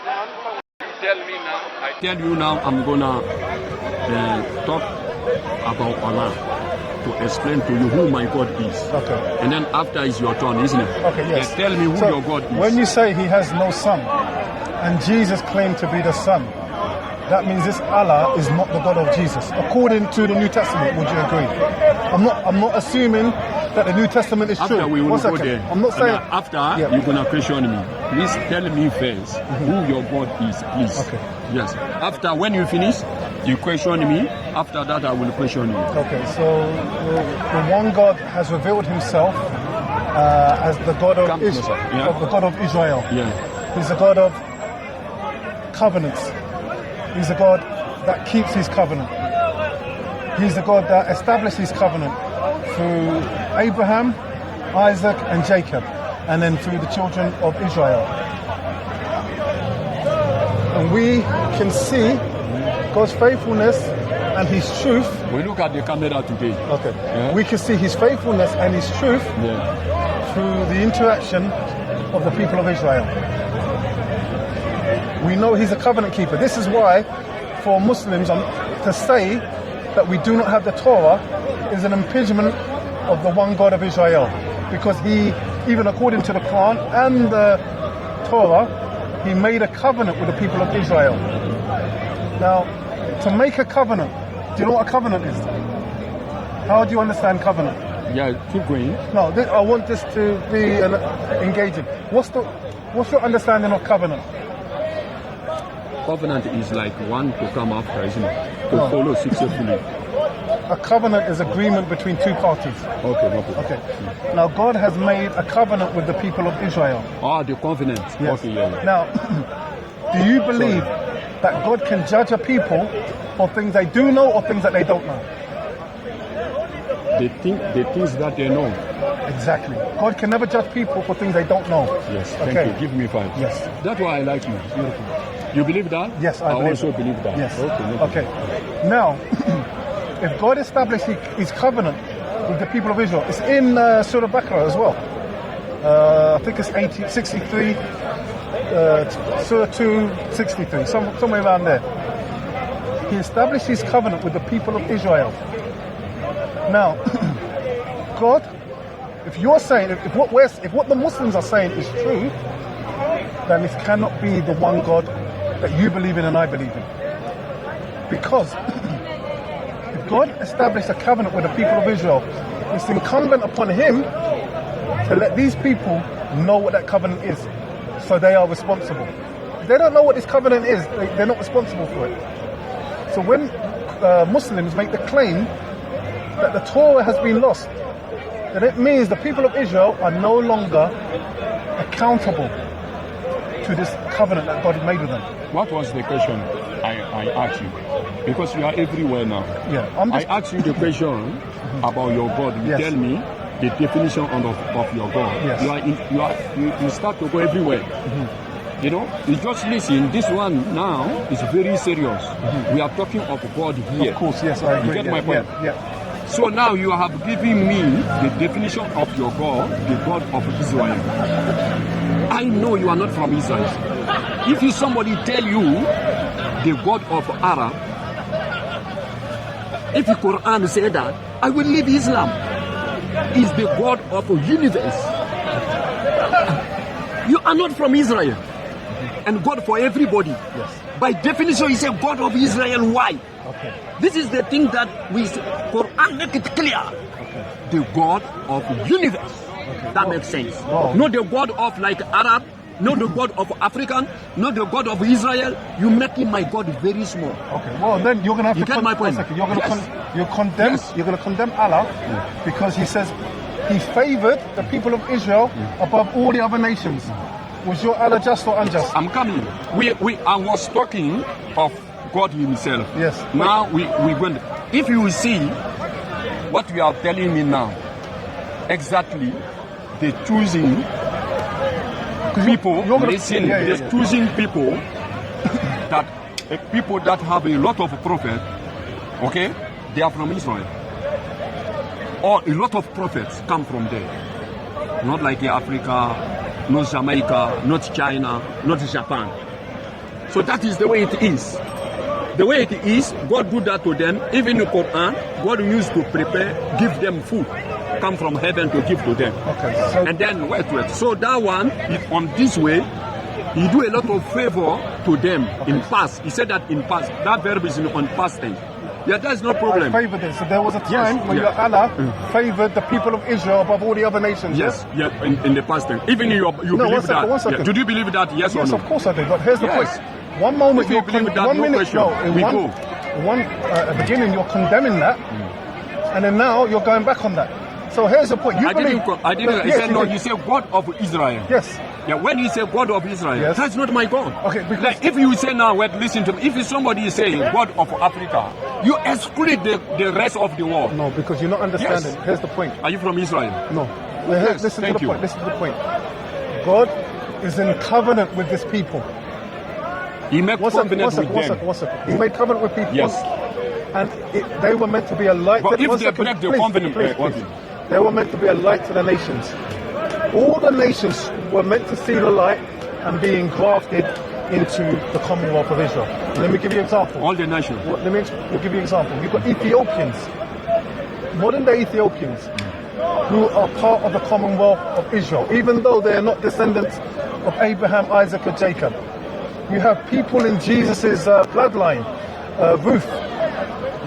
Tell me now. I tell you now, I'm gonna talk about Allah to explain to you who my God is. Okay. And then after is your turn, isn't it? Okay, yes. Tell me who your God is. When you say he has no son, and Jesus claimed to be the son, that means this Allah is not the God of Jesus, according to the New Testament. Would you agree? I'm not assuming that the New Testament is true. After we will go there. I'm not saying. You're gonna question me. Please tell me first who your God is, please. Okay. Yes. After when you finish, you question me. After that, I will question you. Okay. So the one God has revealed Himself as the God of Israel. Yeah. The God of Israel. Yeah. He's the God of covenants. He's the God that keeps His covenant. He's the God that established His covenant through Abraham, Isaac, and Jacob, and then through the children of Israel. And we can see God's faithfulness and His truth. We look at the camera today. Okay. Yeah. We can see His faithfulness and His truth through the interaction of the people of Israel. We know He's a covenant keeper. This is why, for Muslims, to say that we do not have the Torah is an impingement of the one God of Israel. Because He, even according to the Quran and the Torah, He made a covenant with the people of Israel. Now, to make a covenant, do you know what a covenant is? How do you understand covenant? Yeah, keep going. No, I want this to be engaging. What's your understanding of covenant? Covenant is like one to come after, isn't it? To follow successfully. A covenant is agreement between two parties. Okay. Now God has made a covenant with the people of Israel. The covenant. Yes. Okay, yeah. Now, do you believe that God can judge a people for things they do know or things that they don't know? The things that they know. Exactly. God can never judge people for things they don't know. Yes, thank you. Give me 5. Yes. That's why I like you. Beautiful. You believe that? Yes, I believe also believe that. Yes. Okay. Now, if God established His covenant with the people of Israel, it's in Surah Baqarah as well. I think it's 63, Surah 263, somewhere around there. He established His covenant with the people of Israel. Now, God, if you're saying, if what the Muslims are saying is true, then it cannot be the one God that you believe in and I believe in. Because if God established a covenant with the people of Israel, it's incumbent upon Him to let these people know what that covenant is, so they are responsible. If they don't know what this covenant is, they're not responsible for it. So when Muslims make the claim that the Torah has been lost, then it means the people of Israel are no longer accountable to this covenant that God made with them. What was the question I asked you? Because you are everywhere now. Yeah, I asked you the question about your God. You tell me the definition of your God. Yes. You start to go everywhere. You know, you just listen. This one now is very serious. We are talking of God here. Of course, yes, I agree. You get my point? Yeah. So now you have given me the definition of your God, the God of Israel. I know you are not from Israel. If somebody tell you the God of Arab, if the Quran say that, I will leave Islam. Is the God of the universe. You are not from Israel. And God for everybody. Yes. By definition, He said God of Israel. Why? Okay. This is the thing that we Quran make it clear. Okay. The God of the universe. Okay. That makes sense. Oh. Not the God of like Arab, not the God of African, not the God of Israel. You making my God very small. Okay. Well, then you're gonna have to get my point. You're gonna condemn Allah because He says He favored the people of Israel above all the other nations. Was your Allah just or unjust? I'm coming. I was talking of God Himself. Yes. Now we went. If you see what you are telling me now, exactly, the choosing people. They're choosing people that have a lot of prophet. Okay, they are from Israel. Or a lot of prophets come from there. Not like Africa, not Jamaica, not China, not Japan. So that is the way it is. The way it is, God do that to them. Even in the Quran, God used to prepare, give them food, come from heaven to give to them. Okay. So And then wait. So that one, on this way, he do a lot of favor to them in past. He said that in past. That verb is on past tense. Yeah, that's no problem. favored it. So there was a time Yes, when yeah. your Allah favored the people of Israel above all the other nations. Yes, yeah, in the past tense. Even you No, believe one second, that. one second. Yeah. Do you believe that? Yes, Yes, or of no? course I do. But here's the Yes. point. One moment If you you're believe that, 1 no minute, question. no, in We one, go. one beginning you're condemning that, and then now you're going back on that. So here's the point. You I believe? didn't. I didn't. He Yes, said no. did. You say God of Israel. Yes. Yeah, when he said God of Israel, Yes. that's not my God. Okay, because- like if you say now, wait, listen to me. If somebody is saying God of Africa, you exclude the rest of the world. No, because you're not understanding. Yes. Here's the point. Are you from Israel? No. Yes, Listen to thank the you. point. Listen to the point. God is in covenant with this people. He made One second, covenant one second, with one them. second, one second. He made covenant with people. Yes. And they were meant to be a light But to if one they second, break the please, covenant, please, what? please. They were meant to be a light to the nations. All the nations were meant to see the light and be engrafted into the Commonwealth of Israel. Let me give you an example. All the nations. Let me give you an example. You've got Ethiopians, modern day Ethiopians, who are part of the Commonwealth of Israel, even though they are not descendants of Abraham, Isaac, and Jacob. You have people in Jesus' bloodline. Ruth.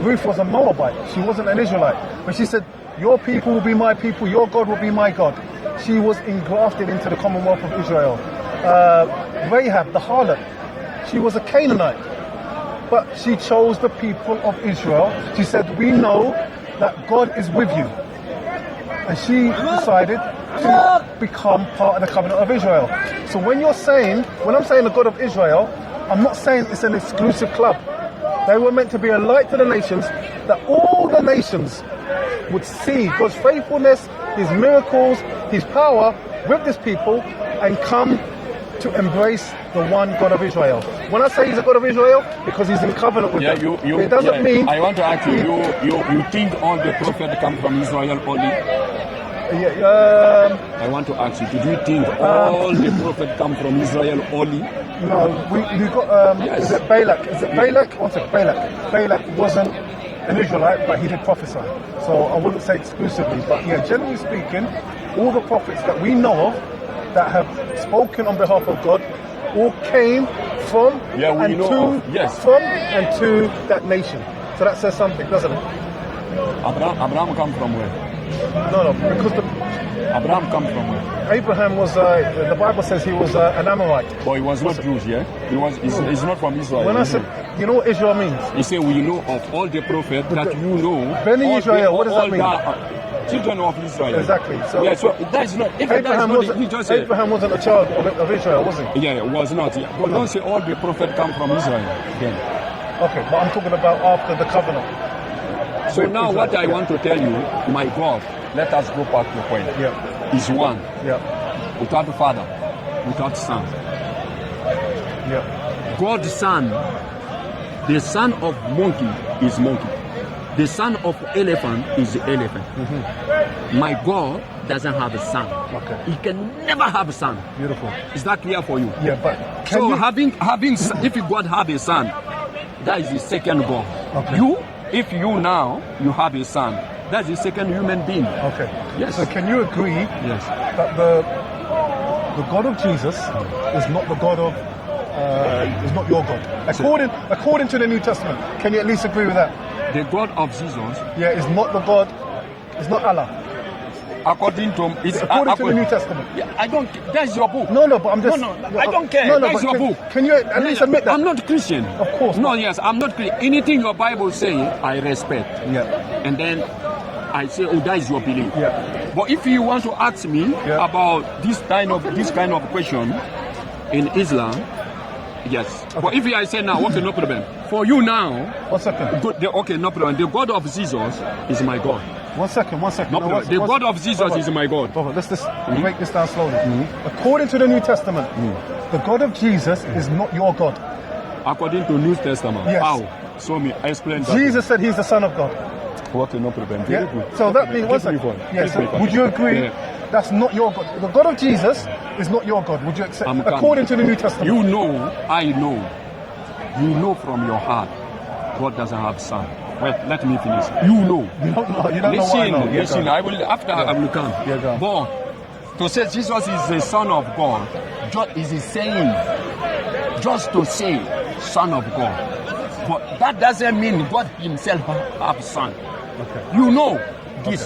Ruth was a Moabite. She wasn't an Israelite. But she said, your people will be my people, your God will be my God. She was engrafted into the Commonwealth of Israel. Rahab, the harlot, she was a Canaanite. But she chose the people of Israel. She said, we know that God is with you. And she decided to become part of the covenant of Israel. So when I'm saying the God of Israel, I'm not saying it's an exclusive club. They were meant to be a light to the nations, that all the nations would see God's faithfulness, His miracles, His power with this people, and come to embrace the one God of Israel. When I say He's a God of Israel, because He's in covenant with them. It doesn't mean. I want to ask you. You think all the prophets come from Israel only? I want to ask you. Did you think all the prophets come from Israel only? No, we got. Yes. Is it Balak? Is it Balak? One second, Balak. Balak wasn't an Israelite, but he did prophesy. So I wouldn't say exclusively, but yeah, generally speaking, all the prophets that we know of that have spoken on behalf of God all came from from and to that nation. So that says something, doesn't it? Abraham come from where? No, because Abraham come from where? Abraham was, the Bible says he was an Amorite. But he was not Jewish, yeah? He's not from Israel. When I said, you know what Israel means? He said, we know of all the prophets that you know. Beni Israel, what does that mean? Children of Israel. Exactly. So, yeah, so that's not. Abraham wasn't a child of Israel, was he? Yeah, it was not. Yeah. But don't say all the prophets come from Israel. Then. Okay, but I'm talking about after the covenant. So now Israel. what I want to tell you, my God, let us go back to the point. Yeah. Is one. Yeah. Without the Father, without Son. Yeah. God's Son, the son of monkey is monkey. The son of elephant is elephant. Mm-hmm. My God doesn't have a son. Okay. He can never have a son. Beautiful. Is that clear for you? Yeah, but having if God have a son, that is the second God. Okay. If you now you have a son, that's the second human being. Okay. Yes. So can you agree Yes. that the God of Jesus is not the God of is not your God? According to the New Testament, can you at least agree with that? The God of Jesus, Yeah, is not the God. It's not Allah. according to According to the New Testament. Yeah, I don't. That's your book. No, but I'm just. No, I don't care. No, That's but your book. Can you at least admit that? I'm not Christian. Of course No, not. yes, I'm not Christian. Anything your Bible say, I respect. Yeah. And then I say, oh, that is your belief. Yeah. But if you want to ask me Yeah. about this kind of question in Islam, yes. Okay. But if I say now, okay, no problem. For you now, 1 second. okay, no problem. The God of Jesus is my God. 1 second. 1 second. No problem. The God of Jesus is my God. Brother, let's just break this down slowly. According to the New Testament, the God of Jesus is not your God. According to New Testament. Yes. How? Show me. Explain that. Jesus said he's the Son of God. Okay, no problem. Very Yeah. good. So that means, 1 Keep me second. going. Yeah. Keep So me going. would you agree Yeah. that's not your God? The God of Jesus is not your God. Would you accept? I'm coming. According to the New Testament. You know, I know You know from your heart, God doesn't have son. Wait, let me finish. You know. You don't know. You don't Listen, know what I know. listen. I will after I will come. Yeah, go on. But to say Jesus is the Son of God, just is he saying just to say Son of God. But that doesn't mean God Himself have son. Okay. You know this.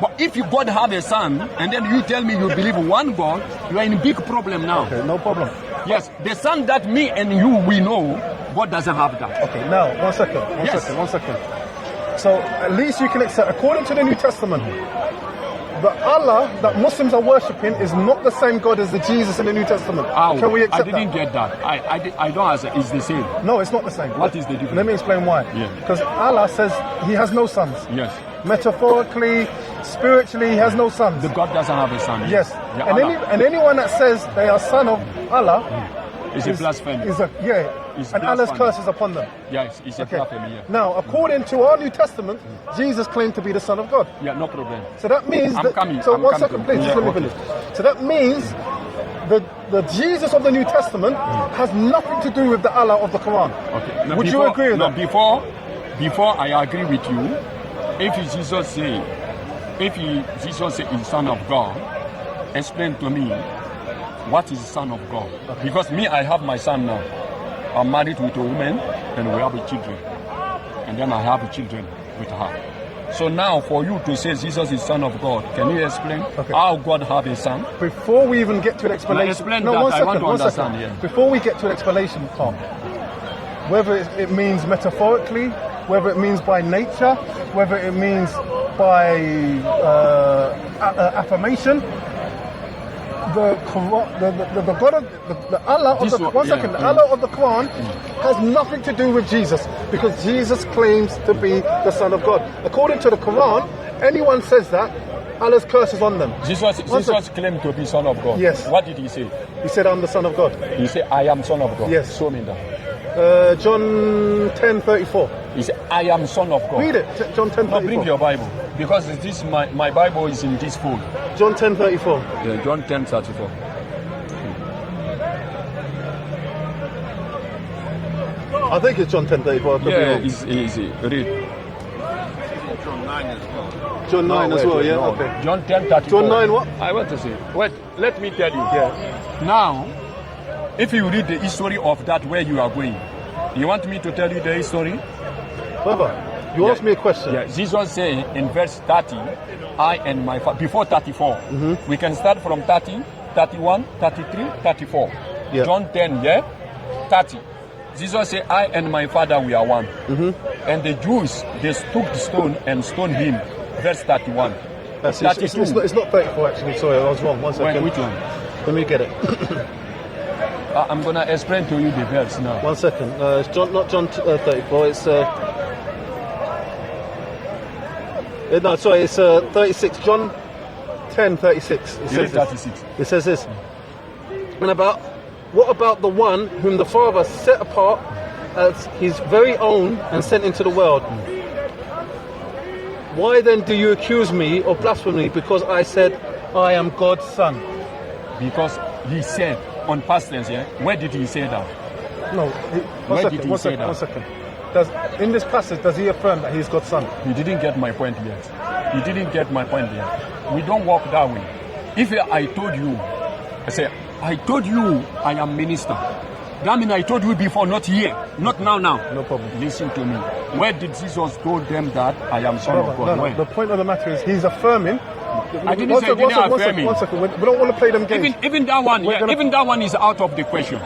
But if you God have a son, and then you tell me you believe one God, you are in big problem now. Okay, no problem. Yes, the son that me and you we know, God doesn't have that. Okay, now, one second. One second. So, at least you can accept, according to the New Testament, the Allah that Muslims are worshipping is not the same God as the Jesus in the New Testament. How? Can we accept I didn't get that. I don't answer. It's the same. No, it's not the same. What is the difference? Let me explain why. Yeah. Because Allah says He has no sons. Yes. Metaphorically, spiritually, He has no sons. The God doesn't have a son. Yes. Yeah, And anyone that says they are son of Allah it's a blasphemy. It's It's Allah's blasphemy. curse is upon them. Yes, it's a blasphemy. Yeah. Now, according to our New Testament, Jesus claimed to be the Son of God. Yeah, no problem. So that means I'm coming. So I'm one coming second, to- please. yeah, Just let me okay. finish. So that means the Jesus of the New Testament has nothing to do with the Allah of the Quran. Okay. Now, Would you agree with that? Before I agree with you, if Jesus say is Son of God, explain to me what is Son of God. Okay. Because me, I have my son now. I'm married with a woman and we have children. And then I have children with her. So now for you to say Jesus is Son of God, can you explain how God have a son? Before we even get to an explanation, explain that. I want to understand, yeah. Before we get to an explanation part, whether it means metaphorically, whether it means by nature, whether it means by affirmation, the God of the Allah of the Allah of the Quran has nothing to do with Jesus, because Jesus claims to be the Son of God. According to the Quran, anyone says that, Allah's curse is on them. Jesus claimed to be Son of God. Yes. What did he say? He said, "I'm the Son of God." He said, "I am Son of God." Yes. Show me that. John 10:34. He said, "I am Son of God." Read it. John 10:34. No, bring your Bible, because this my Bible is in this phone. John 10:34. Yeah, John 10:34. I think it's John 10:34. Yeah, it's easy. Read. John 9 as well. John 9 as well, yeah? No. Okay. John 10:34. John 9 what? I want to say. Wait, let me tell you. Yeah. Now, if you read the history of that where you are going, you want me to tell you the history? Brother, you asked me a question. Yeah, Jesus say in verse 30, I and my Father, before 34. We can start from 30, 31, 33, 34. Yeah. John 10, yeah? 30. Jesus say, I and my Father, we are one. And the Jews, they took the stone and stoned him. Verse 31. It's not 34 actually, sorry, I was wrong. One second. Which one? Let me get it. I'm going to explain to you the verse now. 1 second. It's not John 34, it's... no, sorry, it's 36. John 10:36. It says 36. It says this. And what about the one whom the Father set apart as his very own and sent into the world? Why then do you accuse me of blasphemy because I said I am God's son? Because he said on past tense, yeah? Where did he say that? No. One second. In this passage, does he affirm that he is God's son? You didn't get my point yet. You didn't get my point yet. We don't walk that way. If I told you, I told you I am minister. That means I told you before, not here, not now. No problem. Listen to me. Where did Jesus told them that I am Son of God? No. The point of the matter is he's affirming. I didn't say affirming. One second. We don't want to play them games. Even that one, even that one is out of the question.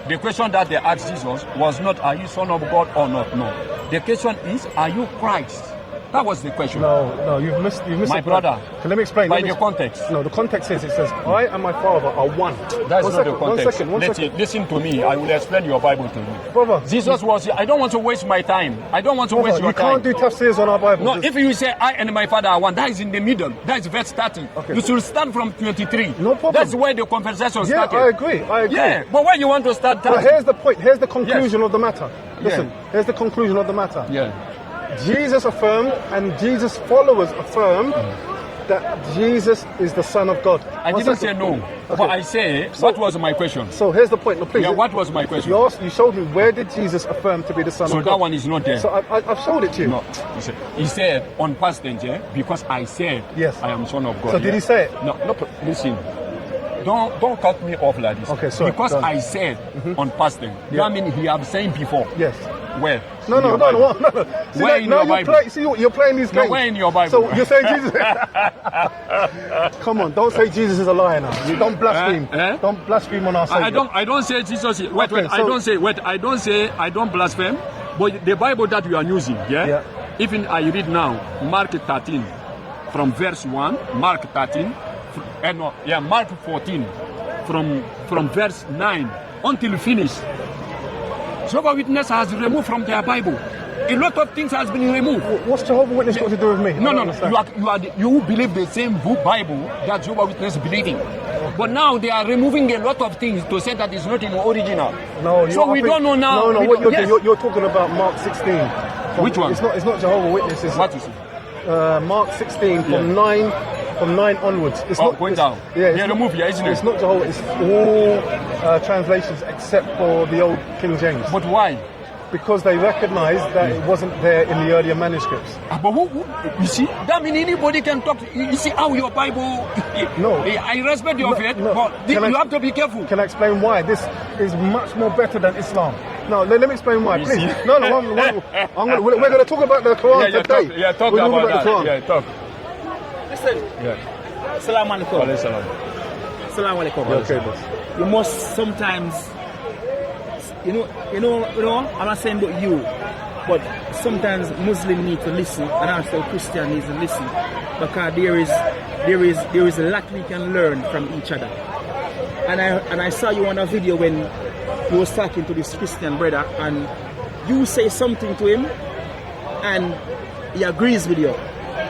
The question that they asked Jesus was not, are you Son of God or not? No. The question is, are you Christ? That was the question. No, you've missed my brother. So let me explain. By the context. No, the context is, it says, I and my Father are one. That's not the context. One second. Listen to me. I will explain your Bible to you. Brother. Jesus was, I don't want to waste my time. I don't want to waste your time. You can't do tafsirs on our Bible. No, if you say, I and my Father are one, that is in the middle. That is verse 30. Okay. You should start from 23. No problem. That's where the conversation started. Yeah, I agree. Yeah, but where you want to start? But here's the point. Here's the conclusion of the matter. Listen, Yeah. here's the conclusion of the matter. Yeah. Jesus affirmed, and Jesus' followers affirmed that Jesus is the Son of God. I didn't say no. Okay. But I say, what was my question? So here's the point. No, please. Yeah, what was my question? You showed me where did Jesus affirm to be the Son of God. So that one is not there. So I've showed it to you. No. He said on past tense, because I said, yes, I am Son of God. So did he say it? No, listen. Don't cut me off like this. Okay, sorry. Because I said on past tense. Yeah. That means he have saying before. Yes. Where? No. See, where in your Bible? See, you're playing these games. No, where in your Bible? So you're saying Jesus... Come on, don't say Jesus is a liar now. You don't blaspheme. Don't blaspheme on our Savior. I don't say Jesus is... Wait, Okay, I don't say I don't blaspheme. But the Bible that you are using, yeah? Even I read now, Mark 13, from verse 1, Mark 13, Mark 14, from verse 9 until finish. Jehovah's Witness has removed from their Bible. A lot of things has been removed. What's Jehovah's Witness got to do with me? No. You believe the same book Bible that Jehovah's Witness believing. But now they are removing a lot of things to say that it's not in the original. No, so we don't know now. No, what you're talking about Mark 16. Which one? It's not Jehovah's Witnesses. What is it? Mark 16 from 9 onwards. It's not going down. Yeah, they remove here, isn't it? It's not Jehovah. It's all translations except for the old King James. But why? Because they recognize that it wasn't there in the earlier manuscripts. But you see, that means anybody can talk. You see how your Bible... No. I respect your faith, but you have to be careful. Can I explain why? This is much more better than Islam. No, let me explain why, please. No, we're going to talk about the Quran today. Talk about that. Yeah, talk. Listen. Assalamu alaikum. Assalamu alaikum. Okay, boss. You must sometimes, you know, I'm not saying about you, but sometimes Muslims need to listen, and also Christian needs to listen, because there is a lot we can learn from each other. And I saw you on a video when you was talking to this Christian brother, and you say something to him, and he agrees with you.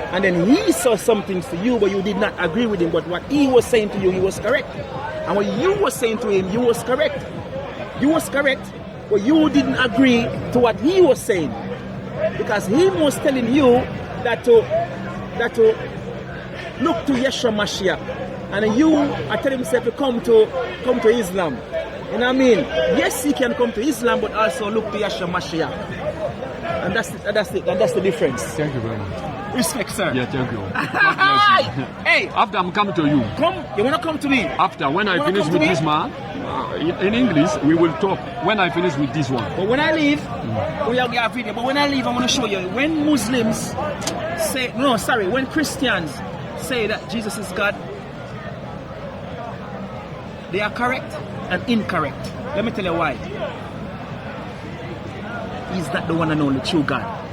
And then he saw something to you, but you did not agree with him. But what he was saying to you, he was correct. And what you were saying to him, you was correct. You was correct, but you didn't agree to what he was saying. Because he was telling you that to look to Yeshua Mashiach. And you are telling himself to come to Islam. You know what I mean? Yes, he can come to Islam, but also look to Yeshua Mashiach. And that's the difference. Thank you very much. Respect, sir. Yeah, thank you. Hey, after I'm coming to you. You wanna come to me? After, when I finish with this man, in English, we will talk. When I finish with this one. But when I leave, we have a video. But when I leave, I want to show you. When Muslims say, when Christians say that Jesus is God, they are correct and incorrect. Let me tell you why. He's not the one and only true God.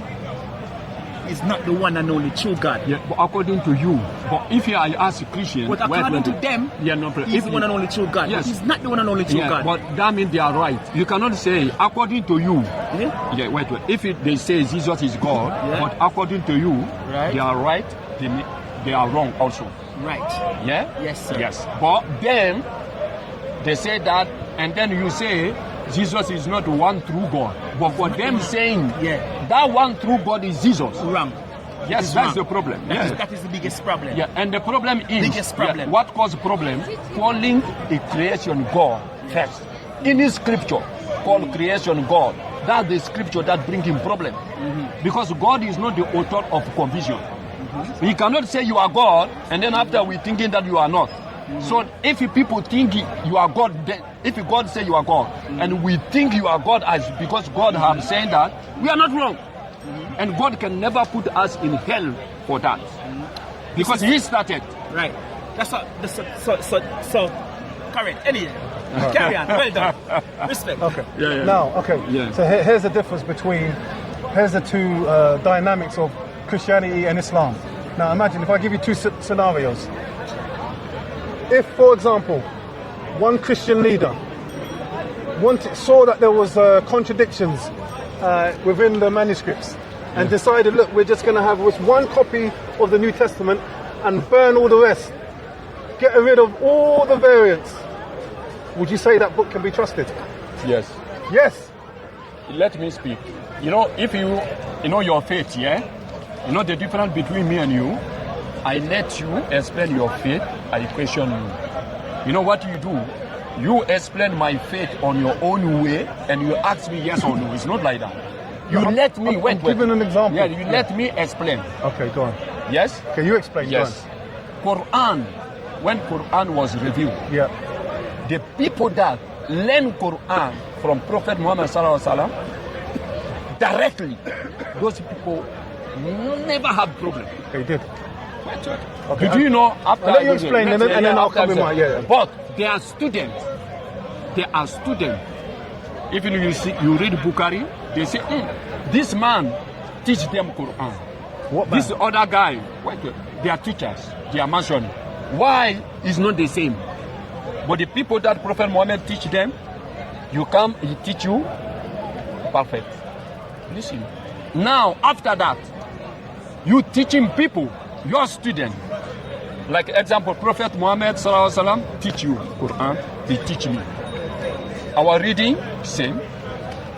Is not the one and only true God. Yeah, but according to you. But if I ask a Christian... But according to them, he's the one and only true God. Yes. But he's not the one and only true God. But that means they are right. You cannot say, according to you... Yeah? Wait. If they say Jesus is God, but according to you, they are right, they are wrong also. Right. Yeah? Yes, sir. Yes. But then, they say that, and then you say... Jesus is not one true God. But for them saying that one true God is Jesus. Wrong. Yes, that's the problem. That is the biggest problem. Yeah, and the problem is biggest problem. What caused problem? Calling a creation God first. In his scripture, called creation God. That's the scripture that brings him problem. Because God is not the author of confusion. He cannot say you are God, and then after we thinking that you are not. So if people think you are God, then if God say you are God, and we think you are God as because God have said that, we are not wrong. And God can never put us in hell for that. Because he started. Right. So correct. Anyway. Carry on. Well done. Respect. Okay. Yeah. Now, okay. Yeah. So here's the difference here's the two dynamics of Christianity and Islam. Now imagine if I give you two scenarios. If, for example, one Christian leader saw that there was contradictions within the manuscripts and decided, look, we're just going to have this one copy of the New Testament and burn all the rest, get rid of all the variants, would you say that book can be trusted? Yes. Yes. Let me speak. If you know your faith, the difference between me and you, I let you explain your faith, I question you. You know what you do? You explain my faith on your own way, and you ask me yes or no. It's not like that. You let me wait. Giving an example. Yeah, you let me explain. Okay, go on. Yes. Can you explain? Yes. Quran, when Quran was revealed, Yeah. the people that learn Quran from Prophet Muhammad sallallahu alaihi wasallam directly, those people never had problem. They did. Okay. Did you know? After I'll let you explain, and then I'll come in my But they are students. They are students. Even you read Baqarah, they say, this man teach them Quran. What man? This other guy, they are teachers. They are mentioned. Why is not the same? But the people that Prophet Muhammad teach them, you come, he teach you, perfect. Listen. Now, after that, you teaching people, your student. Like example, Prophet Muhammad sallallahu alaihi wasallam teach you Quran, he teach me. Our reading, same.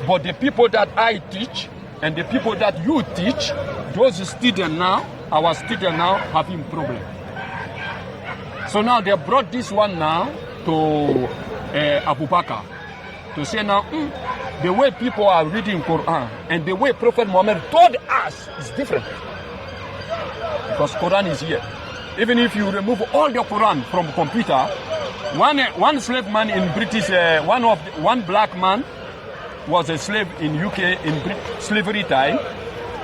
But the people that I teach and the people that you teach, those students now, our students now having problem. So now they brought this one now to Abu Bakr to say now, the way people are reading Quran and the way Prophet Muhammad told us is different. Because Quran is here. Even if you remove all the Quran from computer, one slave man in British, one black man was a slave in UK in slavery time.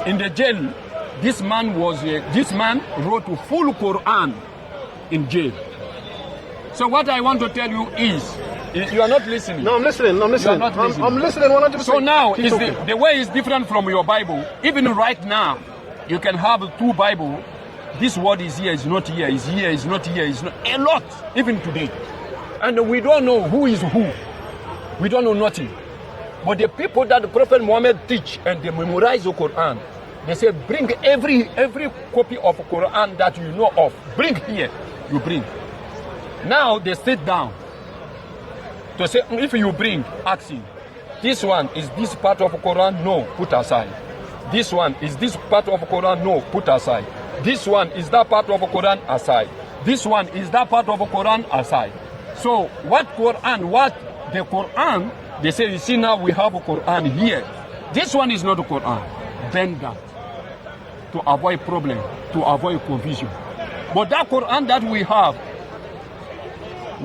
In the jail, this man wrote a full Quran in jail. So what I want to tell you is, you are not listening. No, I'm listening. I'm listening. You are not listening. I'm listening 100%. So now, the way is different from your Bible. Even right now, you can have two Bible. This word is here, is not here, is here, is not here, is not. A lot, even today. And we don't know who is who. We don't know nothing. But the people that the Prophet Muhammad teach and they memorize the Quran, they say, bring every copy of Quran that you know of. Bring here. You bring. Now they sit down to say, if you bring, ask him, this one, is this part of Quran? No, put aside. This one, is this part of Quran? No, put aside. This one, is that part of Quran? Aside. This one, is that part of Quran? Aside. So what the Quran, they say, you see now we have a Quran here. This one is not a Quran. Bend that to avoid problem, to avoid confusion. But that Quran that we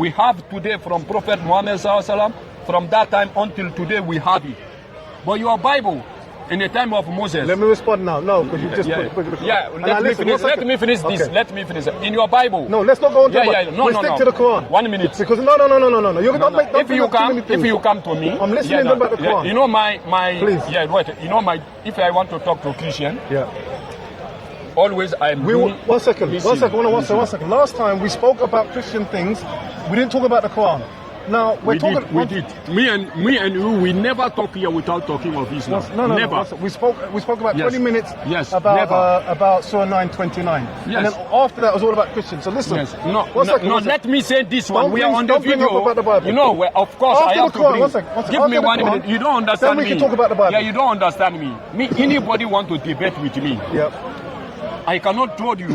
have today from Prophet Muhammad sallallahu alaihi wasallam, from that time until today we have it. But your Bible, in the time of Moses. Let me respond now. No, because you just let me finish this. Okay. Let me finish. In your Bible. No, let's not go on to stick to the Quran. 1 minute. Because no. You're not make. If you come to me, I'm listening about the Quran. You know my. Please. Yeah, wait. You know my. If I want to talk to Christian. Yeah. Always I'm. One second. Listen. Last time we spoke about Christian things. We didn't talk about the Quran. Now we did. Me and you, we never talk here without talking of Islam. No, never. We spoke about 20 minutes. Yes. About Surah 9:29. Yes. And then after that it was all about Christians. So listen. Yes. No. Let me say this one. We are on the don't bring video. up about the Bible. You know, of course After I have the Quran, to one second. Give me 1 minute. You don't understand me. Then we can talk about the Bible. Yeah, you don't understand me. Anybody want to debate with me? Yeah. I cannot tell you.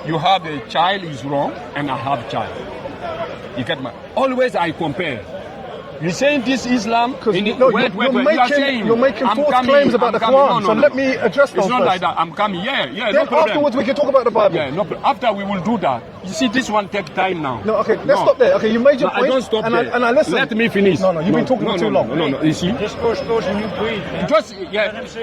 You have a child is wrong, and I have child. You get my. Always I compare. You're saying this Islam. You're making false claims about the Quran. So let me address those. It's not first. like that. I'm coming. Yeah. Then No problem. afterwards we can talk about the Bible. Yeah, no problem. After we will do that. You see, this one take time now. No, okay. Let's stop there. Okay, you made your point. I don't stop there. And I listen. Let me finish. No, you've been talking too long. No. You see. Just goes and you breathe.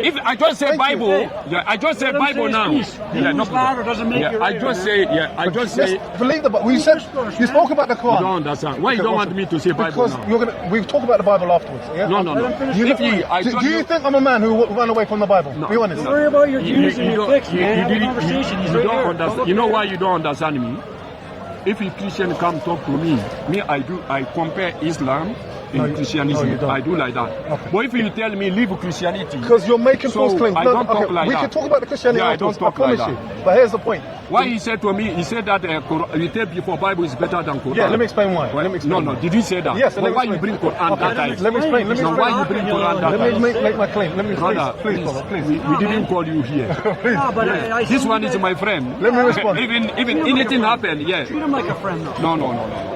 If I just say Bible, I just say Bible now. Yeah, no problem. Doesn't make I just say. Believe the Bible. You said you spoke about the Quran. You don't understand. Why you don't want me to say Bible because now? we talk about the Bible afterwards. Yeah? No. Do you think I'm a man who ran away from the Bible? No. Be honest. Worry about your views and your clicks, man. Have a conversation. You don't understand. You know why you don't understand me? If a Christian come talk to me, I compare Islam in Christianity. no, you don't. I do like that. Okay. But if you tell me leave Christianity, Because you're making false claims. I don't talk like we that. can talk about the Christianity Yeah, I afterwards, don't talk like promise that. you. But here's the point. why he said to me, he said that you tell before Bible is better than Quran. Yeah, let me explain why. Let me explain No, why. did you say that? Yes, But let me why you explain. bring Quran that time? Let me explain. Let me No, explain. why you bring Quran that Let time? me make my claim. Let me Brother, please, brother, please. we didn't call you here. Please. No, but I This see one you is guys- my friend. Let me respond. Even Treat him like anything a friend. happen, yeah. Treat him like a friend, though. No.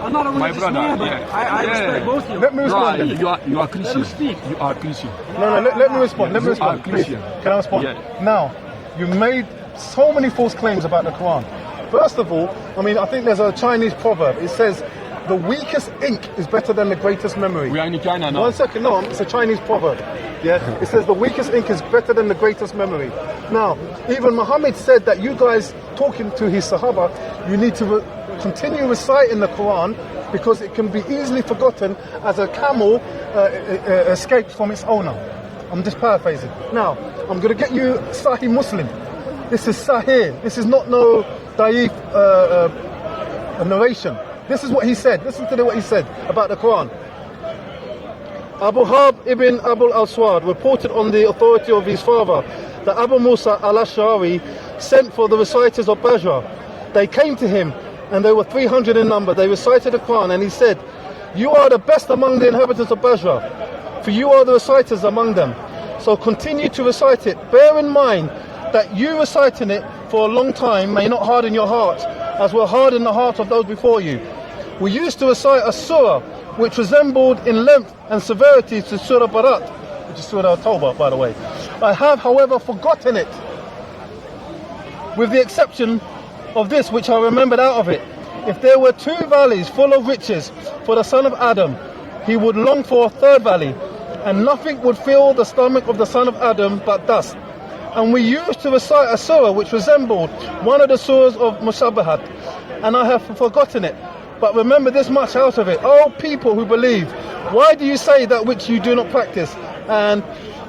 I'm not a My religious brother, man, but yeah. I respect both of you. Let me respond. Right, then. you are Christian. speak. You are Christian. No, let me respond. Let me You respond. are Please. Christian. Can I respond? Yeah. Now, you made so many false claims about the Quran. First of all, I mean, I think there's a Chinese proverb. It says, the weakest ink is better than the greatest memory. We are in China now. 1 second, no, it's a Chinese proverb. Yeah, it says the weakest ink is better than the greatest memory. Now, even Muhammad said that you guys talking to his Sahaba, you need to continue reciting the Quran because it can be easily forgotten as a camel escapes from its owner. I'm just paraphrasing. Now, I'm going to get you Sahih Muslim. This is Sahih. This is not no daif narration. This is what he said. Listen to what he said about the Quran. Abu Hab ibn Abu al-Aswad reported on the authority of his father that Abu Musa al-Ash'ari sent for the reciters of Baqarah. They came to him and they were 300 in number. They recited the Quran and he said, you are the best among the inhabitants of Baqarah, for you are the reciters among them. So continue to recite it. Bear in mind that you reciting it for a long time may not harden your heart, as will harden the heart of those before you. We used to recite a surah which resembled in length and severity to Surah Barat, which is Surah Tawbah, by the way. I have, however, forgotten it, with the exception of this which I remembered out of it. If there were two valleys full of riches for the son of Adam, he would long for a third valley, and nothing would fill the stomach of the son of Adam but dust. And we used to recite a surah which resembled one of the surahs of Mushabahat, and I have forgotten it. But remember this much out of it. O people who believe, why do you say that which you do not practice? And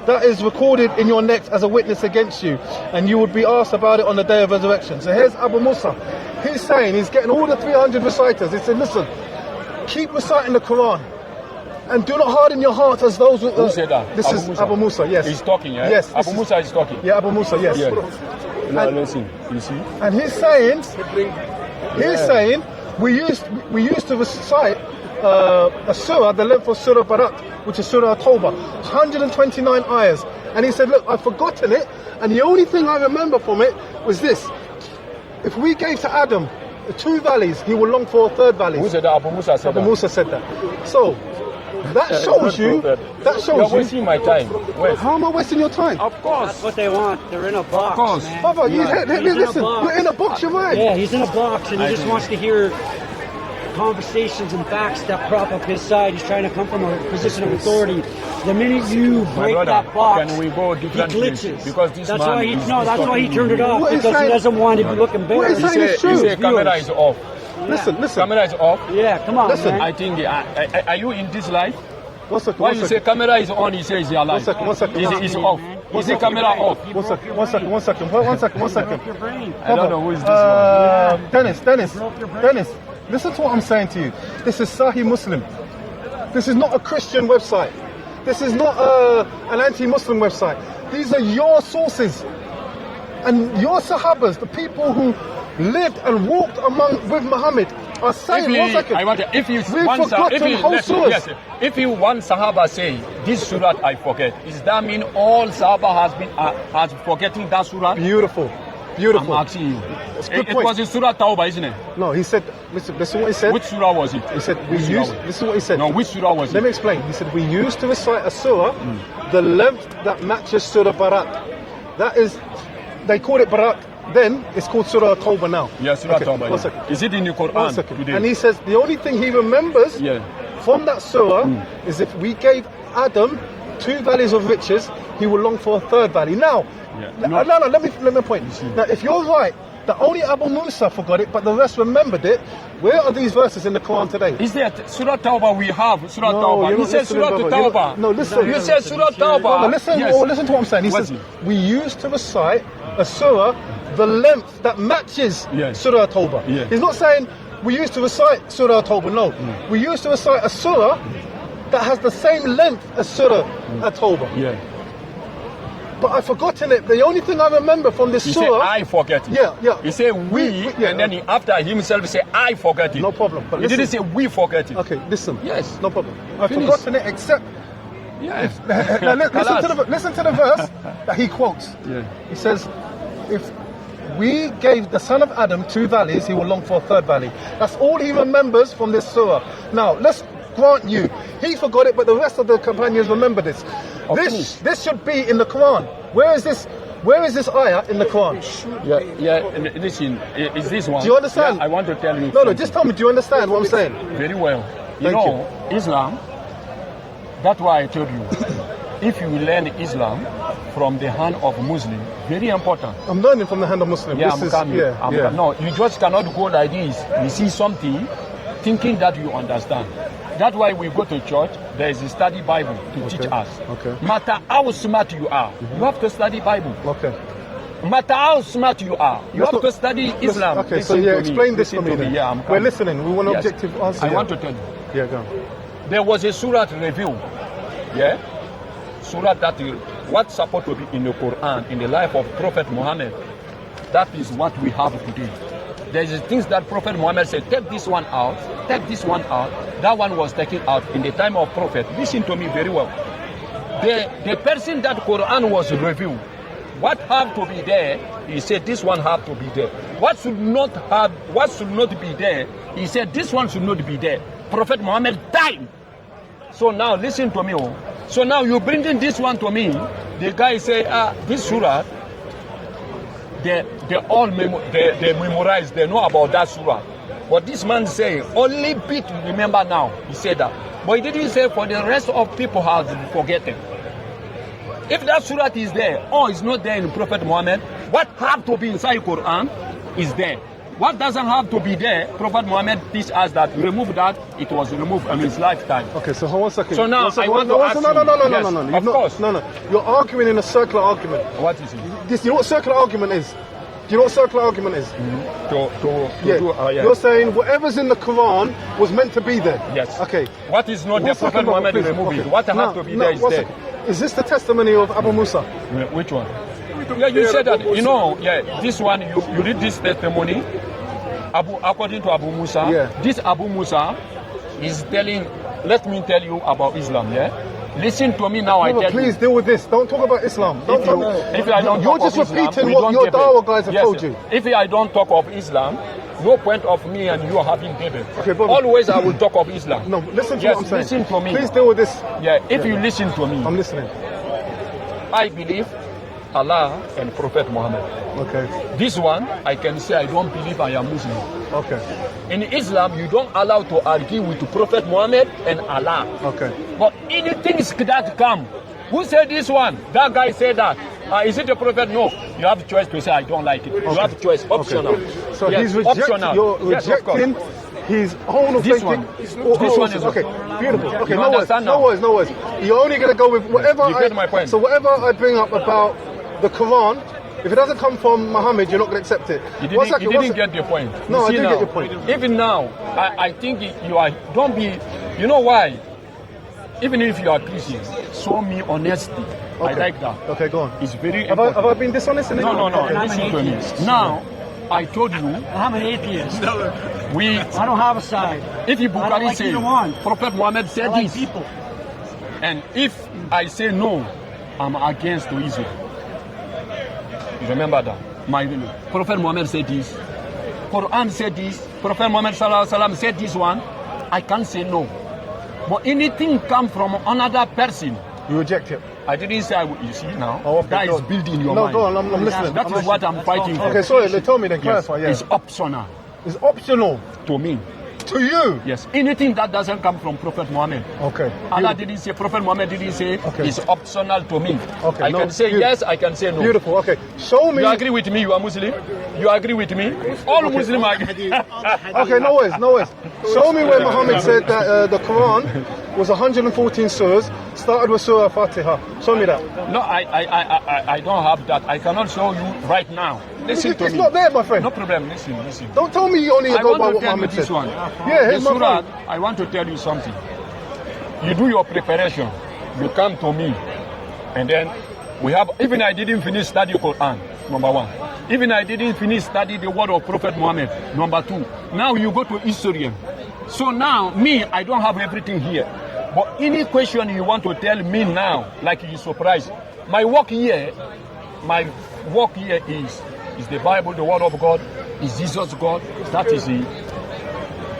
that is recorded in your necks as a witness against you, and you would be asked about it on the day of resurrection. So here's Abu Musa. He's saying, he's getting all the 300 reciters. He said, listen, keep reciting the Quran, and do not harden your heart as those who... Who said that? This Abu is Musa. Abu Musa, yes. He's talking, yeah? Yes. Abu Musa is talking. Yeah, Abu Musa, yes. Yeah. Now And- listen, you see? And he's saying, we used to recite a surah, the length of Surah Barat, which is Surah Tawbah, 129 ayahs. And he said, look, I've forgotten it, and the only thing I remember from it was this. If we gave to Adam 2 valleys, he will long for a third valley. Who said that? Abu Musa said Abu that. Musa said that. So, that shows you, You're wasting my time. Wait. how am I wasting your time? Of course. That's what they want. They're in a box, Of course. man. Brother, in listen, a box. you're in a box, you're right. Yeah, he's in a box, and he just wants to hear conversations and facts that prop up his side. He's trying to come from a position of authority. The minute you My break brother, that box, can we go he different glitches. places? Because this that's man why he is that's why he turned it off, What he's because he saying- doesn't want to be looking What he's bad. saying is true. You say camera Viewers. is off. Listen. Camera is off. Yeah, come on, Listen, man. I think, are you in this life? One second, Why one you second. say camera is on, he says you are alive. One second. Is it off? Is the camera off? One second. Broke your brain. I don't know who is this one. Dennis, listen to what I'm saying to you. This is Sahih Muslim. This is not a Christian website. This is not an anti-Muslim website. These are your sources. And your Sahabas, the people who lived and walked with Muhammad, are saying, one second. If you one Sahaba say this surah I forget, does that mean all Sahaba has forgetting that surah? Beautiful. I'm asking you. good It point. was in Surah Tawbah, isn't it? No, he said, listen what he said. Which surah was it? He said, Which surah was it? this is what he said. No, which surah was Let it? me explain. He said, we used to recite a surah, the length that matches Surah Barat. That is, they called it Barat then, it's called Surah Tawbah now. Yeah, Surah Tawbah. One yeah. second. Is it in the One Quran second. today? And he says, the only thing he remembers from that surah is if we gave Adam 2 valleys of riches, he will long for a third valley. Now, let me point. Now, if you're right, that only Abu Musa forgot it, but the rest remembered it, where are these verses in the Quran today? Is there Surah Tawbah we have? Surah Tawbah. you're You not said listening, Surah brother. Tawbah. No, listen. You said Surah Tawbah. No, listen, Yes. listen to what I'm saying. He What's says, it? we used to recite a surah, the length that matches Yes. Surah Tawbah. Yeah. He's not saying we used to recite Surah Tawbah, no. We used to recite a surah that has the same length as Surah At-Tawbah. Yeah. But I've forgotten it. The only thing I remember from this He said, surah... I forget it. Yeah. He said, we, yeah. and then he, after himself, he said, I forget it. No problem. But He didn't say, we forget it. Okay, listen. Yes. No problem. I've Finish. forgotten it except... Yes. Now, listen to the verse that he quotes. Yeah. He says, if we gave the son of Adam 2 valleys, he will long for a 3rd valley. That's all he remembers from this surah. Now, let's grant you, he forgot it, but the rest of the companions remember this. This should be in the Quran. Where is this ayah in the Quran? Yeah. Listen, is this one? Do you understand? Yeah, I want to tell you. No, just tell me, do you understand what I'm saying? Very well. Thank you. Islam, that's why I told you, if you learn Islam from the hand of Muslim, very important. I'm learning from the hand of Muslim. Yeah, This I'm is, coming. No, you just cannot go like this. You see something, thinking that you understand. That's why we go to church. There is a study Bible to teach us. Okay. Matter how smart you are, you have to study Bible. Okay. Matter how smart you are, you have to study Islam. Okay, so Listen to explain me. this Listen for me to then. Yeah, I'm We're coming. listening. We want an Yes. objective answer. I want to tell you. Yeah, go on. There was a surah review. Yeah? Surah that what's supposed to be in the Quran, in the life of Prophet Muhammad. That is what we have today. There is things that Prophet Muhammad said, take this one out, take this one out. That one was taken out in the time of Prophet. Listen to me very well. The person that Quran was reviewed, what have to be there, he said this one have to be there. What should not be there, he said this one should not be there. Prophet Muhammad died. So now listen to me. So now you bring in this one to me. The guy say, this surah, they memorize, they know about that surah. But this man say, only bit remember now. He said that. But he didn't say for the rest of people have forgotten. If that surah is there, or is not there in Prophet Muhammad, what have to be inside Quran is there. What doesn't have to be there, Prophet Muhammad teach us that remove that, it was removed in his lifetime. Okay, so hold on a second. So now I want to ask you. No. Of course. No. You're arguing in a circular argument. What is it? You know what circular argument is? Do you know what circular argument is? You're saying whatever's in the Quran was meant to be there. Yes. Okay. What is not there, Prophet Muhammad remove it. What have to be there is there. Is this the testimony of Abu Musa? Which one? Yeah, you said that. You know, this one, you read this testimony, according to Abu Musa. Yeah. This Abu Musa is telling, let me tell you about Islam, yeah? Listen to me now, Please deal with this. Don't talk about Islam. You're just repeating what your Dawah guys have told you. If I don't talk of Islam, no point of me and you having debate. Okay, brother. Always I will talk of Islam. No, listen to what I'm saying. Listen to me. Please deal with this. Yeah, if you listen to me. I'm listening. I believe Allah and Prophet Muhammad. Okay. This one, I can say I don't believe I am Muslim. Okay. In Islam, you don't allow to argue with Prophet Muhammad and Allah. Okay. But anything that come, who said this one? That guy said that. Is it the Prophet? No. You have choice to say I don't like it. Okay. You have choice, optional. Okay. So yes, you're rejecting his whole this one. This one is okay. Beautiful. Okay, no worries. You're only going to go with whatever. You get my point. So whatever I bring up about the Quran, if it doesn't come from Muhammad, you're not going to accept it. You didn't get the point. No, I didn't get your point. Even now, I think you are. Don't be. You know why? Even if you are Christian, show me honesty. Okay. I like that. Okay, go on. It's very have important. Have I been dishonest in it? No. Listen to me. Now, I told you. I'm an atheist. I don't have a side. If you Baqarah like say, Prophet Muhammad said like this, people. and if I say no, I'm against Israel. Remember that. Prophet Muhammad said this. Quran said this. Prophet Muhammad said this one. I can't say no. But anything come from another person, you reject it. I didn't say I would. You see now, okay, that is built in your mind. No, go on. I'm listening. That is what I'm fighting for. Okay, sorry. They told me. Then clarify. Yes, it's optional. It's optional to me. To you? Yes. Anything that doesn't come from Prophet Muhammad. Okay. Allah didn't say, Prophet Muhammad didn't say, okay. It's optional to me. Okay. I can say yes, I can say no. Beautiful. Okay. Show me. You agree with me? You are Muslim? You agree with me? All Muslims agree. Okay, no worries. Show me where Muhammad said that the Quran was 114 surahs, started with Surah Fatiha. Show me that. No, I don't have that. I cannot show you right now. Listen to me. It's not there, my friend. No problem. Listen. Don't tell me you only go by what Muhammad said. This one. Yeah, here's my Surah, I want to tell you something. you do your preparation, you come to me, and then we have, even I didn't finish study Quran, number one. Even I didn't finish study the word of Prophet Muhammad, number two. Now you go to historian. So now, me, I don't have everything here. But any question you want to tell me now, like you're surprised, my work here is the Bible, the word of God, is Jesus God. That is it.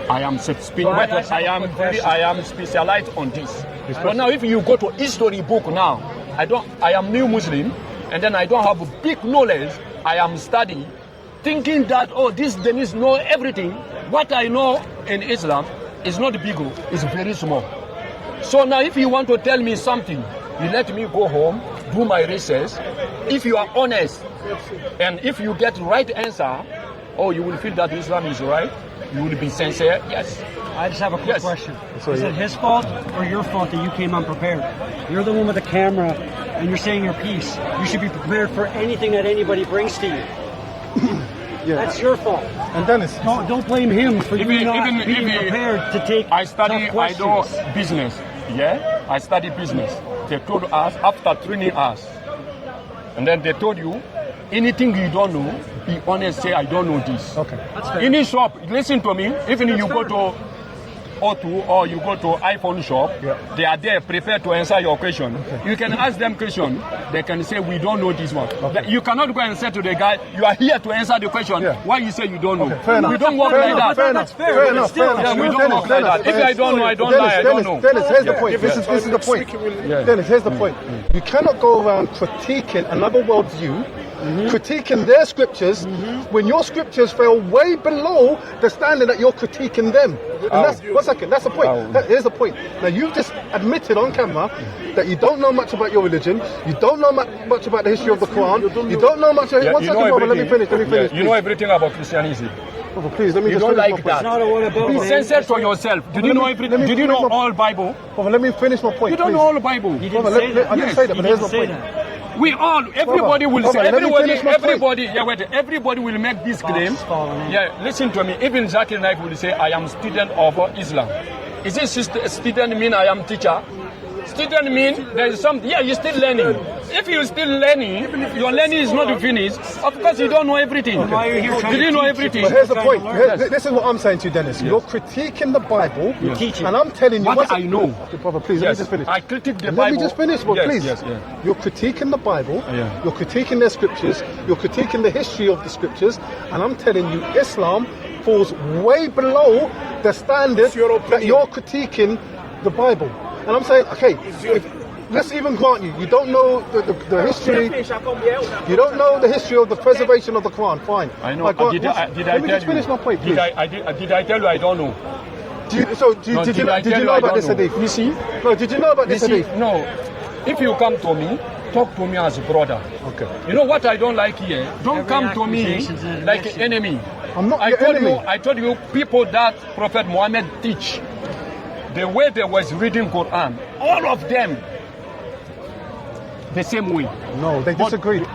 I am specialized on this. But now if you go to history book now, I am new Muslim, and then I don't have a big knowledge. I am studying, thinking that, oh, this Dennis know everything. What I know in Islam is not big, it's very small. So now if you want to tell me something, you let me go home, do my research. If you are honest, and if you get the right answer, oh, you will feel that Islam is right, you will be sincere, yes. I just have a quick question. Is it his fault or your fault that you came unprepared? You're the one with the camera and you're saying your piece. You should be prepared for anything that anybody brings to you. That's your fault. And Dennis, don't blame him for you not being prepared to take I study, tough questions. I know business. Yeah, I study business. They told us after training us, and then they told you anything you don't know, be honest. Say I don't know this. okay. That's fair. Any shop, listen to me. Even you go to O2 or you go to iPhone shop, they are there prepared to answer your question. You can ask them question. They can say we don't know this one. You cannot go and say to the guy, you are here to answer the question. Why you say you don't know? Fair enough. We don't work like that. That's fair. Fair enough. Yeah, we don't work like that. If I don't know, I don't lie. I don't know. Dennis, here's the point. This is the point. Dennis, here's the point. You cannot go around critiquing another worldview, critiquing their scriptures, when your scriptures fell way below the standard that you're critiquing them. And that's, one second, that's the point. Here's the point. Now, you've just admitted on camera that you don't know much about your religion, you don't know much about the history of the Quran, you don't know much. One second, brother, let me finish. You know everything about Christianity. Brother, please, let me You just don't finish like my that. It's not a one about Be sincere to yourself. Did you know everything? Did you know all Bible? Brother, let me finish my point. You don't know all Bible. You didn't Brother, say that. I didn't say that, but here's my point. We all, everybody will Brother, say, let me finish my everybody will make this claim. falling in. Yeah, listen to me. Even Zakir Naik will say, I am student of Islam. Is it student mean I am teacher? Student mean there is something. Yeah, you're still learning. If you're still learning, your learning is not finished. Of course, you don't know everything. Why are you here trying Did you to know teach? everything? But here's the point. Yes. This is what I'm saying to you, Dennis. You're critiquing the Bible, teaching. and I'm telling you What I know. Brother, please, let me just finish. I critique the Let Bible. me just finish, bro, Yes, please. yes. You're critiquing the Bible, Yeah. you're critiquing their scriptures, you're critiquing the history of the scriptures, and I'm telling you, Islam falls way below the standard that you're critiquing the Bible. And I'm saying, okay, let's even grant you don't know the history, you don't know the history of the preservation of the Quran, fine. I know. Let me just finish my point, please. Did I tell you I don't know? Did you know about this hadith? You see? No, did you know about this hadith? No. If you come to me, talk to me as a brother. Okay. You know what I don't like here? Don't Every come to me accusation's an like an admission. enemy. I'm not I your told enemy. you. I told you people that Prophet Muhammad teach, the way they was reading Quran, all of them, the same way. No, they disagreed.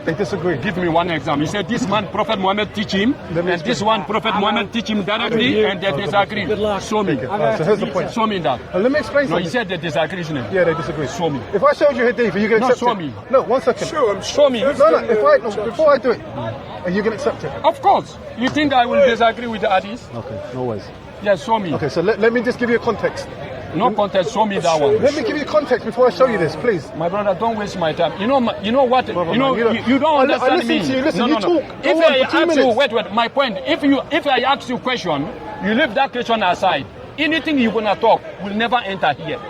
They disagreed. Give me one example. He said this man Prophet Muhammad teach him, and this one Prophet Muhammad teach him directly, and they disagree. Good luck. Show me. Alright, so here's the point. Show me that. Let me explain No, he something. said they disagree, isn't it? Yeah, they disagree. Show me. If I showed you hadith, are you going to No, accept show it? me. No, 1 second. Show me. Before I do it, are you going to accept it? Of course. You think I will disagree with the hadith? Okay, no worries. Yes, show me. Okay, so let me just give you a context. No contest, show me that one. Let me give you context before I show you this, please. My brother, don't waste my time. You know what? Brother, you don't I understand listen me. to you. Listen, no, you no. talk. If Go on I for 2 ask you, minutes. wait. My point. If I ask you question, you leave that question aside. Anything you gonna talk will never enter here.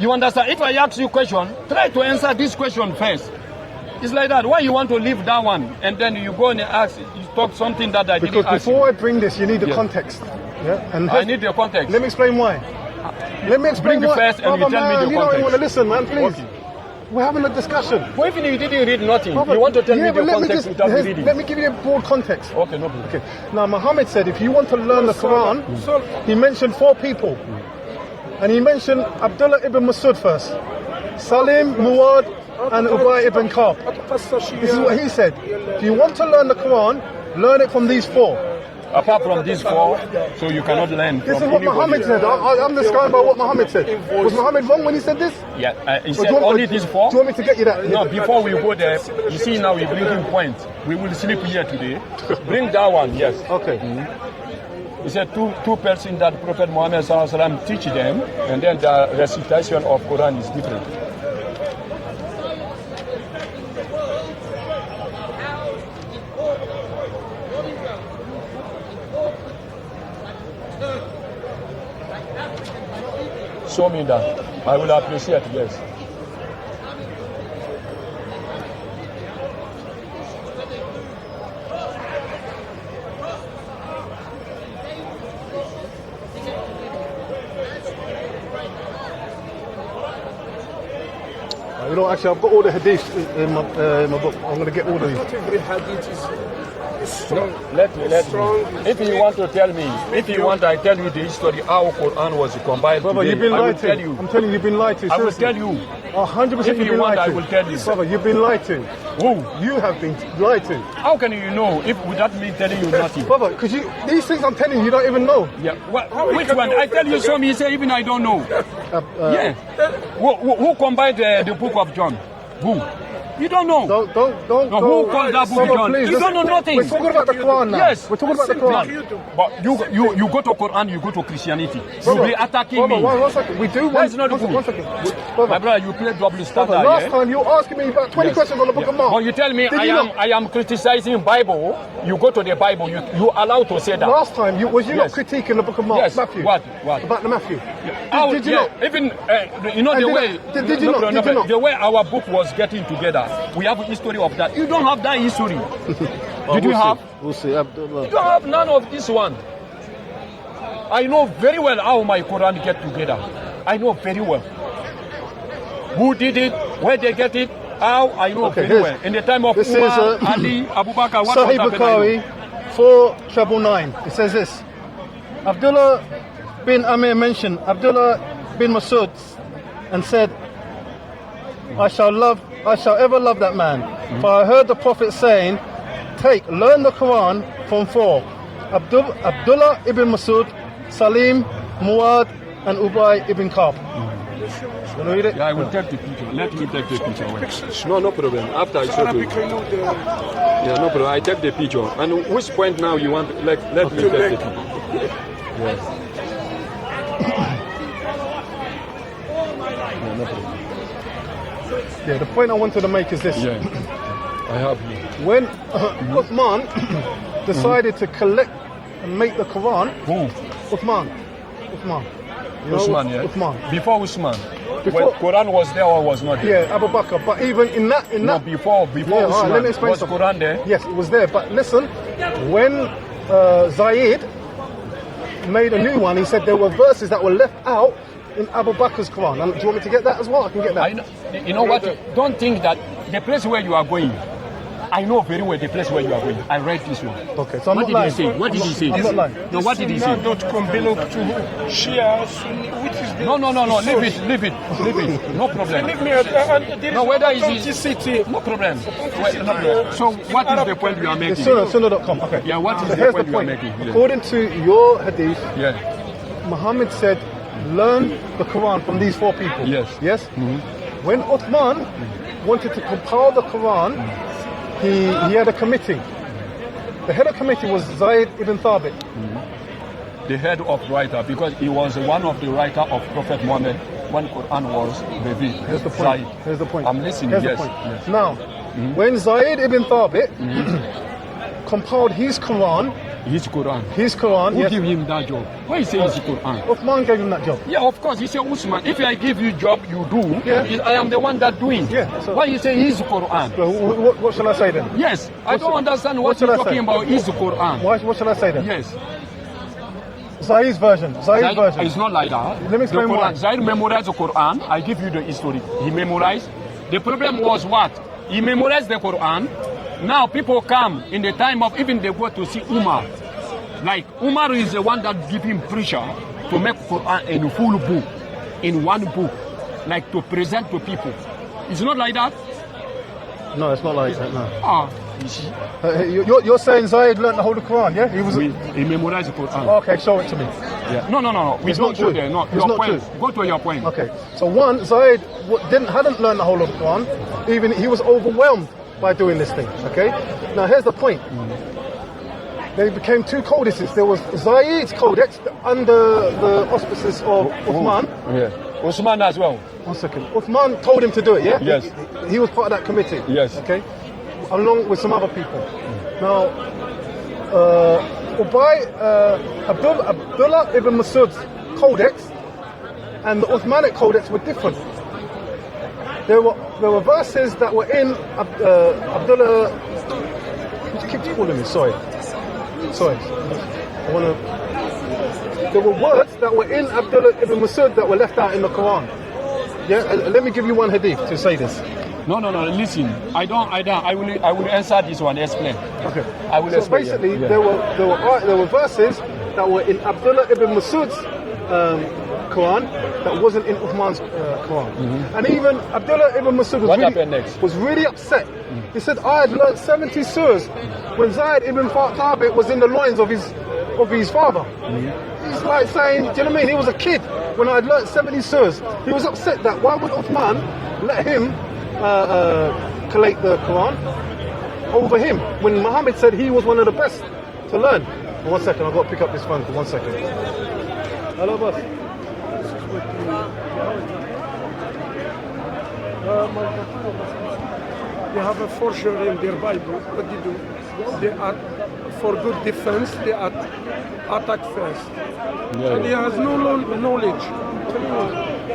You understand? If I ask you question, try to answer this question first. It's like that. Why you want to leave that one and then you go and ask, you talk something that I Because didn't ask before you. I bring this, you need the Yeah. context. Yeah, and I need the context. Let me explain why. Let me explain Bring why. it first and you Brother, tell me man, the you don't even context. want to listen, man. Please. Okay. We're having a discussion. Well, even if you didn't read nothing, Brother, you want to tell yeah, me but the context without reading. let me give you a broad context. Okay, no problem. Okay. Now, Muhammad said if you want to learn the Quran, he mentioned 4 people. And he mentioned Abdullah ibn Masud first. Salim, Muad, and Ubay ibn Ka'b. This is what he said. If you want to learn the Quran, learn it from these 4. apart from these 4, so you cannot learn This from is what anybody. Muhammad said. I'm just going by what Muhammad said. Was Muhammad wrong when he said this? Yeah, he Or said do you want- only these 4. Do you want me to get you that? No, before we go there, you see now we're bringing points. We will sleep here today. Bring that one, yes. Okay. He said two persons that Prophet Muhammad sallallahu alaihi wasallam teach them, and then the recitation of Quran is different. Show me that. I will appreciate, yes. You know, actually, I've got all the hadiths in my book. I'm going to get all of these. Not every hadith is strong. Let me. If you want to tell me, I tell you the history how Quran was compiled. Brother, today, you've been I will lied to. tell you. I'm telling you, you've been lied to. I will Seriously. tell you. 100% If you've you been want, lied to. I will tell you. Brother, you've been lied to. Who? You have been lied to. How can you know if without me telling you nothing? Brother, because these things I'm telling you, you don't even know. Yeah. Which one? I tell you some. You say even I don't know. Yeah. Who compiled the book of John? Who? You don't know. Don't. No, who called that book John? Please, You don't know nothing. We're talking about the Quran now. Yes. We're talking about the Quran. But you go to Quran, you go to Christianity. Brother, You be attacking brother, me. one second. We do That's one, not one, good. one second. My Brother, brother, you play double standard. brother, last yeah? time you were asking me about 20 Yes. questions on the book of Mark. But you tell me Did you not? I am criticizing Bible. You go to the Bible. You allowed to say that. Last time, was you not Yes. critiquing the book of Mark, Yes. Matthew? What? About the Matthew. How- Did you yeah, not? Even you know And the did way. I- did you not? Did you not? The way our book was getting together. We have a history of that. You don't have that history. Did you have? We'll see. Abdullah. You don't have none of this one. I know very well how my Quran get together. I know very well. Who did it? Where they get it? How? I know Okay, very here's- well. In the time of this Umar, is, Ali, Abu Bakr, what Sahih was happening? Bukhari 499. It says this. Abdullah bin Amir mentioned Abdullah bin Masud and said, I shall ever love that man. For I heard the Prophet saying, learn the Quran from 4. Abdullah ibn Masud, Salim, Muad, and Ubay ibn Ka'b. You read it? Yeah, I will take the picture. Let me take the picture. Wait. No problem. After I show you. Yeah, no problem. I take the picture. And which point now you want? Let me take the picture. Yes. Yeah, no problem. Yeah, the point I wanted to make is this. Yeah. I have here. When Uthman decided to collect and make the Quran, Who? Uthman. You know, Usman, yeah. Uthman. Before Usman. Before- When Quran was there or was not there? Yeah, Abu Bakr. But even in that, No, before yeah, Usman. all right, let me explain Was something. Quran there? Yes, it was there. But listen, when Zayed made a new one, he said there were verses that were left out in Abu Bakr's Quran. And do you want me to get that as well? I can get that. I know, you know what? Don't think that the place where you are going. I know very well the place where you are going. I read this one. Okay, so I'm What not did lying. he say? What did he say? I'm not lying. No, what did he say? Sunnah.com belong to Shia, Sunni, which is the No. Leave it. No problem. Leave me there No, is whether it's authenticity. no problem. Well, no problem. So what is the point you are It's making? Sunnah.com. Okay. Yeah, what is So the here's point the you are point. making? Yeah. According to your hadith, Yeah. Muhammad said, learn the Quran from these 4 people. Yes. Yes? When Uthman wanted to compile the Quran, he had a committee. The head of the committee was Zayd ibn Thabit. The head of writer, because he was one of the writer of Prophet Muhammad when Quran was revealed. Here's the point. Zayd. Here's the point. I'm listening. Here's Yes. the point. Yes. Now, when Zayd ibn Thabit compiled his Quran, His Quran. Who yes, give him that job? Why he say his Quran? Uthman gave him that job. Yeah, of course. He said, Usman, if I give you job, you do. Yeah. I am the one that doing. Yeah, so- Why you say his Quran? So what shall I say then? Yes, I don't understand what what should you're I say? talking about. His Quran. What shall I say then? Yes. Zayd's version. Zayd's version. It's not like that. Let me explain the why. Quran. Zayd memorized the Quran. I give you the history. He memorized. The problem was what? He memorized the Quran. Now people come in the time of even they go to see Umar. Like Umar is the one that give him pressure to make Quran in a full book, in one book, like to present to people. It's not like that. No, it's not like that. No. You see? You're saying Zayed learned the whole of the Quran, yeah? He memorized the Quran. Okay, show it to me. Yeah. No. We It's don't not go true. there. No, It's your not point. true. Go to your point. Okay, so one, Zayed hadn't learned the whole of the Quran. Even he was overwhelmed by doing this thing. Okay, now here's the point. They became two codices. There was Zayed's codex under the auspices of Uthman. Yeah. Usman as well. 1 second. Uthman told him to do it. Yeah. Yes. He was part of that committee. Yes. Okay, along with some other people. Now, Abdullah ibn Masud's codex and the Uthmanic codex were different. There were verses that were in Abdullah. He keeps calling me. Sorry. There were words that were in Abdullah ibn Masud that were left out in the Quran. Yeah. Let me give you one hadith to say this. No. Listen, I will answer this one. Explain. Okay. I will So explain. basically, Yeah. there were verses that were in Abdullah ibn Masud's Quran that wasn't in Uthman's Quran. And even Abdullah ibn Masud What happened next? was really upset. He said, I had learned 70 surahs when Zayd ibn Thabit was in the loins of his father. He's like saying, do you know what I mean? He was a kid when I had learned 70 surahs. He was upset that why would Uthman let him collate the Quran over him when Muhammad said he was one of the best to learn. 1 second, I've got to pick up this phone for 1 second. Hello, boss. They have a forgery in their Bible. What they do? They for good defense, they attack first. And he has no knowledge.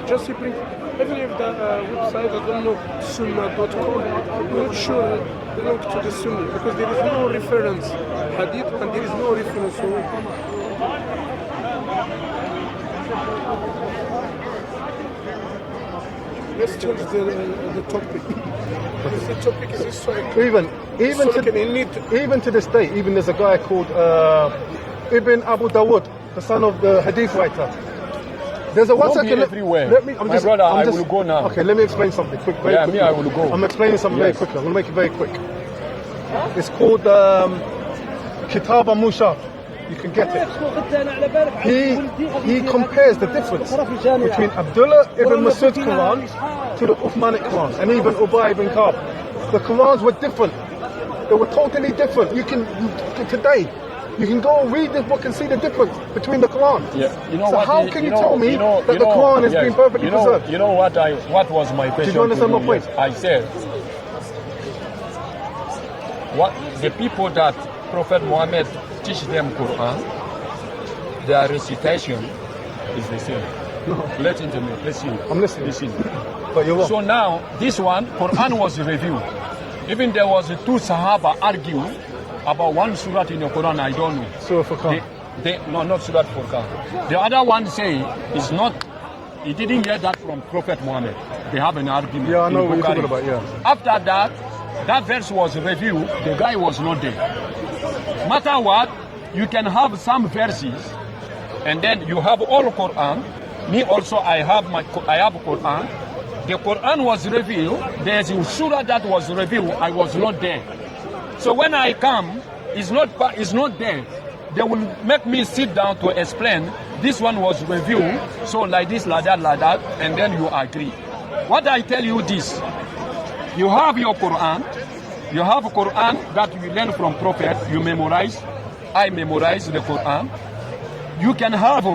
Just he bring, even if the website, I don't know, sunnah.com, I'm not sure it belongs to the Sunni because there is no reference hadith and there is no reference. Let's change the topic. Because the topic is Israel. Even to this day, even there's a guy called Ibn Abu Dawud, the son of the hadith writer. There's a 1 Don't be second. everywhere. My brother, I will go now. Okay, let me explain something quick. Very quickly. I will go. I'm explaining something very quickly. I'm going to make it very quick. It's called Kitab al-Mushaf. You can get it. He compares the difference between Abdullah ibn Masud's Quran to the Uthmanic Quran, and even Ubay ibn Ka'b. The Qurans were different. They were totally different. Today, you can go read this book and see the difference between the Quran. Yeah. You know so what? how can you tell me that the Quran has been perfectly preserved? You know what was my question? Did you understand my point? I said, what the people that Prophet Muhammad teach them Quran, their recitation is the same. No. Listen to me. I'm listening. Listen. But you're wrong. So now, this one, Quran was reviewed. Even there was two Sahaba argue about one surah in the Quran, I don't know. Surah Furqan. No, not Surah Furqan. The other one say it's not, he didn't hear that from Prophet Muhammad. They have an argument. Yeah, I know in what you're Baqarah. talking about, yeah. After that verse was reviewed, the guy was not there. Matter what, you can have some verses, and then you have all Quran. Me also, I have Quran. The Quran was revealed. There's a surah that was revealed. I was not there. So when I come, it's not there. They will make me sit down to explain. This one was revealed. So like this, like that, and then you agree. What I tell you this: you have your Quran. You have a Quran that you learn from Prophet. You memorize. I memorize the Quran. You can have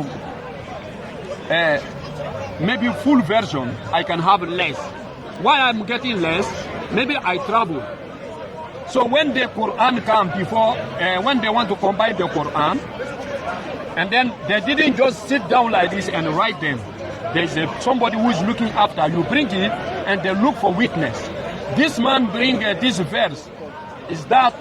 maybe full version. I can have less. Why I'm getting less? Maybe I travel. So when the Quran come before, when they want to combine the Quran, and then they didn't just sit down like this and write them. There's somebody who is looking after. You bring it, and they look for witness. This man bring this verse. Is that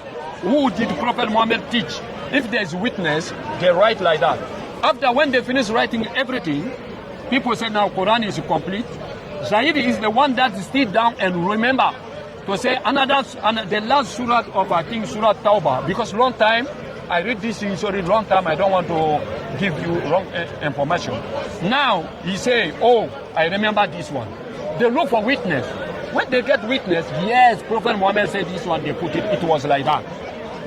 who did Prophet Muhammad teach? If there's witness, they write like that. After when they finish writing everything, people say now Quran is complete. Zaid is the one that sit down and remember to say the last surah of I think Surah Tawbah, because long time I read this history long time. I don't want to give you wrong information. Now he say, oh, I remember this one. They look for witness. When they get witness, yes, Prophet Muhammad said this one, they put it, it was like that.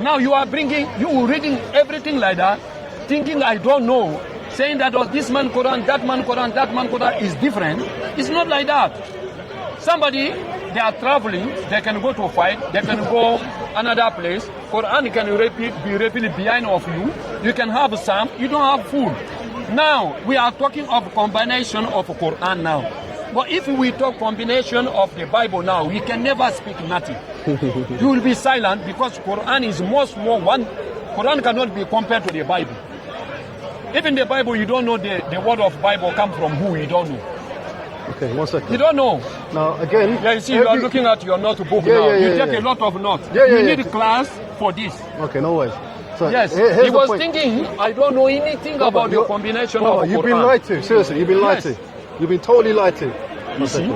Now you are reading everything like that, thinking I don't know, saying that this man Quran, that man Quran is different. It's not like that. Somebody, they are traveling, they can go to fight, they can go another place. Quran can be repeated behind of you. You can have some, you don't have food. Now, we are talking of combination of Quran now. But if we talk combination of the Bible now, we can never speak nothing. You will be silent because Quran is much more one. Quran cannot be compared to the Bible. Even the Bible, you don't know the word of Bible come from who, you don't know. Okay, 1 second. You don't know. Now, again... Yeah, you see, you are looking at your notebook now. You take a lot of notes. You need class for this. Okay, no worries. So, yes, he was thinking, I don't know anything about the combination of you've Quran. Been lied to, seriously, you've been lied to. You've been totally lied to. You see?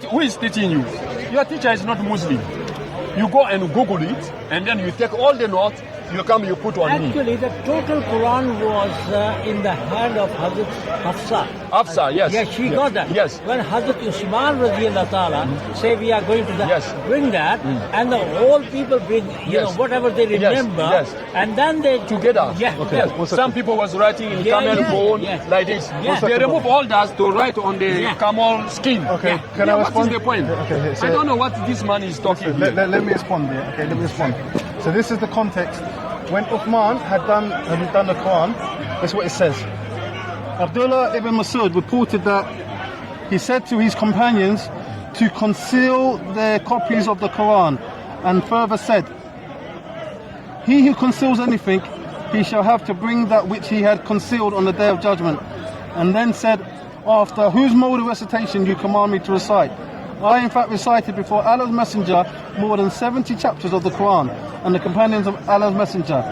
Who is teaching you? Your teacher is not Muslim. You go and Google it, and then you take all the notes, you come, you put on me. Actually, the total Quran was in the hand of Hazrat Hafsah. Hafsah, yes. Yes, she got that. Yes. When Hazrat Usman radiallahu ta'ala say we are going to bring that, and the whole people bring, you know, whatever they remember, and then they... Together. Some people was writing in camel bone, like this. They remove all that to write on the camel skin. Okay, can I respond? What is the point? Okay, so I don't know what this man is talking about. Let me respond here. Okay, let me respond. So this is the context. When Uthman had done the Quran, that's what it says. Abdullah ibn Masud reported that he said to his companions to conceal their copies of the Quran, and further said, he who conceals anything, he shall have to bring that which he had concealed on the day of judgment. And then said, after whose mode of recitation you command me to recite? I in fact recited before Allah's Messenger more than 70 chapters of the Quran, and the companions of Allah's Messenger.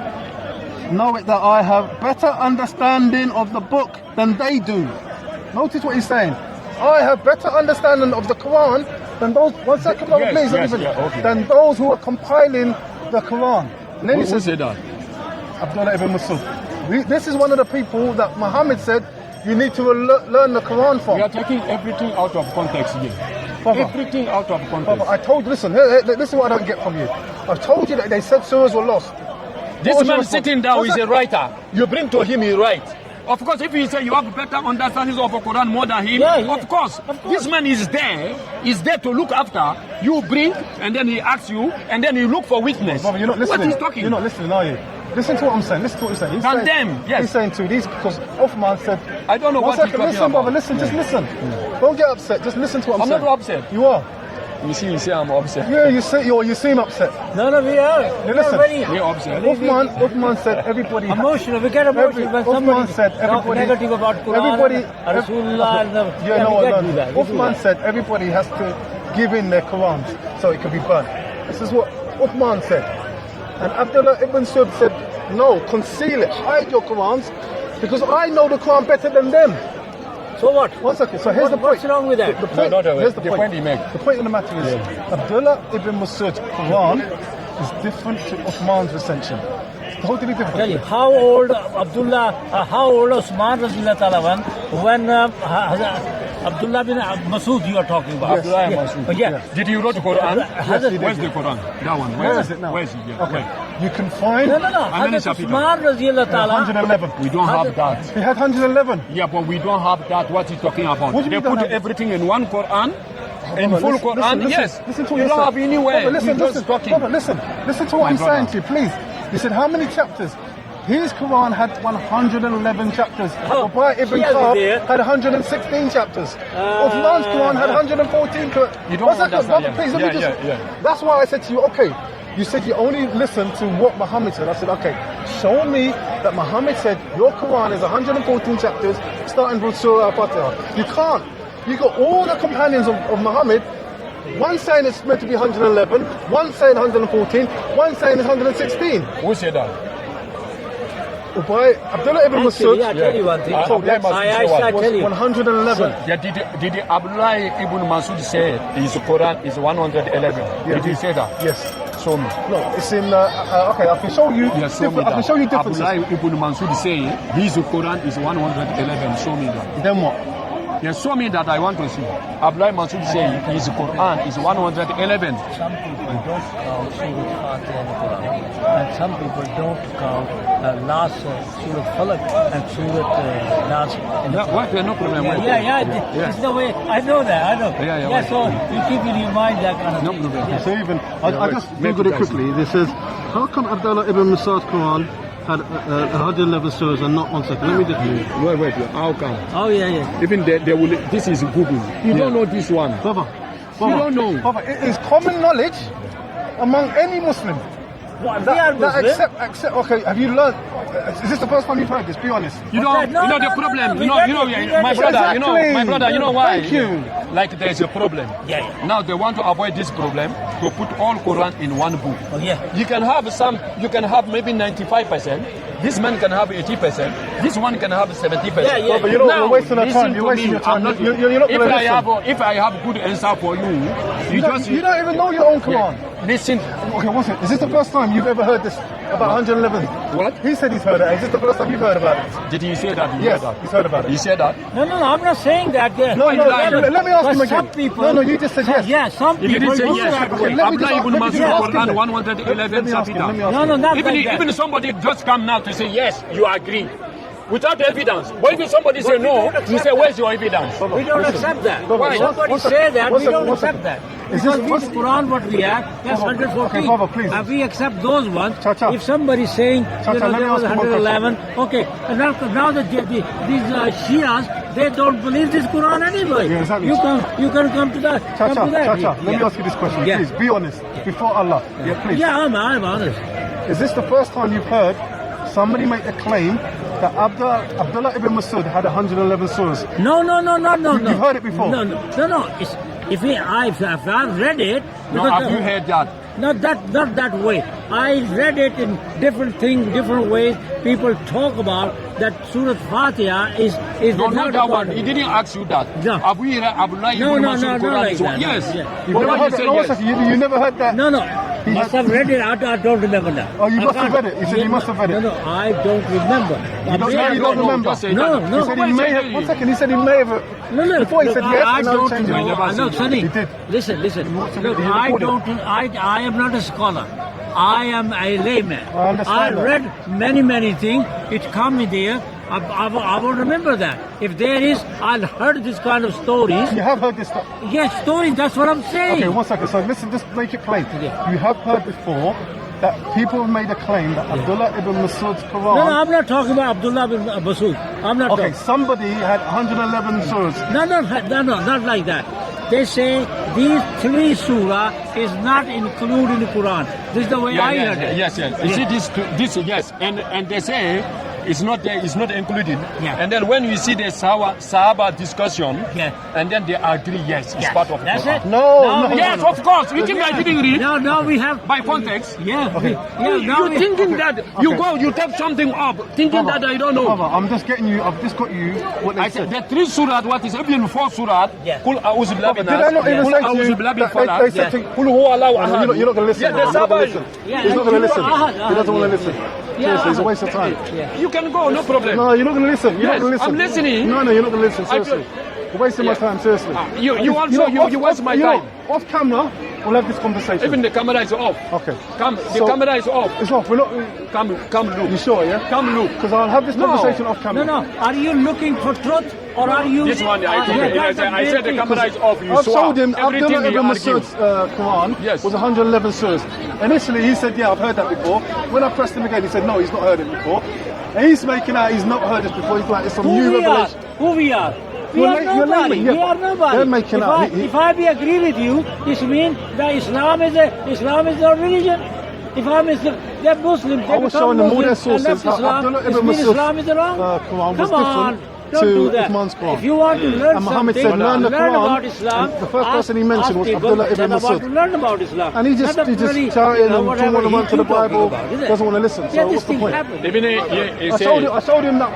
Know it that I have better understanding of the book than they do. Notice what he's saying. I have better understanding of the Quran than those, one second, please, than those who are compiling the Quran. And then he says, that? Abdullah ibn Masud. This is one of the people that Muhammad said you need to learn the Quran from. We are taking everything out of context here. Everything out of context. I told you, listen, this is what I don't get from you. I've told you that they said surahs were lost. This man sitting down is a writer. You bring to him, he writes. Of course, if you say you have better understanding of the Quran more than him, of course. This man is there to look after. You bring, and then he asks you, and then you look for witness. Brother, you're not listening. What he's talking? You're not listening, are you? Listen to what I'm saying. Listen to what he's saying. He's saying to these, because Uthman said, I don't know what he's talking listen, about. brother, listen, just listen. Don't get upset, just listen to what I'm saying. I'm not upset. You are. You see I'm upset. Yeah, you seem upset. No, we are. Listen, we're upset. Uthman said everybody... Emotional, we get emotional when somebody said everybody, negative about Quran, Rasulullah, Uthman said everybody has to give in their Qurans so it can be burnt. This is what Uthman said. And Abdullah ibn Masud said, no, conceal it, hide your Qurans, because I know the Quran better than them. So what? 1 second, so here's the point. What's wrong with that? Here's the point he made. The point of the matter is, Abdullah ibn Masud's Quran is different to Uthman's recension. It's totally different. Tell you, how old Usman Rasulullah Ta'ala when Abdullah bin Masud you are talking about? Abdullah bin Masud. Yeah. Did you write the Quran? Yes, where's the Quran? That one. Where is it now? Where's it? Yeah. Okay. You can find... No. Usman Rasulullah Ta'ala. 111. We don't have that. He had 111. Yeah, but we don't have that. What he's talking about? They put everything in one Quran. In full Quran, yes. Listen to what you don't have anywhere. Listen to what I'm saying to you, please. He said, how many chapters? His Quran had 111 chapters. Ubay ibn Ka'b had 116 chapters. Uthman's Quran had 114. You don't understand. Please, let me just... That's why I said to you, okay, you said you only listen to what Muhammad said. I said, okay, show me that Muhammad said your Quran is 114 chapters, starting from Surah Al-Fatiha. You can't. You got all the companions of Muhammad, one saying it's meant to be 111, one saying 114, one saying it's 116. Who said that? Abdullah ibn Masud. I tell you one thing. I tell you. 111. Yeah, did Abdullah ibn Masud say his Quran is 111? Yeah, did he say that? Yes. Show me. No, it's in. Okay, I can show you. Yeah, I can show you differences. Abdullah ibn Masud say his Quran is 111. Show me that. Then what? Yes, show me that I want to see. Abdullah Masood saying his Quran is 111. Some people don't count Surah Fatiha in the Quran, and some people don't count last Surah Falaq and Surah Nasr. What? No problem. It's the way. I know that. I know. Yeah. So you keep in your mind that kind of No thing. problem. So even I just googled it quickly. This says, how come Abdullah ibn Mas'ud's Quran had 111 surahs and not 1 second? Let me just move. Wait. How come? Oh yeah. Even they will. This is Google. You don't know this one. Baba, You don't know. Brother, it is common knowledge among any Muslim. Accept. Okay, have you learned? Is this the first time you've heard this? Be honest. You know the problem. My brother. You know why? Thank you. Like there's a problem. Yeah. Now they want to avoid this problem to put all Quran in one book. Oh yeah. You can have maybe 95%. This man can have 80%. This one can have 70%. Yeah. But you're wasting our time. You're wasting your time. You're not going to listen. If I have good answer for you, You don't even know your own Quran. Listen. Okay, one second. Is this the first time you've ever heard this about 111? What? He said he's heard it. Is this the first time you've heard about it? Did he say that? Yes, he's heard about it. He said that. No, I'm not saying that. No, let me ask him again. Some people. No, you just said yes. Yeah, some If you people didn't say do yes, that okay. way. Abdullah ibn let me Mas'ud just ask him Quran then. 111 Let me ask him. No, not like that. Even somebody just come now to say yes, you agree. Without evidence. But if somebody say no, you say where's your evidence? We don't accept that. Why? Somebody say that, we don't accept that. Is Because this- we the Quran what we have, that's 114. Okay, Baba, please. And we accept those ones. Cha-cha. If somebody's saying, Cha-cha, let me there was ask you one 111, okay. And now these Shias, they don't believe this Quran anyway. Yeah, exactly. You can come to that. Cha-cha, let me Yeah. ask you this question. Yeah. Please, be honest. Before Allah. Yeah, please. Yeah, I'm honest. Is this the first time you've heard somebody make a claim that Abdullah ibn Mas'ud had 111 surahs? No. You've heard it before? No. If I've read it, No, because have you heard that? Not that way. I read it in different things, different ways. People talk about that Surah Fatiha is No, the not third that part. one. He didn't ask you that. No. Have we read Abdullah ibn No, Mas'ud Quran like is one? that. Yes. Yeah. You've But never when heard you that? say No, one yes, second. You never heard that? No. Must have read it. I don't remember now. Oh, you must have read it. You said you must have read it. No, I don't remember. You don't remember? Just say No, that. no. He said he may have. One second. He said he may have. No. Before he said yes, I and now don't he changed it. remember. No, Sonny. He did. Listen. Look, He I recorded. don't. I am not a scholar. I am a layman. I understand that. read many things. It come in there. I will remember that. If there is, I'll heard this kind of stories. You have heard this stuff. Yes, stories. That's what I'm saying. Okay, 1 second. So listen, just make it plain. Yeah. You have heard before that people have made a claim that Abdullah ibn Mas'ud's Quran. No, I'm not talking about Abdullah bin Masud. I'm not Okay, talking. somebody had 111 surahs. No, not like that. They say these 3 surah is not included in the Quran. This is the way I heard it. Yes. You see this yes, and they say it's not there, it's not included. Yeah. And then when you see the Sahaba discussion, Yeah. and then they agree, yes, it's part of That's Quran. it. No. Yes, of course. You think I didn't read? Now we have By context. Yeah. Now You're thinking that you take something up, thinking that I don't know. Brother, I'm just getting you. I've just got you what they I said said. the 3 surah, what is even 4 surah? Yeah. Kul a'udhu billahi Did I not even Kul say to a'udhu you billahi that falaq. they said to Kul huwa Allahu ahad. You're not going to listen. Yeah, the He's not going to Sahaba. listen. Yeah, He's not going to listen. ahad, He doesn't want to listen. Seriously, it's a waste of time. You can go, no problem. No, you're not going to listen. You're Yes, not going to listen. I'm listening. No, you're not going to listen. Seriously. You're wasting my time, seriously. You waste my time. Off camera, we'll have this conversation. Even the camera is off. Okay. The camera is off. It's off. We're not. Come look. You sure, yeah? Come look. Because I'll have this No. conversation off camera. No. Are you looking for truth or are you? This one, I said the thing. camera is off. You I've swore. told him Everything Abdullah you ibn argue. Mas'ud's Quran Yes. was 111 surahs. Initially, he said, yeah, I've heard that before. When I pressed him again, he said, no, he's not heard it before. And he's making out he's not heard it before. He's like, it's some new revelation. Who we are? We You're are you're nobody. layman, yeah, We are but nobody. they're making out. If I agree with you, this means that Islam is the religion. If I'm they're Muslim. I was showing them all their Muslims and sources. left How Islam. Abdullah This ibn means Mas'ud's Islam is wrong. Quran was Come on. different Don't to do that. Uthman's Quran. If you want to learn And Muhammad something, said, learn the Quran, about Islam. and the first person he mentioned was ask people Abdullah ibn that want to Mas'ud. learn about Islam. And he just Not a bloody, shouting and whatever talking about to the he's talking Bible, about, is it? doesn't want to listen. Yeah, So this what's the thing point? happened. Even I showed him that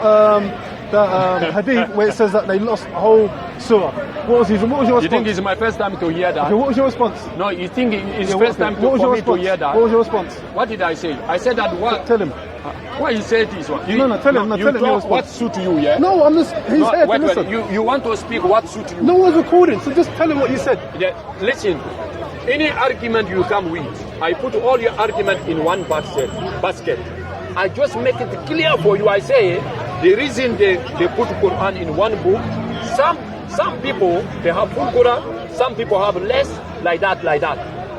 the hadith where it says that they lost a whole surah. What was your response? You think it's my first time to hear that? Okay, what was your response? No, you think it's first time what was for your me to response? hear that? What was your response? What did I say? I said that what? Tell him. Why you say this one? No, tell him. You Tell him your talk what response. suit you, yeah? No, I'm just. He's No, here to wait, listen. you want to speak what suit you? No one's recording, so just tell him what you said. Yeah, listen, any argument you come with, I put all your argument in one basket. I just make it clear for you. I say the reason they put Quran in one book, some people they have full Quran, some people have less, like that.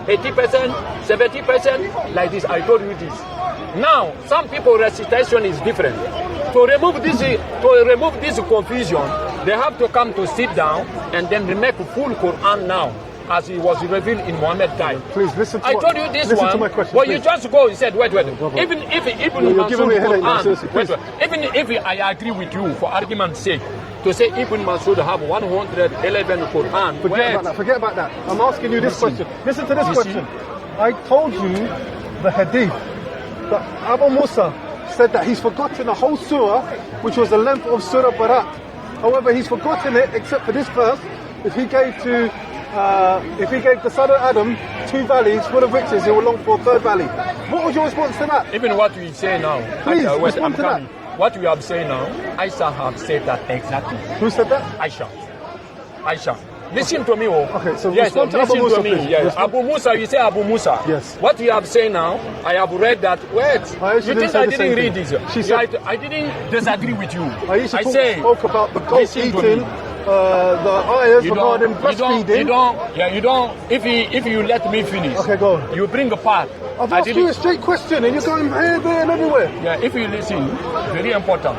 80%, 70%, like this. I told you this. Now, some people recitation is different. To remove this confusion, they have to come to sit down and then make full Quran now, as it was revealed in Muhammad's time. Please listen to I told you this listen one. To my question, well, please. you just go. He said, wait. Brother. Even You're giving me a headache now, seriously, please. even if I agree with you, for argument's sake, to say Ibn Masud have 111 Quran. Forget about that. I'm asking you this question. Listen to this question. I told you the hadith that Abu Musa said that he's forgotten a whole surah, which was the length of Surah Barat. However, he's forgotten it except for this verse. If he gave the son of Adam 2 valleys full of riches, he will long for a 3rd valley. What was your response to that? Even what we say now. Please, respond to that. What we have said now, Aisha have said that exactly. Who said that? Aisha. Listen to me, oh. Okay, so yes, respond to Abu listen Musa, to me. please. Yes. Respond. Abu Musa, you say Abu Musa. Yes. What you have said now, I have read that. Wait. You think I didn't read this? She said, I didn't disagree with you. I spoke about the goat eating, the ayahs regarding breastfeeding. You don't. If you let me finish. Okay, go on. You bring a part. I've asked you a straight question and you're going here, there, and everywhere. Yeah, if you listen, very important.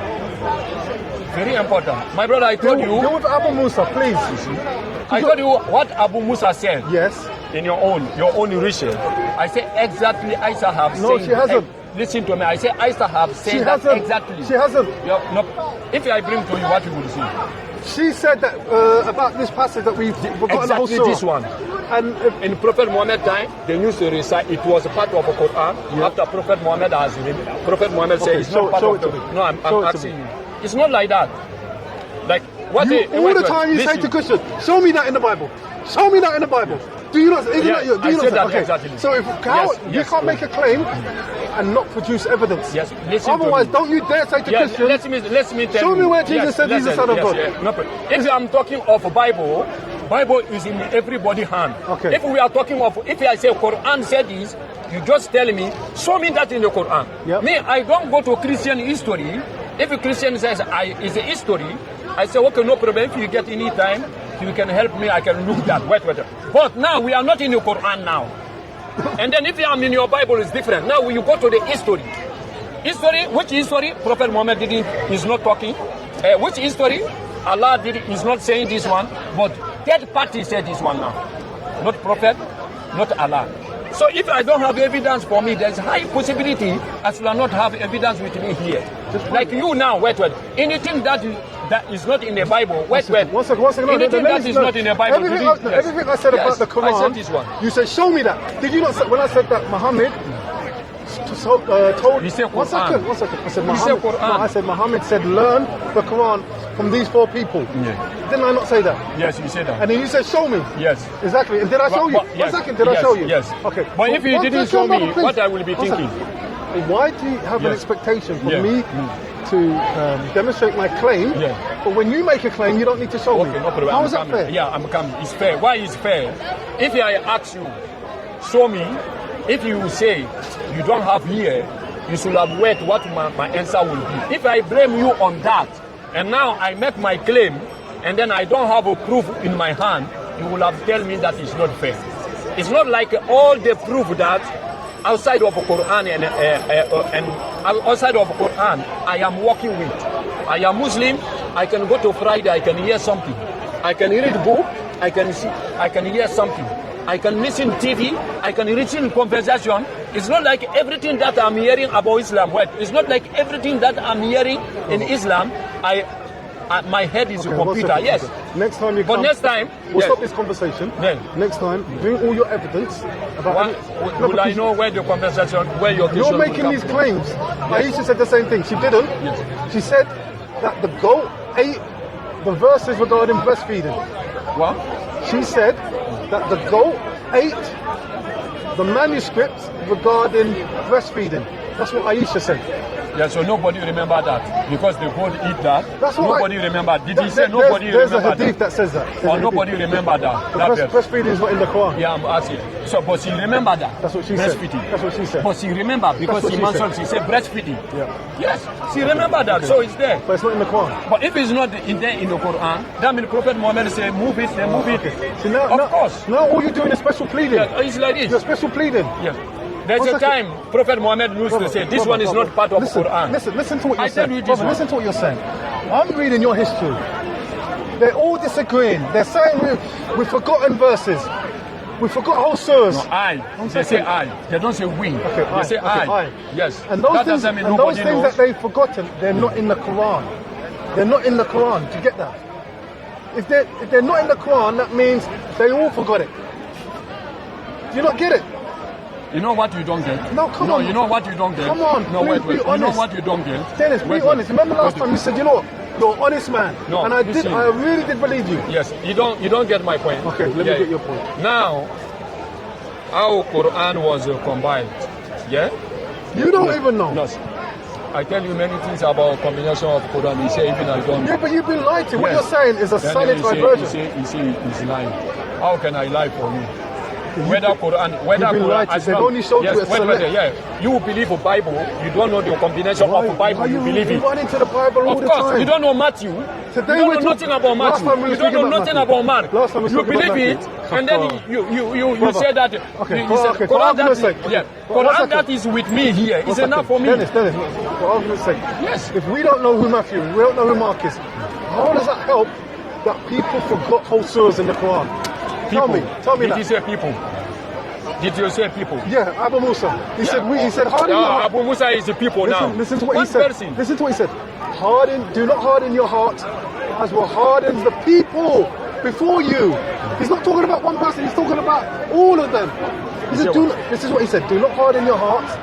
Very important. My brother, I told you. Deal with Abu Musa, please. I told you what Abu Musa said. Yes. In your own research. I say exactly Aisha have said. No, she hasn't. Listen to me. I say Aisha have said that exactly. She hasn't. No. If I bring to you, what you will see? She said that about this passage that we've forgotten the whole surah. This one. And in Prophet Muhammad time, they used to recite. It was a part of the Quran. Yeah. After Prophet Muhammad has read, Prophet Muhammad said it's not part of the Quran. No, I'm asking you. It's not like that. Like what? All the time you say to Christians, show me that in the Bible. Show me that in the Bible. Do you not? I said that exactly. So you can't make a claim and not produce evidence. Yes. Otherwise, don't you dare say to Christians. Let me tell you. Show me where Jesus said he's the Son of God. No problem. If I'm talking of Bible is in everybody's hand. Okay. If we are talking of, if I say Quran said this, you just tell me, show me that in the Quran. Yep. Me, I don't go to Christian history. If a Christian says it's a history, I say, okay, no problem. If you get any time, you can help me, I can look that. Wait. But now, we are not in the Quran now. And then if you are in your Bible, it's different. Now, you go to the history. Which history? Prophet Muhammad is not talking. Which history? Allah is not saying this one. But third party said this one now. Not Prophet, not Allah. So if I don't have evidence for me, there's high possibility I will not have evidence with me here. Like you now, wait. Anything that is not in the Bible, wait. One second. Anything that is not in the Bible. Everything I said about the Quran, I said this one. You said, show me that. Did you not say, when I said that Muhammad told... You said Quran. One second. I said Muhammad. You said Quran. No, I said Muhammad said, learn the Quran from these 4 people. Yeah. Didn't I not say that? Yes, you said that. And then you said, show me. Yes. Exactly. And did I show you? Yes. 1 second, did I show you? Yes. Okay. But if you didn't show me, what I will be thinking? Why do you have an expectation for me to demonstrate my claim? Yeah. But when you make a claim, you don't need to show me. No problem. How is that fair? Yeah, I'm coming. It's fair. Why is fair? If I ask you, show me. If you say you don't have here, you should have wait what my answer will be. If I blame you on that, and now I make my claim, and then I don't have a proof in my hand, you will have tell me that it's not fair. It's not like all the proof that outside of the Quran and outside of the Quran I am working with. I am Muslim. I can go to Friday. I can hear something. I can read book. I can see. I can hear something. I can listen TV. I can listen conversation. It's not like everything that I'm hearing about Islam. Wait, it's not like everything that I'm hearing in Islam. My head is a computer. Yes. Next time you come. But next time we'll stop this conversation. Then next time, bring all your evidence about. Will I know where the conversation, where your? You're making these claims. Aisha said the same thing. She didn't. Yes. She said that the goat ate the verses regarding breastfeeding. What? She said that the goat ate the manuscripts regarding breastfeeding. That's what Aisha said. Yeah, so nobody remember that because the goat eat that. That's what nobody remember. Did he say nobody there's remember a hadith that says that. Or nobody remember that? Breastfeeding is not in the Quran. Yeah, I'm asking. So, but she remember that. That's what she said. Breastfeeding. That's what she said. But she remember because she mentioned, she said breastfeeding. Yeah. Yes, she remember that. Okay. So it's there. But it's not in the Quran. But if it's not in there in the Quran, that means Prophet Muhammad say move it, then move it. Okay. So now, of course. Now all you're doing is special pleading. Yeah, it's like this. You're special pleading. Yes. There's a time Prophet Muhammad used to say, this one is not part of the Quran. Listen to what you're saying. Listen to what you're saying. I'm reading your history. They're all disagreeing. They're saying we've forgotten verses. We forgot whole surahs. No, they say I. They don't say we. Okay, they say I. Yes. And those things that they've forgotten, they're not in the Quran. They're not in the Quran. Do you get that? If they're not in the Quran, that means they all forgot it. Do you not get it? You know what you don't get? No, come on. You know what you don't get? Come on, no, please, wait. be honest. You know what you don't get? Dennis, be honest. Remember last time you said, you know what? You're an honest man. No, and I really did believe you. Yes, you don't get my point. Okay, let me get your point. Now, how Quran was compiled, yeah? You don't even know. No, I tell you many things about combination of Quran. You say even I don't know. Yeah, but you've been lied to. Yes. What you're saying is a sanitized version. You say he's lying. How can I lie for you? Whether Quran, whether Quran, they've only showed you a select. You believe the Bible, you don't know the combination of the Bible, you believe it. You run into the Bible all the time. Of course, you don't know Matthew. Today you don't know nothing about Matthew. You don't know nothing about Mark. You believe it, and then you say that. Quran that is with me here is enough for me. Dennis, for argument's sake. Yes. If we don't know who Matthew, we don't know who Mark is, how does that help that people forgot whole surahs in the Quran? Tell me Did you say people? Did you say people? Yeah, Abu Musa. He said harden your heart. Abu Musa is the people now. Listen to what he said. Listen to what he said. Do not harden your heart as will harden the people before you. He's not talking about one person, he's talking about all of them. He said, this is what he said. Do not harden your hearts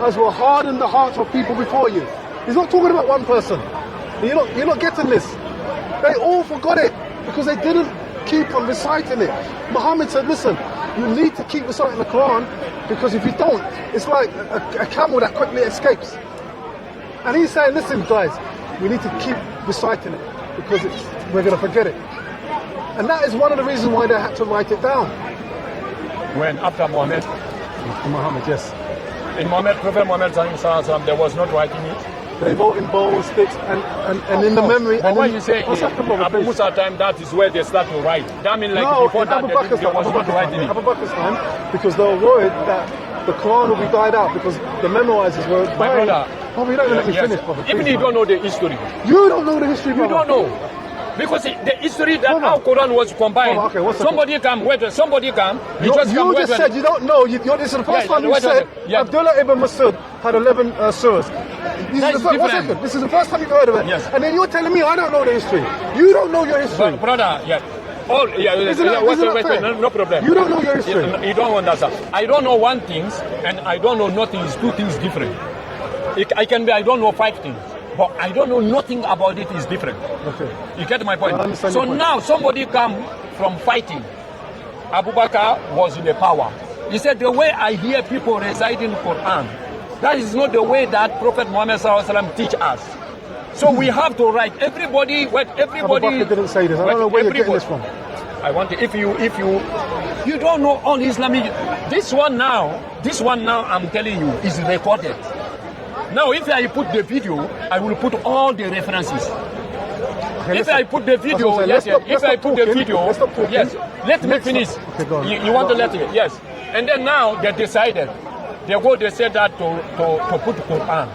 as will harden the hearts of people before you. He's not talking about one person. You're not getting this. They all forgot it because they didn't keep on reciting it. Muhammad said, listen, you need to keep reciting the Quran because if you don't, it's like a camel that quickly escapes. And he's saying, listen guys, we need to keep reciting it because we're going to forget it. And that is one of the reasons why they had to write it down. When? After Muhammad? Muhammad, yes. In Prophet Muhammad there was not writing it? They wrote in bowl and sticks and in the memory. But when you say Abu Musa time, that is where they start to write. That means like before that there was not writing it. Abu Bakr's time, because they were worried that the Quran will be died out because the memorizers were dying. My brother, you don't let me finish, brother. Even you don't know the history. You don't know the history, brother. You don't know. Because the history that how Quran was combined. Somebody come, he just come. You just said you don't know. This is the first time you said Abdullah ibn Masud had 11 surahs. This is the first time you've heard of it. Yes. And then you're telling me I don't know the history. You don't know your history. But brother, no problem. You don't know your history. You don't understand. I don't know one thing and I don't know nothing is two things different. I don't know 5 things. But I don't know nothing about it is different. Okay. You get my point? So now somebody come from fighting. Abu Bakr was in the power. He said the way I hear people reciting Quran, that is not the way that Prophet Muhammad teach us. So we have to write. Everybody. Abu Bakr didn't say this. I don't know where you're getting this from. I want to, if you don't know all Islamic, this one now I'm telling you is recorded. Now, if I put the video, I will put all the references. Okay, if I put the video, yes. Let me finish. Okay, you want to let me? Yes. And then now they decided. They said that to put Quran.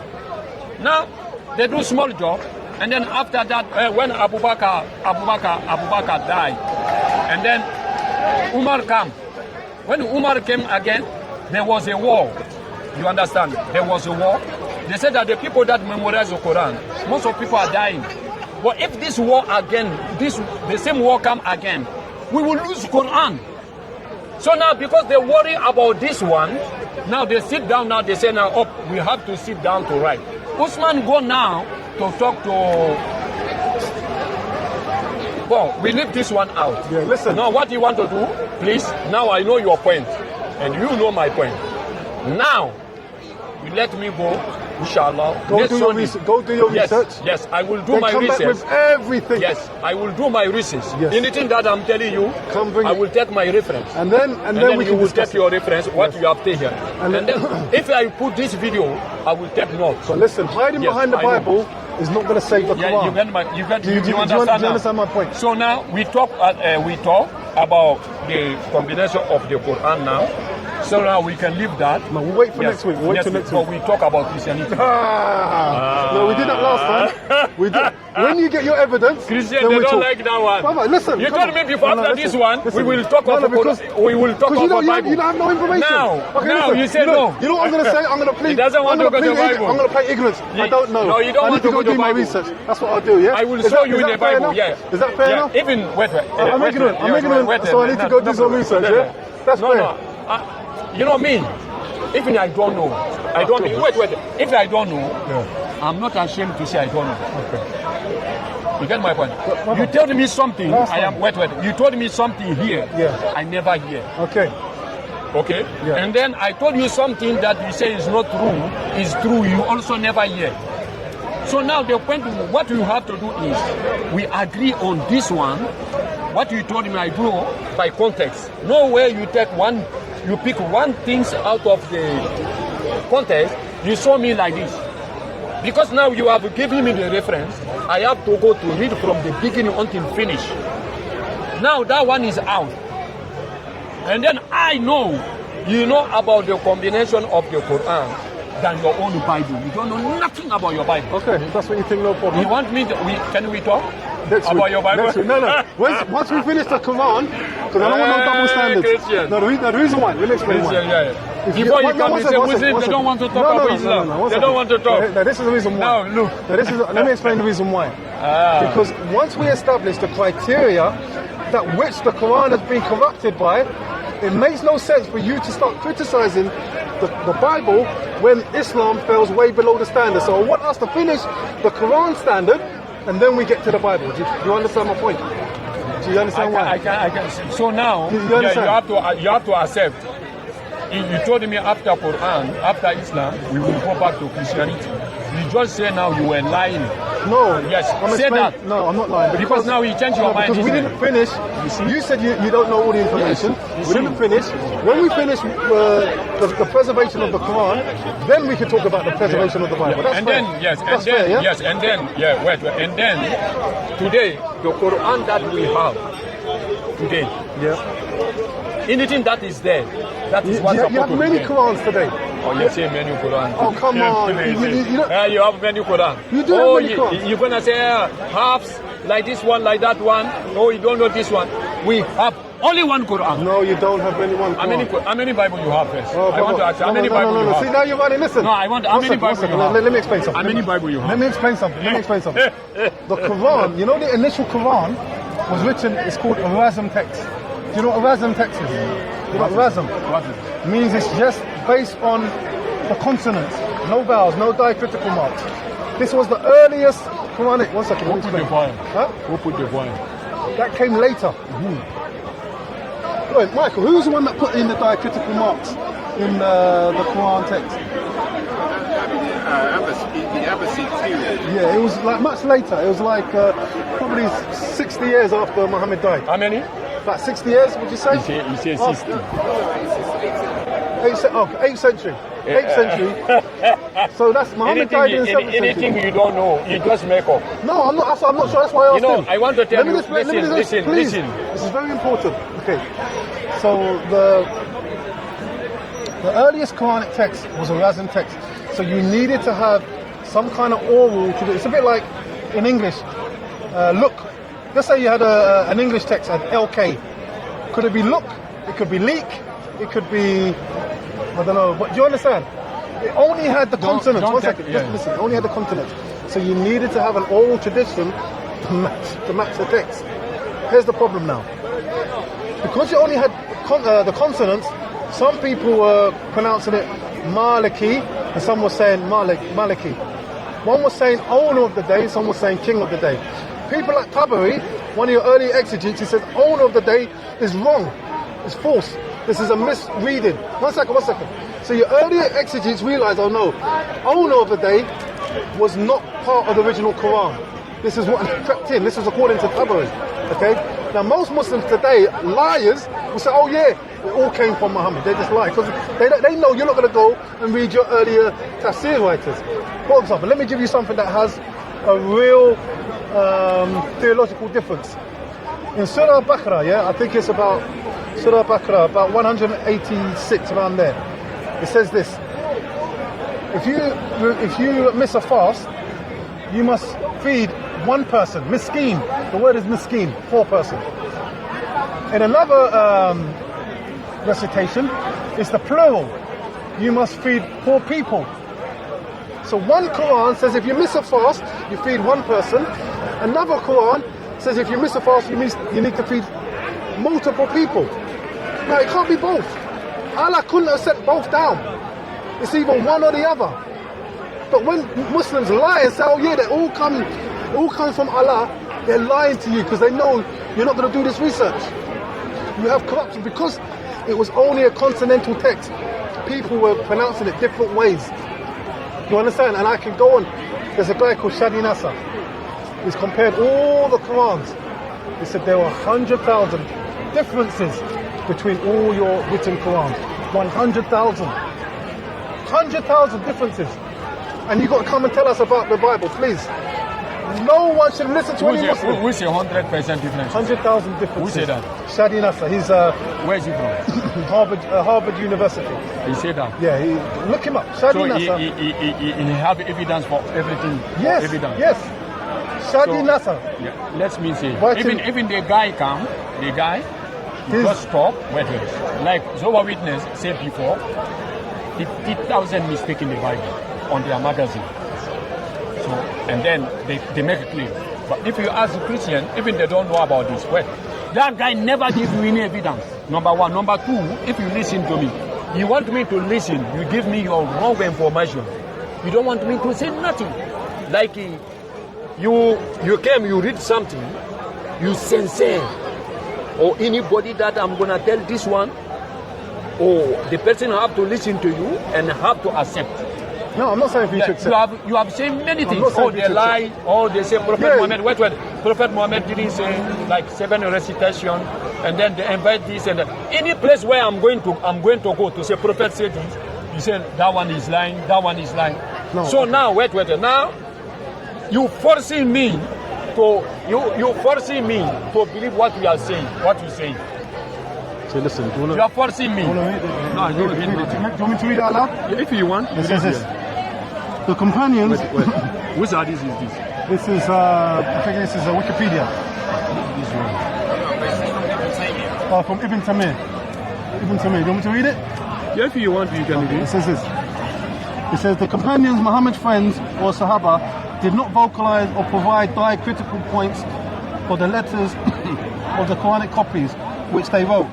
Now they do small job, and then after that, when Abu Bakr died, and then Umar came. When Umar came again, there was a war. You understand? There was a war. They said that the people that memorize the Quran, most of people are dying. But if this war again, the same war come again, we will lose Quran. So now, because they worry about this one, now they sit down. Now they say, we have to sit down to write. Usman go now to talk to. Well, we leave this one out. Yeah, listen. Now, what you want to do, please? Now I know your point, and you know my point. Now, you let me go. Inshallah. Go do your research. Yes, I will do then my come research. back with everything. Yes, I will do my research. Yes. Anything that I'm telling you, I will take my reference. And then we you can will discuss take your reference, what you have taken. And And then, if I put this video, I will take notes. But listen, hiding Yes, behind the I know. Bible is not going to save the Yeah, Quran. you Do you understand my point? So now we talk about the combination of the Quran now. So now we can leave that. No, we'll wait for next week. We'll wait till next week. But we talk about Christianity. No, we did that last time. We did. When you get your evidence, Christian, then they we don't talk. like that one. Brother, listen. You come told on. me before No, after listen, this one, listen. we will talk about because Bible. you don't have no information. Now, Okay, now listen, you say no. You know what I'm going to say? I'm going to plead. He doesn't want to go to Bible. I'm going to play ignorance. I don't know. No, you don't I want need to go do to my Bible. research. That's what I'll do. Yeah. I will Is show that- you is in that the fair Bible. enough? Yeah. Is that fair enough? Even wait. I'm ignorant. So I need to go do some research. Yeah. That's fair. No. You know me. Even I don't know. I don't know. Wait. If I don't know, I'm not ashamed to say I don't know. Okay. You get my point? You told me something. Wait. You told me something here. Yeah. I never hear. Okay. Okay? Yeah. And then I told you something that you say is not true, is true. You also never hear. So now the point, what you have to do is, we agree on this one. What you told me, I do by context. Nowhere you take one, you pick one things out of the context, you show me like this. Because now you have given me the reference, I have to go to read from the beginning until finish. Now that one is out. And then I know, you know about the combination of the Quran than your own Bible. You don't know nothing about your Bible. Okay, if that's what you think, no problem. You want me to, can we talk Next about week. your Bible? Next week. No. Once we finish the Quran, because I don't want no double standards. Christian. No, the reason why. Let me explain why. Christian, yeah. If Before you one come and second, say one Muslims, second, they don't want to talk no, about Islam. one They second. don't want to talk. No, this is the reason why. Now, look. Let me explain the reason why. Because once we establish the criteria that which the Quran has been corrupted by, it makes no sense for you to start criticizing the Bible when Islam falls way below the standard. So I want us to finish the Quran standard and then we get to the Bible. Do you understand my point? Do you understand why? I can. So now, You understand? you have to accept. You told me after Quran, after Islam, we will go back to Christianity. You just say now you were lying. No. Yes, I'm say explaining- that. No, I'm not lying. Because now you change your mind. Because we didn't finish. You said you don't know all the information. We didn't finish. When we finish the preservation of the Quran, then we can talk about the preservation of the Bible. That's And fair. then, yes, That's and then, fair, yeah? yes, and then, wait, and then, today, the Quran that we have, today, anything that is there, that is what You have many Qurans today. Oh, you say many Quran. Oh, come on. You don't- You have many Quran. You do have many Quran. You're going to say hafs, like this one, like that one. No, you don't know this one. We have only one Quran. No, you don't have anyone. How many Bible you have first? Oh, I want to ask you, how many Bible you have? See, now you're running. Listen. No, I want, how many Bible you have? Let me explain something. How many Bible you have? Let me explain something. The Quran, you know, the initial Quran was written, it's called a Razm text. Do you know what a Razm text is? You know what Razm? What is it? Means it's just based on the consonants, no vowels, no diacritical marks. This was the earliest Quranic. One second. Who put the volume? Huh? Who put the volume? That came later. Wait, Michael, who's the one that put in the diacritical marks in the Quran text? The Abbasid period. Yeah, it was like much later. It was like probably 60 years after Muhammad died. How many? About 60 years, would you say? You say 60. 8th century. 8th century. So that's Muhammad died in the 7th century. Anything you don't know, you just make up. No, I'm not sure. That's why I asked him. I want to tell you, Listen. Please. This is very important. Okay. So the earliest Quranic text was a Razm text. So you needed to have some kind of oral to do. It's a bit like in English. Look. Let's say you had an English text at LK. Could it be look? It could be leak. It could be, I don't know. But do you understand? It only had the consonants. One second. Just listen. It only had the consonants. So you needed to have an oral tradition to match the text. Here's the problem now. Because you only had the consonants, some people were pronouncing it Maliki, and some were saying Maliki. One was saying owner of the day, some was saying king of the day. People like Tabari, one of your early exegetes, he says owner of the day is wrong, it's false. This is a misreading. One second. So your earlier exegetes realized, oh no, owner of the day was not part of the original Quran. This is what crept in. This is according to Tabari. Okay? Now most Muslims today, liars, will say, oh yeah, it all came from Muhammad. They just lie. Because they know you're not going to go and read your earlier tafsir writers. For example, let me give you something that has a real theological difference. In Surah Baqarah, I think it's about Surah Baqarah, about 186, around there. It says this: if you miss a fast, you must feed one person, miskin. The word is miskin, poor person. In another recitation, it's the plural. You must feed poor people. So one Quran says if you miss a fast, you feed one person. Another Quran says if you miss a fast, you need to feed multiple people. Now it can't be both. Allah couldn't have set both down. It's either one or the other. But when Muslims lie and say, oh yeah, they all come from Allah, they're lying to you because they know you're not going to do this research. You have corruption because it was only a consonantal text. People were pronouncing it different ways. You understand? And I can go on. There's a guy called Shadi Nasr. He's compared all the Qurans. He said there were 100,000 differences between all your written Qurans. 100,000. 100,000 differences. And you've got to come and tell us about the Bible, please. No one should listen to any Muslim. Who say 100% difference? 100,000 differences. Who said that? Shadi Nasr. He's where is he from? Harvard University. He said that. Yeah, look him up. Shadi Nasr. So he have evidence for everything. Yes. Evidence. Yes. Shadi Nasr. Yeah. Let me say. Even the guy just talk. Wait. Like Dawah Witness said before, 50,000 mistakes in the Bible on their magazine. So, and then they make it clear. But if you ask a Christian, even they don't know about this, well, that guy never gives you any evidence. Number one. Number two, if you listen to me, you want me to listen, you give me your wrong information. You don't want me to say nothing. Like you came, you read something, you censor, or anybody that I'm gonna tell this one, or the person have to listen to you and have to accept. No, I'm not saying you should accept. You have said many things. Oh, they lie. Oh, they say Prophet Muhammad. Wait. Prophet Muhammad didn't say like 7 recitation, and then they invite this and that. Any place where I'm going to go to say Prophet said this, you say that one is lying. That one is lying. No. So now, wait. Now, you forcing me to believe what we are saying. What you say. So listen, you are forcing me. No, I don't read nothing. Do you want me to read it out loud? If you want. It says this. The companions. Wait. Which hadith is this? This is I think this is Wikipedia. This one. From Ibn Tamayya. Do you want me to read it? Yeah, if you want, you can read it. It says this. It says the companions, Muhammad's friends or Sahaba, did not vocalize or provide diacritical points for the letters of the Quranic copies which they wrote.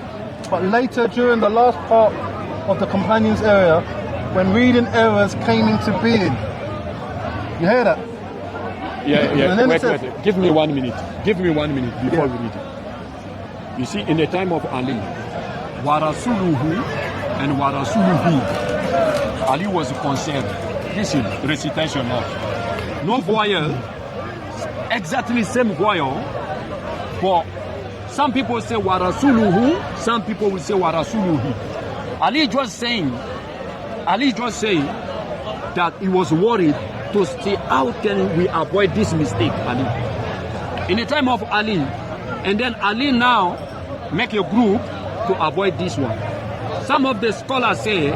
But later, during the last part of the companions' era, when reading errors came into being. You hear that? Yeah. Wait. Give me 1 minute. Give me 1 minute before we read it. You see, in the time of Ali, wa rasuluhu and wa rasuluhi, Ali was concerned. Listen, recitation now. No vowel, exactly same vowel, for some people say wa rasuluhu, some people will say wa rasuluhi. Ali just saying that he was worried to see how can we avoid this mistake, Ali. In the time of Ali, and then Ali now make a group to avoid this one. Some of the scholars say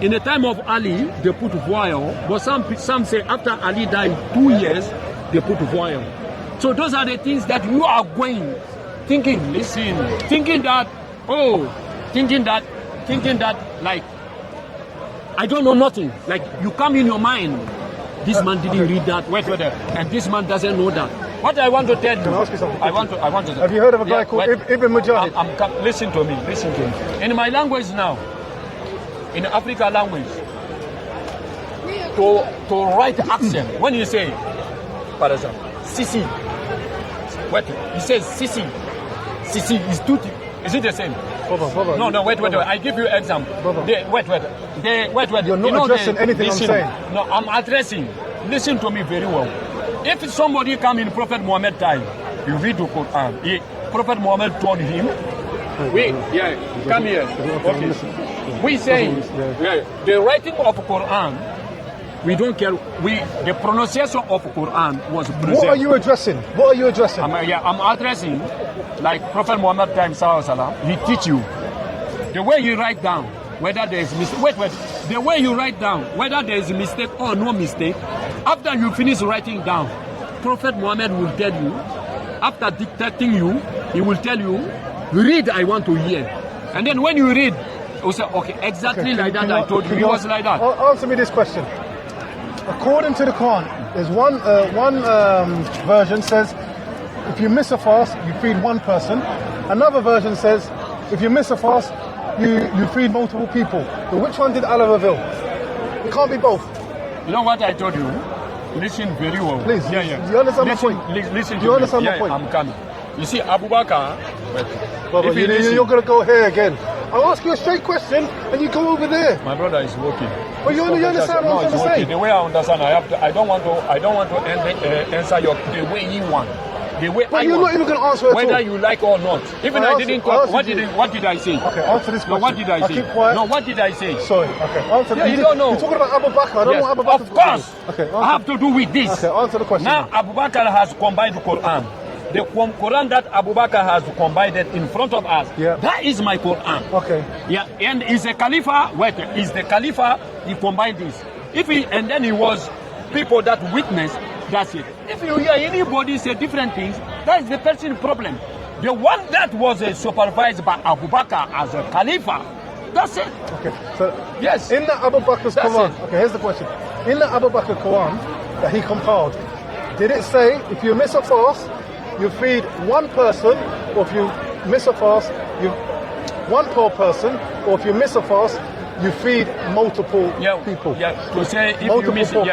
in the time of Ali they put vowel, but some say after Ali died 2 years they put vowel. So those are the things that you are going thinking that like I don't know nothing. Like you come in your mind, this man didn't read that. Wait, and this man doesn't know that. What I want to tell you, Can I ask you something? I want to. Have you heard of a guy called Ibn Mujahid? Listen to me. In my language now, in African language, to write accent. When you say, for example, Sisi, wait, he says Sisi. Sisi is tutti. Is it the same? Brother, no, wait. I give you example. Wait. You're not addressing anything I'm saying. No, I'm addressing. Listen to me very well. If somebody come in Prophet Muhammad time, you read the Quran. Prophet Muhammad told him, come here. Okay. We say the writing of Quran. We don't care. The pronunciation of Quran was preserved. What are you addressing? I'm addressing, like Prophet Muhammad time, he teach you the way you write down whether there is mistake. The way you write down whether there is a mistake or no mistake. After you finish writing down, Prophet Muhammad will tell you. After dictating you, he will tell you, read. I want to hear. And then when you read, you say, okay, exactly like that. I told you. It was like that. Answer me this question. According to the Quran, there's one version says if you miss a fast, you feed one person. Another version says if you miss a fast, you feed multiple people. But which one did Allah reveal? It can't be both. You know what I told you? Listen very well. Please. Do you understand my point? Listen. Do you understand my point? I'm coming. You see, Abu Bakr. Brother, you're going to go here again. I'll ask you a straight question, and you go over there. My brother is working. But you understand what I'm trying to say? The way I understand, I don't want to answer the way you want. The way but I you're want. not even going to answer at whether all. you like or not. Even I didn't talk. What did I say? Okay, answer this question. No, what did I say? Keep quiet. No, what did I say? Sorry. Okay, answer. Yeah, you don't know. You're talking about Abu Bakr. I don't know Abu Bakr. Of course. Okay, I have to do with this. Okay, answer the question. Now Abu Bakr has combined the Quran. The Quran that Abu Bakr has combined in front of us. Yeah. That is my Quran. Okay. Yeah, and is the Khalifa. Is the Khalifa? He combined this. And then he was people that witnessed. That's it. If you hear anybody say different things, that is the person's problem. The one that was supervised by Abu Bakr as a Khalifa, that's it. Okay, so yes. In the Abu Bakr's Quran, okay, here's the question. In the Abu Bakr Quran that he compiled, did it say if you miss a fast, you feed one person, or if you miss a fast, you one poor person, or if you miss a fast, you feed multiple people. Yeah. To say if you miss your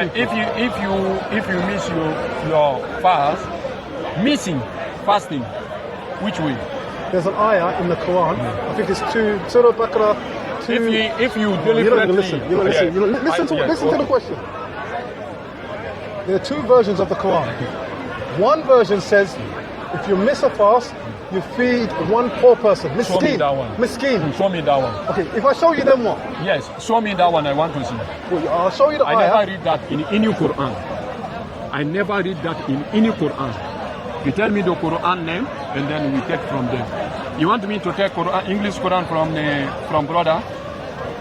fast, fasting, which way? There's an ayah in the Quran. I think it's Surah Baqarah. If you deliberately listen to the question. There are two versions of the Quran. One version says if you miss a fast, you feed one poor person. Miskin. Show me that one. Miskin. Show me that one. Okay, if I show you, then what? Yes, show me that one. I want to see. Well, I'll show you the ayah. I never read that in any Quran. I never read that in any Quran. You tell me the Quran name, and then we take from them. You want me to take Quran, English Quran from brother?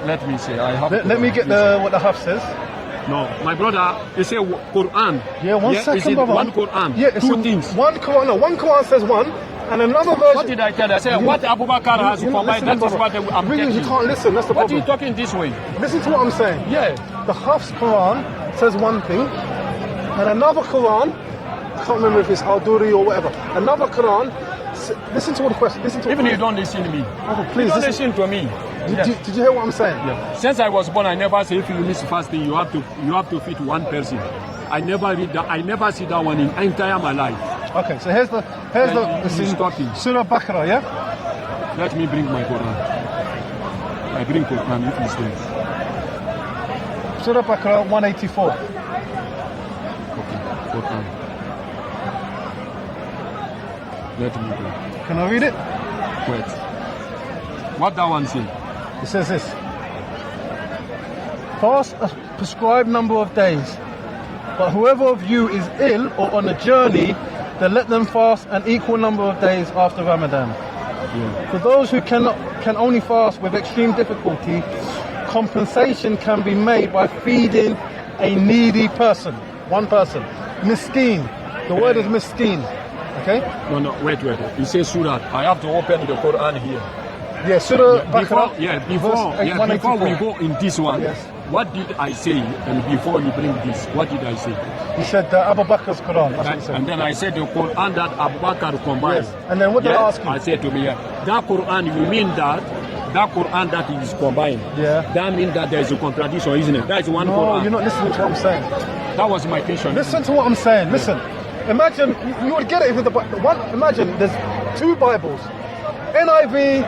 Let me see. I have. Let me get what the hafs says. No, my brother, he say Quran. Yeah, one second, is it brother. One Quran. Yeah, two things. One Quran. No, one Quran says one, and another version. What did I tell you? I said what Abu Bakr has combined. That is what I'm telling you. You can't listen. That's the what problem. What are you talking this way? Listen to what I'm saying. Yeah. The Hafs Quran says one thing, and another Quran, I can't remember if it's Al-Duri or whatever. Another Quran. Listen to what the question. Even you don't listen to me. Okay, please don't listen to me. Did you hear what I'm saying? Yeah. Since I was born, I never say if you miss fasting, you have to feed one person. I never read that. I never see that one in entire my life. Okay, so here's the Surah Baqarah, yeah? Let me bring my Quran. I bring Quran if it's there. Surah Baqarah 184. Okay, Quran. Let me go. Can I read it? Wait. What that one say? It says this. Fast a prescribed number of days, but whoever of you is ill or on a journey, then let them fast an equal number of days after Ramadan. Yeah. For those who can only fast with extreme difficulty, compensation can be made by feeding a needy person. One person. Miskin. The word is miskin. Okay? No, wait. You say Surah. I have to open the Quran here. Yeah, Surah before Baqarah. Before we go in this one, yes. What did I say? And before you bring this, what did I say? You said Abu Bakr's Quran. That's what you said. And then I said the Quran that Abu Bakr combined. Yes. And then what did I ask you? I said to me, that Quran, you mean that that Quran that is combined, that means that there is a contradiction, isn't it? That is one Quran. No, you're not listening to what I'm saying. That was my question. Listen to what I'm saying. Listen. Imagine, you would get it with the one. Imagine there's two Bibles, NIV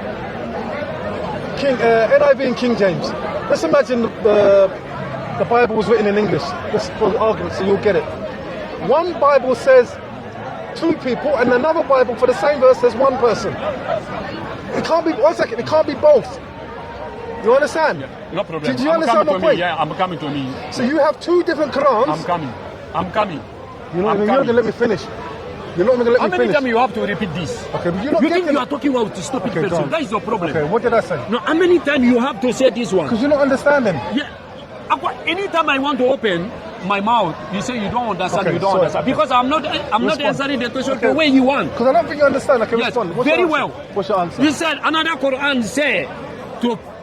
and King James. Let's imagine the Bible was written in English. Just for argument, so you'll get it. One Bible says two people, and another Bible for the same verse says one person. It can't be. One second. It can't be both. You understand? No problem. Do you understand my point? Yeah, I'm coming to me. So you have two different Qurans. I'm coming. You're not going to let me finish. You're not going to let me finish. How many times you have to repeat this? Okay, but you think you are talking about stupid person? That is your problem. Okay, what did I say? No, how many times you have to say this one? Because you're not understanding. Yeah. Anytime I want to open my mouth, you say you don't understand. You don't understand because I'm not answering the question the way you want. Because I don't think you understand. I can respond. Very well. What's your answer? You said another Quran say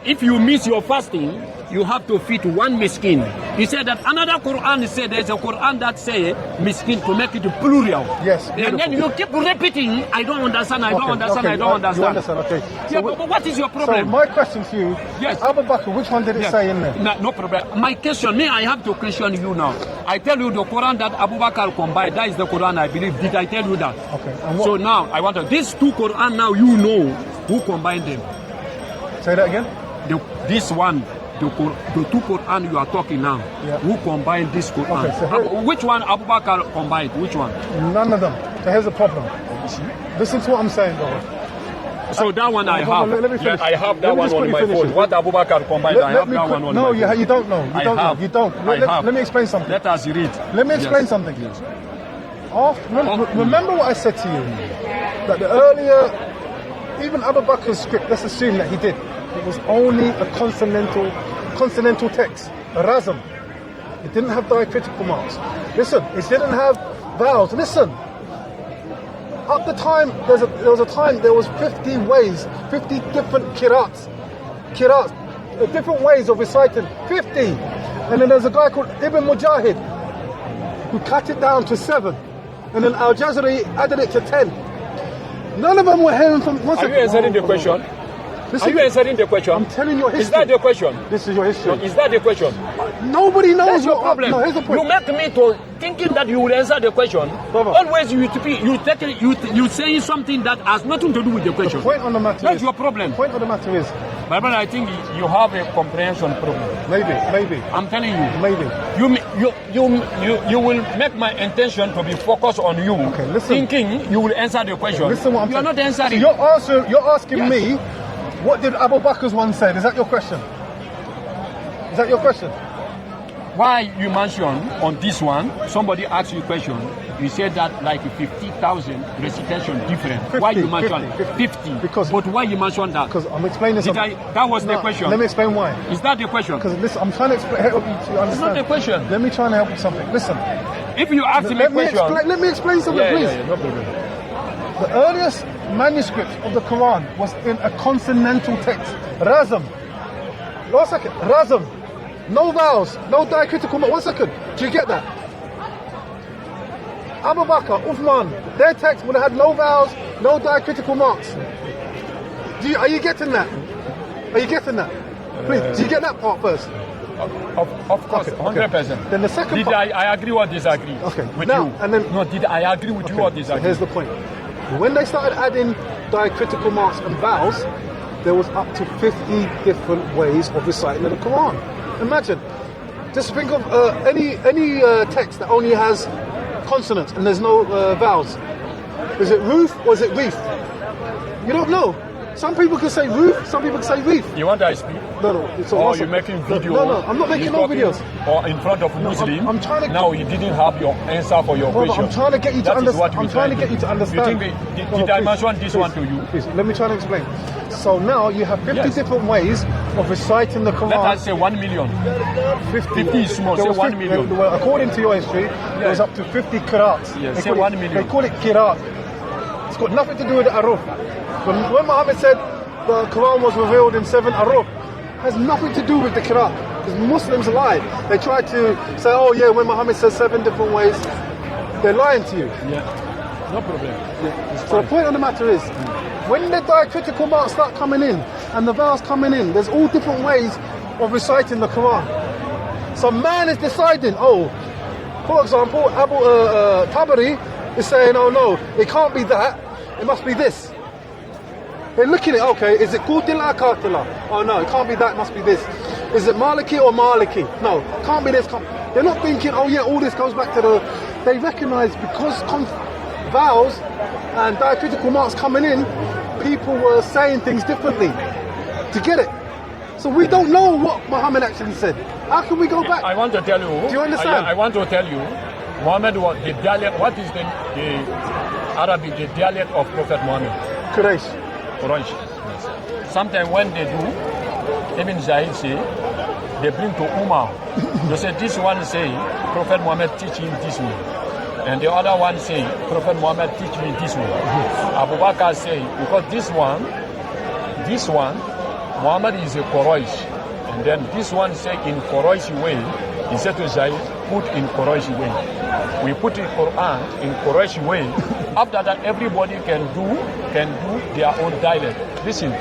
if you miss your fasting, you have to feed one miskin. You said that another Quran said there's a Quran that say miskin to make it plural. Yes. And then you keep repeating, I don't understand, I don't understand, I don't understand. You understand, okay. Yeah, but what is your problem? So my question to you, yes. Abu Bakr, which one did it say in there? No problem. My question, I have to question you now. I tell you the Quran that Abu Bakr combined, that is the Quran I believe. Did I tell you that? Okay. So now, I want to, these two Quran now you know who combined them. Say that again? This one, the two Quran you are talking now, who combined this Quran? Okay, so which one Abu Bakr combined? Which one? None of them. So here's the problem. Listen to what I'm saying, brother. So that one I have. Let me finish. I have that one on my phone. What Abu Bakr combined, I have that one on my phone. No, you don't know. You don't. Let me explain something. Let us read. Let me explain something. Remember what I said to you? That the earlier, even Abu Bakr's script, let's assume that he did. It was only a consonantal text, a razm. It didn't have diacritical marks. Listen, it didn't have vowels. Listen. At the time, there was a time there was 50 ways, 50 different qira'ats, different ways of reciting, 50. And then there's a guy called Ibn Mujahid who cut it down to 7. And then Al-Jazari added it to 10. None of them were hearing from... Are you answering the question? Are you answering the question? I'm telling you your history. Is that the question? This is your history. No, is that the question? Nobody knows. That's your problem. No, here's the point. You make me to thinking that you will answer the question. Brother. Always you saying something that has nothing to do with the question. The point on the matter That's your problem. The point on the matter is... My brother, I think you have a comprehension problem. Maybe. I'm telling you. Maybe. You will make my intention to be focused on you. Okay, listen. Thinking you will answer the question. Okay, listen what I'm saying. You're not answering. So you're asking me, what did Abu Bakr's one say? Is that your question? Is that your question? Why you mentioned on this one, somebody asked you a question, you said that like 50,000 recitation different. 50, why you mentioned 50? Because, but why you mentioned that? Because I'm explaining something. That was the question. Let me explain why. Is that the question? Because listen, I'm trying to help you to understand. It's not the question. Let me try and help you something. Listen. If you ask me a question... Let me explain something, please. Yeah, no problem. The earliest manuscript of the Quran was in a consonantal text. Razm. 1 second. Razm. No vowels, no diacritical marks. 1 second. Do you get that? Abu Bakr, Uthman, their text would have had no vowels, no diacritical marks. Are you getting that? Are you getting that? Please, do you get that part first? Of course, 100%. Then the second did part... I agree or disagree with you? And then, no, did I agree with you or disagree? So here's the point. When they started adding diacritical marks and vowels, there was up to 50 different ways of reciting the Quran. Imagine. Just think of any text that only has consonants and there's no vowels. Is it roof or is it reef? You don't know. Some people can say roof, some people can say reef. You want I speak? No. It's all you're making videos? No, I'm not making no videos. Or in front of Muslim. I'm trying to... Now you didn't have your answer for your question. I'm trying to get you to understand. I'm trying to get you to understand. You think did I mention this one to you? Please, let me try to explain. So now you have 50 different ways of reciting the Quran. Let us say 1 million. 50 is small. Say 1 million. Well, according to your history, there was up to 50 qira'ats. Yes, say 1 million. They call it qira'at. It's got nothing to do with the aruf. When Muhammad said the Quran was revealed in 7 aruf, has nothing to do with the qira'at. Because Muslims lie. They try to say, oh yeah, when Muhammad says 7 different ways, they're lying to you. Yeah, no problem. So the point of the matter is, when the diacritical marks start coming in, and the vowels coming in. There's all different ways of reciting the Quran. So man is deciding, oh, for example, Tabari is saying, oh no, it can't be that, it must be this. They're looking at, okay, is it Qutila or Qatila? Oh no, it can't be that, it must be this. Is it Maliki or Maliki? No, can't be this. They're not thinking, oh yeah, all this goes back to the... They recognise because vowels and diacritical marks coming in, people were saying things differently to get it. So we don't know what Muhammad actually said. How can we go back? I want to tell you. Do you understand? I want to tell you, Muhammad was the dialect. What is the Arabic, the dialect of Prophet Muhammad? Quraysh. Yes. Sometimes when they do, even Zahid say, they bring to Umar. They say this one say Prophet Muhammad teach him this way, and the other one say Prophet Muhammad teach me this way. Abu Bakr say because this one, Muhammad is a Quraysh, and then this one say in Quraysh way. He said to Zahid, put in Quraysh way. We put in Quran in Quraysh way. After that, everybody can do their own dialect. Listen,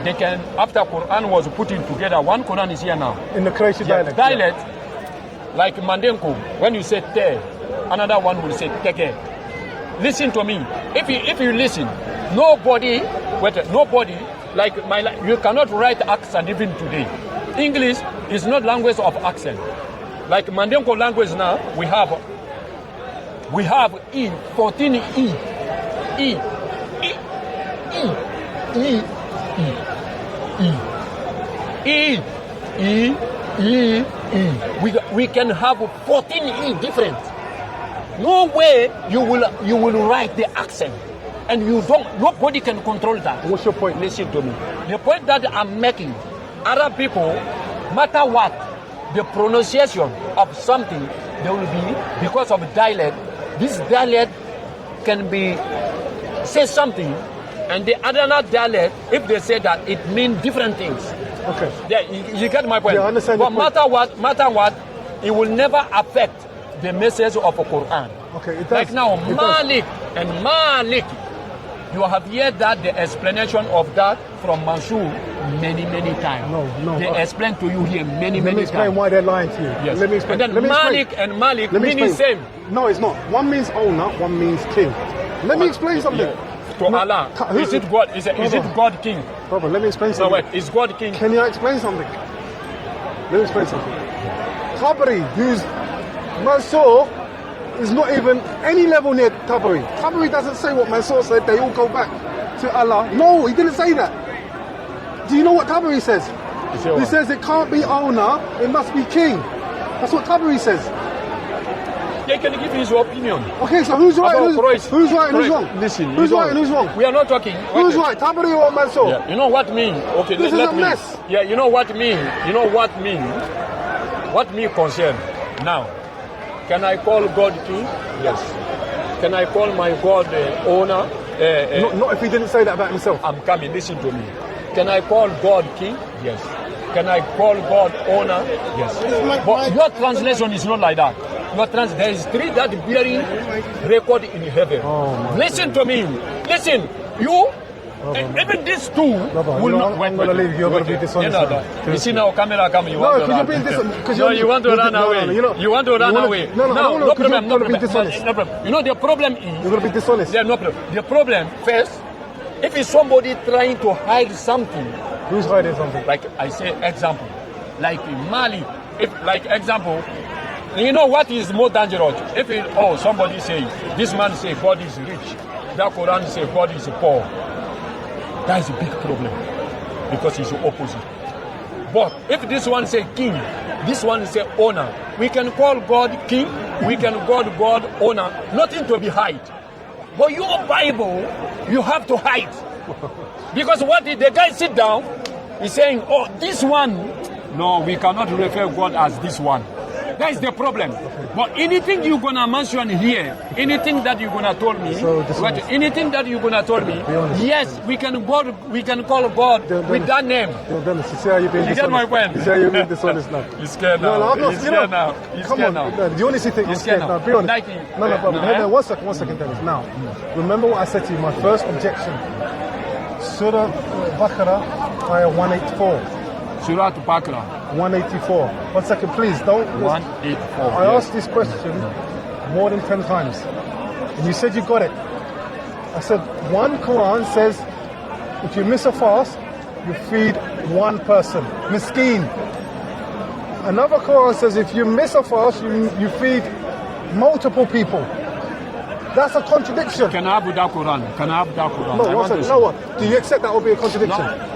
they can, after Quran was putting together, one Quran is here now. In the Quraysh dialect. Dialect, like Mandenko, when you say te, another one will say teke. Listen to me. If you listen, nobody, like you cannot write accent even today. English is not language of accent. Like Mandenko language now, we have E, 14 E, E, E, E, E, E, E, E, E. We can have 14 E different. No way you will write the accent, and nobody can control that. What's your point? Listen to me. The point that I'm making, Arab people, matter what, the pronunciation of something, there will be, because of dialect, this dialect can be, say something, and the other dialect, if they say that, it means different things. Okay. Yeah, you get my point? Yeah, I understand. But matter what, it will never affect the message of the Quran. Okay, it does. Like now, Malik and Malik, you have heard that the explanation of that from Mansur many times. No. They explain to you here many Let me explain times. why they're lying to you. Yes. Let me explain. And then Malik and Malik mean the same. No, it's not. One means owner, one means king. Let me explain something. To Allah, is it God? Is it God King? Brother, let me explain something. No, wait, is God King? Can you explain something? Let me explain something. Tabari, who's Mansur, is not even any level near Tabari. Tabari doesn't say what Mansur said, they all go back to Allah. No, he didn't say that. Do you know what Tabari says? He says it can't be owner, it must be king. That's what Tabari says. They can give his opinion. Okay, so who's right and who's right and who's wrong? Listen, who's right and who's wrong? We are not talking. Who's right, Tabari or Mansur? Yeah, you know what mean? Okay, this is a mess. Yeah, you know what mean? You know what mean? What me concern now? Can I call God King? Yes. Can I call my God owner? Not if he didn't say that about himself. I'm coming, listen to me. Can I call God King? Yes. Can I call God owner? Yes. But your translation is not like that. There is three that bearing record in heaven. Listen to me. Listen. You, even these two will not. I'm going to leave. You're going to be dishonest. You see now, camera coming. You want to run. No, you want to run away. You want to run away. No problem. No problem. You know the problem is. You're going to be dishonest. Yeah, no problem. The problem first, if it's somebody trying to hide something. Who's hiding something? Like I say, example, like in Mali. If like example. You know what is more dangerous? If somebody say, this man say God is rich, that Quran say God is poor. That is a big problem because it's the opposite. But if this one say king, this one say owner, we can call God king, we can call God owner, nothing to be hide. But your Bible, you have to hide. Because what did the guy sit down, he's saying, this one, no, we cannot refer God as this one. That is the problem. But anything you're gonna mention here, anything that you're gonna tell me, yes, we can call God with that name. You see how you're being dishonest. You get my point? You see how you're being dishonest now. He's scared now. No, I'm not scared now. Come on. The only thing I'm scared now. Be honest. No, one second, Dennis. Now, remember what I said to you. My first objection. Surah Baqarah, ayah 184. Surah Baqarah. 184. 1 second, please. Don't. 184. I asked this question more than 10 times. And you said you got it. I said, one Quran says, if you miss a fast, you feed one person. Miskeen. Another Quran says, if you miss a fast, you feed multiple people. That's a contradiction. Can I have that Quran? Can I have that Quran? No, one second. No, do you accept that will be a contradiction? No.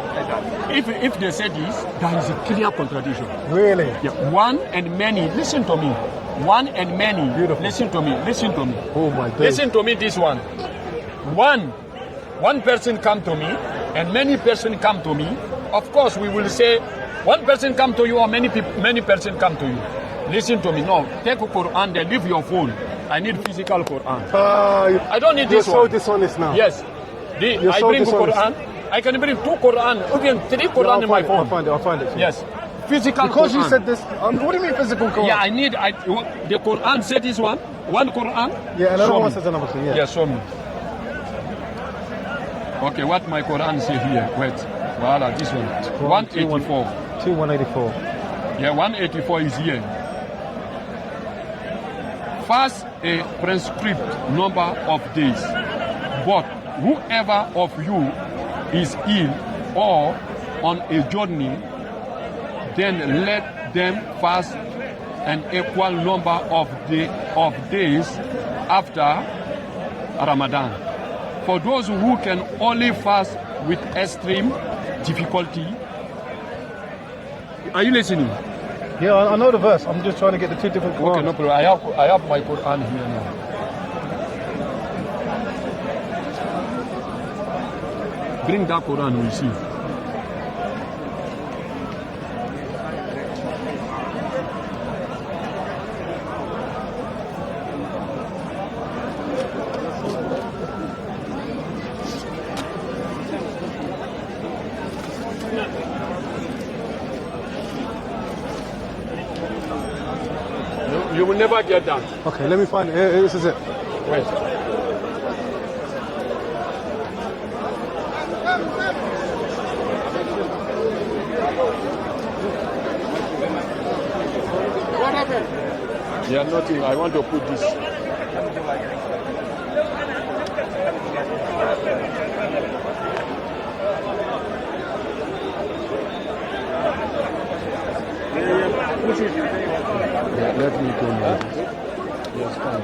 If they say this, there is a clear contradiction. Really? Yeah. One and many, listen to me. One and many, beautiful. Listen to me. Oh my God. Listen to me, this one. One person come to me, and many person come to me. Of course, we will say, one person come to you, or many person come to you. Listen to me. No, take a Quran, then leave your phone. I need physical Quran. I don't need this one. You're so dishonest now. Yes. You're I so bring dishonest. Quran. I can bring 2 Quran, even 3 Quran in my phone. I'll find it. Yes. Physical because Quran. You said this. What do you mean physical Quran? Yeah, the Quran said this one Quran. Yeah, another one says another thing. Yeah, show me. Okay, what my Quran say here? Wait. Voila, this one. 184. 184. Yeah, 184 is here. Fast a prescribed number of days, but whoever of you is ill or on a journey, then let them fast an equal number of days after Ramadan. For those who can only fast with extreme difficulty. Are you listening? Yeah, I know the verse. I'm just trying to get the 2 different Qurans. Okay, no problem. I have my Quran here now. Bring that Quran, we'll see. You will never get that. Okay, let me find it. Here, this is it. Wait. What happened? Yeah, nothing. I want to put this. Yeah, let me go now. Yes, fine.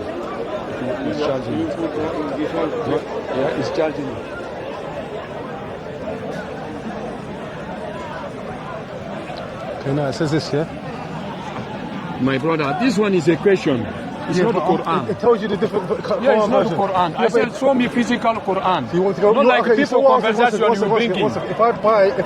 It's charging. Yeah, it's charging. Okay, now it says this, yeah? My brother, this one is a question. It's not the Quran. It tells you the different Quran Yeah, it's not the version. Quran. I said, show me physical Quran. You want to go? Not like okay, people conversation you bringing. If I buy it,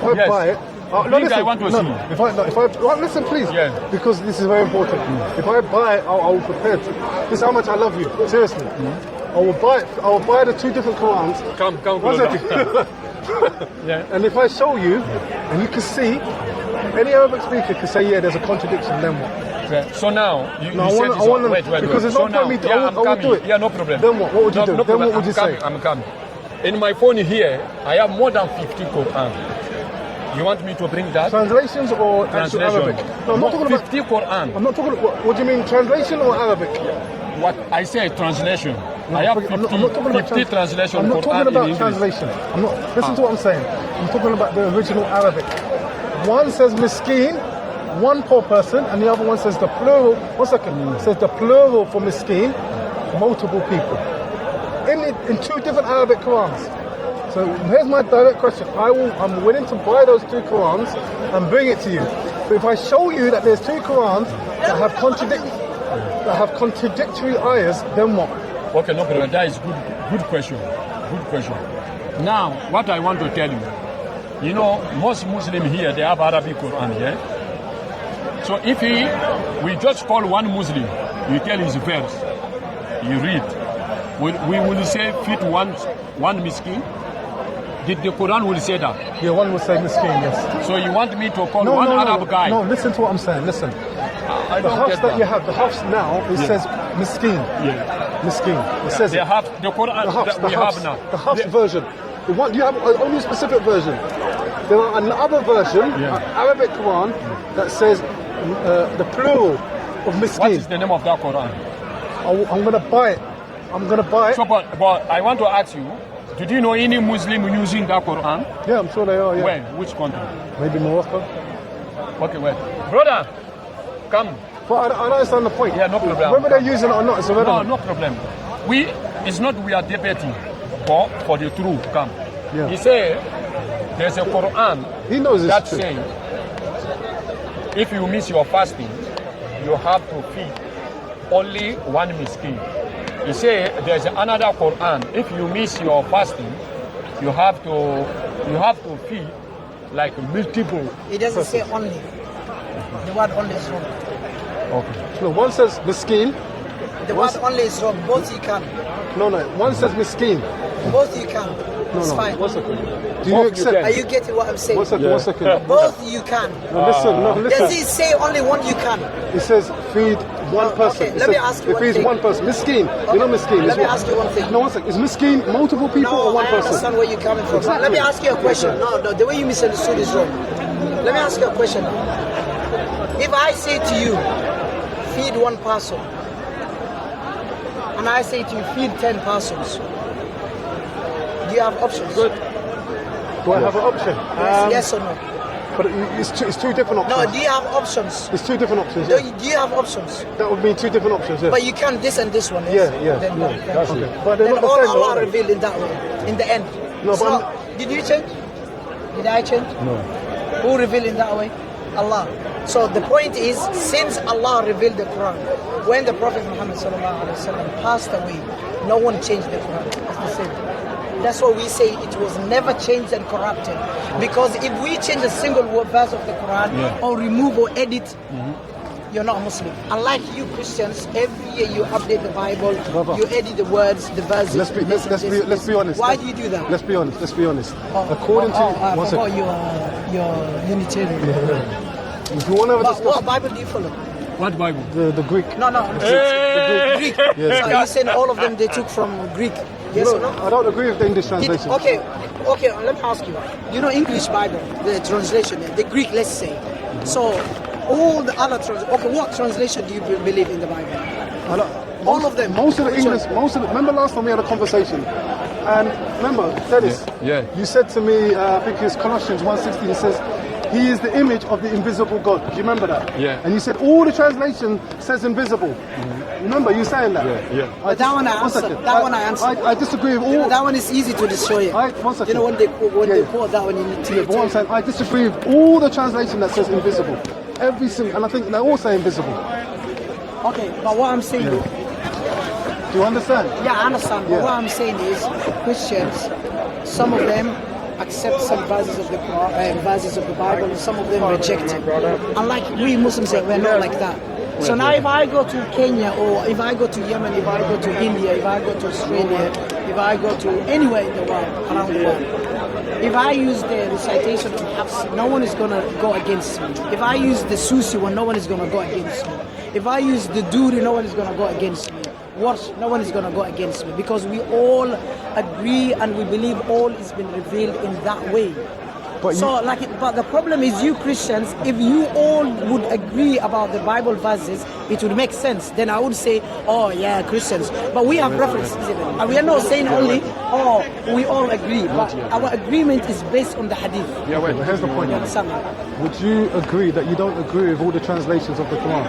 Yes. no, listen, I want to see. Listen, please. Yeah. Because this is very important. If I buy it, I will prepare to. This is how much I love you. Seriously. I will buy the 2 different Qurans. Come, One second. Yeah. And if I show you, and you can see, any Arabic speaker can say, yeah, there's a contradiction, then what? Okay. So now, you I said this want one. Wait. because there's So no point me now, I will do it. Yeah, no problem. Then what? What would you do? No Then problem. what would you say? I'm coming. In my phone here, I have more than 50 Quran. You want me to bring that? Translations or actual Translation. Arabic? No, I'm not talking 50 about. Quran. I'm not talking about. What do you mean, translation or Arabic? What I say, translation. No, I have I'm not talking about 50 translation I'm not Quran talking about in English. translation. I'm not. Listen to what I'm saying. I'm talking about the original Arabic. One says miskeen, one poor person, and the other one says the plural. 1 second. Says the plural for miskeen, multiple people. In 2 different Arabic Qurans. So here's my direct question. I'm willing to buy those 2 Qurans and bring it to you. But if I show you that there's 2 Qurans that have contradictory ayahs, then what? Okay, no problem. That is good question. Good question. Now, what I want to tell you, you know, most Muslims here, they have Arabic Quran, yeah? So if we just call one Muslim, you tell his verse, you read. We will say fit one miskin. Did the Quran will say that? Yeah, one will say miskeen, yes. So you want me to call one Arab guy? No, listen to what I'm saying. Listen. I The don't hafs get that you have, the hafs now, it says miskeen. Yeah. Miskeen. It says They it. have the Quran The hafs, that we have now. The hafs version. Do you have only a specific version? There are another version, Arabic Quran, that says the plural of miskin. What is the name of that Quran? I'm going to buy it. I'm going to buy it. So, but I want to ask you, did you know any Muslim using that Quran? Yeah, I'm sure they are, yeah. Where? Which country? Maybe Morocco. Okay, where? Brother, come. But I don't understand the point. Yeah, no problem. Whether they're using it or not, it's irrelevant. No problem. It's not we are debating for the truth. Come. Yeah. He said, there's a Quran He knows that it's true. says, if you miss your fasting, you have to feed only one miskin. He said, there's another Quran. If you miss your fasting, you have to feed like multiple. It doesn't say only. The word only is wrong. Okay. No, one says miskin. The word only is wrong. Both you can. No, one says miskin. Both you can. It's No, fine. 1 second. Do you accept? Are you getting what I'm saying? 1 second, 1 second. Both you can. No, listen. Does it say only one you can? It says feed one person. Okay, let me ask you it one feeds thing. one person. Miskin. You know miskin. Let me ask you one thing. No, 1 second. Is miskin multiple people or one I person? understand where you're coming from. Exactly. Let me ask you a question. No, the way you misunderstood is wrong. Let me ask you a question. If I say to you, feed one person, and I say to you, feed 10 persons, do you have options? Good. Do I have an option? Yes or no? But it's two different options. No, do you have options? It's two different options. Do Yeah. you have options? That would mean two different options. Yeah. But you can this and this one. Yes? Yeah. Then, That's okay. But they're then not the all same. Allah are they? revealed in that way, in the end. No, So, but did you change? Did I change? No. Who revealed in that way? Allah. So the point is, since Allah revealed the Quran, when the Prophet Muhammad ﷺ passed away, no one changed the Quran. It's the same. That's why we say it was never changed and corrupted. Because if we change a single verse of the Quran or remove or edit, you're not a Muslim. Unlike you Christians, every year you update the Bible, you edit the words, the verses. Let's be honest. Why do you do that? Let's be honest. According to I one forgot second. you're Unitarian. If you want to have a discussion, What Bible do you follow? What Bible? the Greek. No. Hey! Greek. Yes. So are you saying all of them they took from Greek? Yes No, or no? I don't agree with the English translation. Okay, let me ask you. You know English Bible, the translation, the Greek, let's say. So all the other what translation do you believe in the Bible? All of them. Most of the English. Remember last time we had a conversation, and remember, Dennis. Yeah. You said to me, I think it's Colossians 1:16. It says, "He is the image of the invisible God." Do you remember that? Yeah. And you said all the translation says invisible. Remember you saying that? Yeah. But that one I answered. I disagree with all. You know, that one is easy to destroy it. 1 second. You know when they quote that one, you need to. Yeah, but what I'm saying, I disagree with all the translation that says invisible. Every single, and I think they all say invisible. Okay, but what I'm saying. Do you understand? Yeah, I understand. But what I'm saying is, Christians, some of them accept some verses of the Quran, verses of the Bible, and some of them reject it. Unlike we Muslims, we're not like that. So now, if I go to Kenya, or if I go to Yemen, if I go to India, if I go to Australia, if I go to anywhere in the world, around the world, if I use the recitation of hafs, no one is gonna go against me. If I use the susi one, no one is gonna go against me. If I use the duri, no one is gonna go against me. Warsh, no one is going to go against me, because we all agree and we believe all has been revealed in that way. But the problem is, you Christians, if you all would agree about the Bible verses, it would make sense. Then I would say, oh yeah, Christians. But we have preferences. And we are not saying only, oh, we all agree. But our agreement is based on the hadith. Yeah, wait, here's the point. You understand? Would you agree that you don't agree with all the translations of the Quran?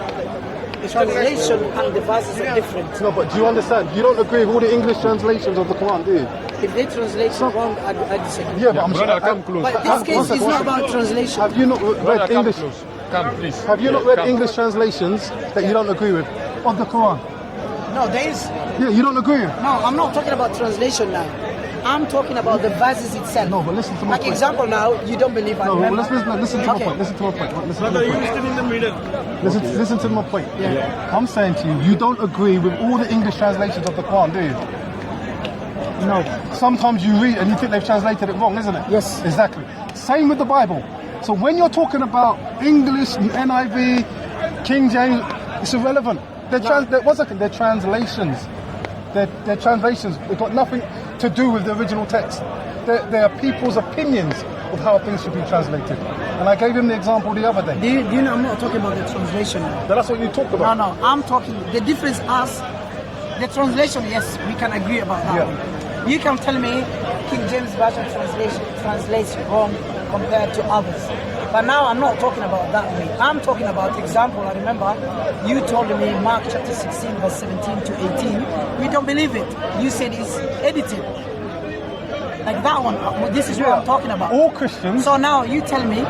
The translation and the verses are different. No, but do you understand? You don't agree with all the English translations of the Quran, do you? If they translate wrong, I disagree. Yeah, but I'm Brother, come close. But this case is not about translation. Have you not read English? Come, please. Have you not read English translations that you don't agree with of the Quran? No, there is. Yeah, you don't agree with? No, I'm not talking about translation now. I'm talking about the verses itself. No, but listen to my like point. example now, you don't believe I remember. Listen to my point. Listen to my point. Listen to my point. Yeah. I'm saying to you, you don't agree with all the English translations of the Quran, do you? No. Sometimes you read and you think they've translated it wrong, isn't it? Yes. Exactly. Same with the Bible. So when you're talking about English, NIV, King James, it's irrelevant. They're translations. They're translations. They've got nothing to do with the original text. there are people's opinions of how things should be translated. And I gave him the example the other day. Do you know, I'm not talking about the translation. That's what you talked about. No, I'm talking, the difference is, the translation, yes, we can agree about that one. You can tell me King James Version translates wrong compared to others. But now I'm not talking about that way. I'm talking about example. I remember you told me Mark chapter 16 verse 17 to 18. We don't believe it. You said it's edited. Like that one. This is what I'm talking about. All Christians. So now you tell me,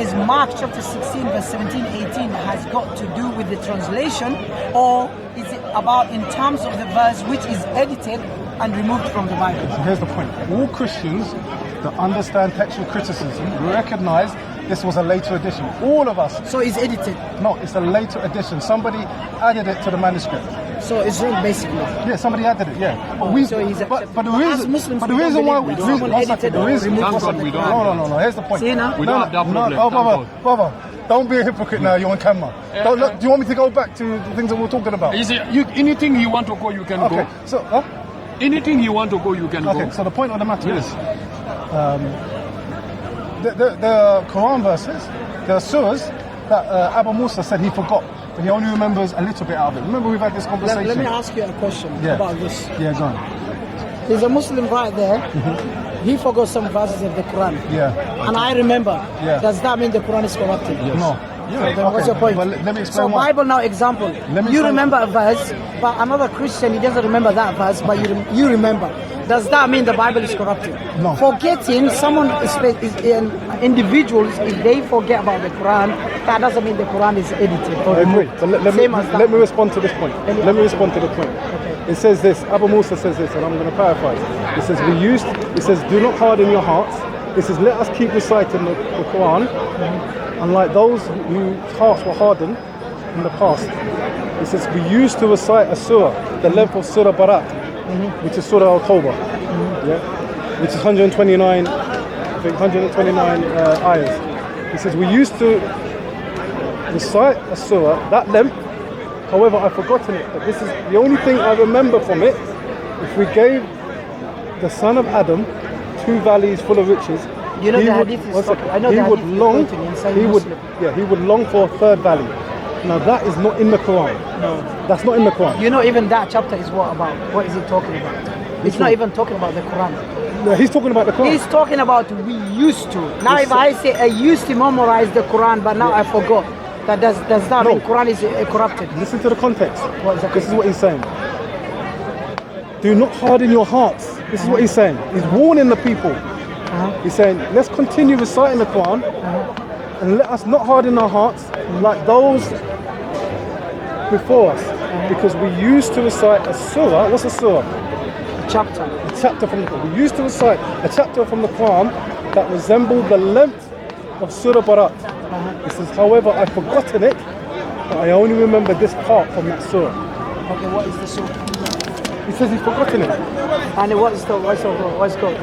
is Mark chapter 16 verse 17, 18 has got to do with the translation, or is it about in terms of the verse which is edited and removed from the Bible? So here's the point. All Christians that understand textual criticism recognize this was a later edition. All of us. So it's edited? No, it's a later edition. Somebody added it to the manuscript. So it's wrong, basically. Yeah, somebody added it. Yeah. But the reason why we don't. No. Here's the point. We don't have that problem. Brother, don't be a hypocrite now. You're on camera. Do you want me to go back to the things that we're talking about? Anything you want to go, you can go. Okay. So, anything you want to go, you can go. Okay. So the point of the matter is, the Quran verses, the surahs that Abu Musa said he forgot, but he only remembers a little bit out of it. Remember, we've had this conversation. Let me ask you a question about this. Yeah, go on. There's a Muslim right there. He forgot some verses of the Quran. Yeah. And I remember. Yeah. Does that mean the Quran is corrupted? Yes. No. So then what's your point? But let me explain. So Bible now example. You remember a verse, but another Christian, he doesn't remember that verse, but you remember. Does that mean the Bible is corrupted? No. Forgetting someone individuals, if they forget about the Quran, that doesn't mean the Quran is edited. I agree. But let me respond to this point. Let me respond to the point. Okay. It says this. Abu Musa says this, and I'm going to paraphrase. It says It says, do not harden your hearts. It says, let us keep reciting the Quran. Unlike those whose hearts were hardened in the past. It says, we used to recite a surah, the length of Surah Barat, which is Surah Al-Tawbah, which is 129 ayahs. It says, we used to recite a surah, that length, however, I've forgotten it, but this is the only thing I remember from it. If we gave the son of Adam 2 valleys full of riches, you know the hadith is he would long for a 3rd valley. Now that is not in the Quran. No. That's not in the Quran. You know, even that chapter is what about? What is he talking about? It's not even talking about the Quran. No, he's talking about the Quran. He's talking about we used to. Now if I say I used to memorize the Quran, but now I forgot, that does that mean Quran is corrupted? Listen to the context. Exactly? This is what he's saying. Do not harden your hearts. This is what he's saying. He's warning the people. He's saying, let's continue reciting the Quran and let us not harden our hearts like those before us, because we used to recite a surah. What's a surah? A chapter. A chapter from the Quran. We used to recite a chapter from the Quran that resembled the length of Surah Barat. He says, however, I've forgotten it, but I only remember this part from that surah. Okay, what is the surah? He says he's forgotten it. And what's called?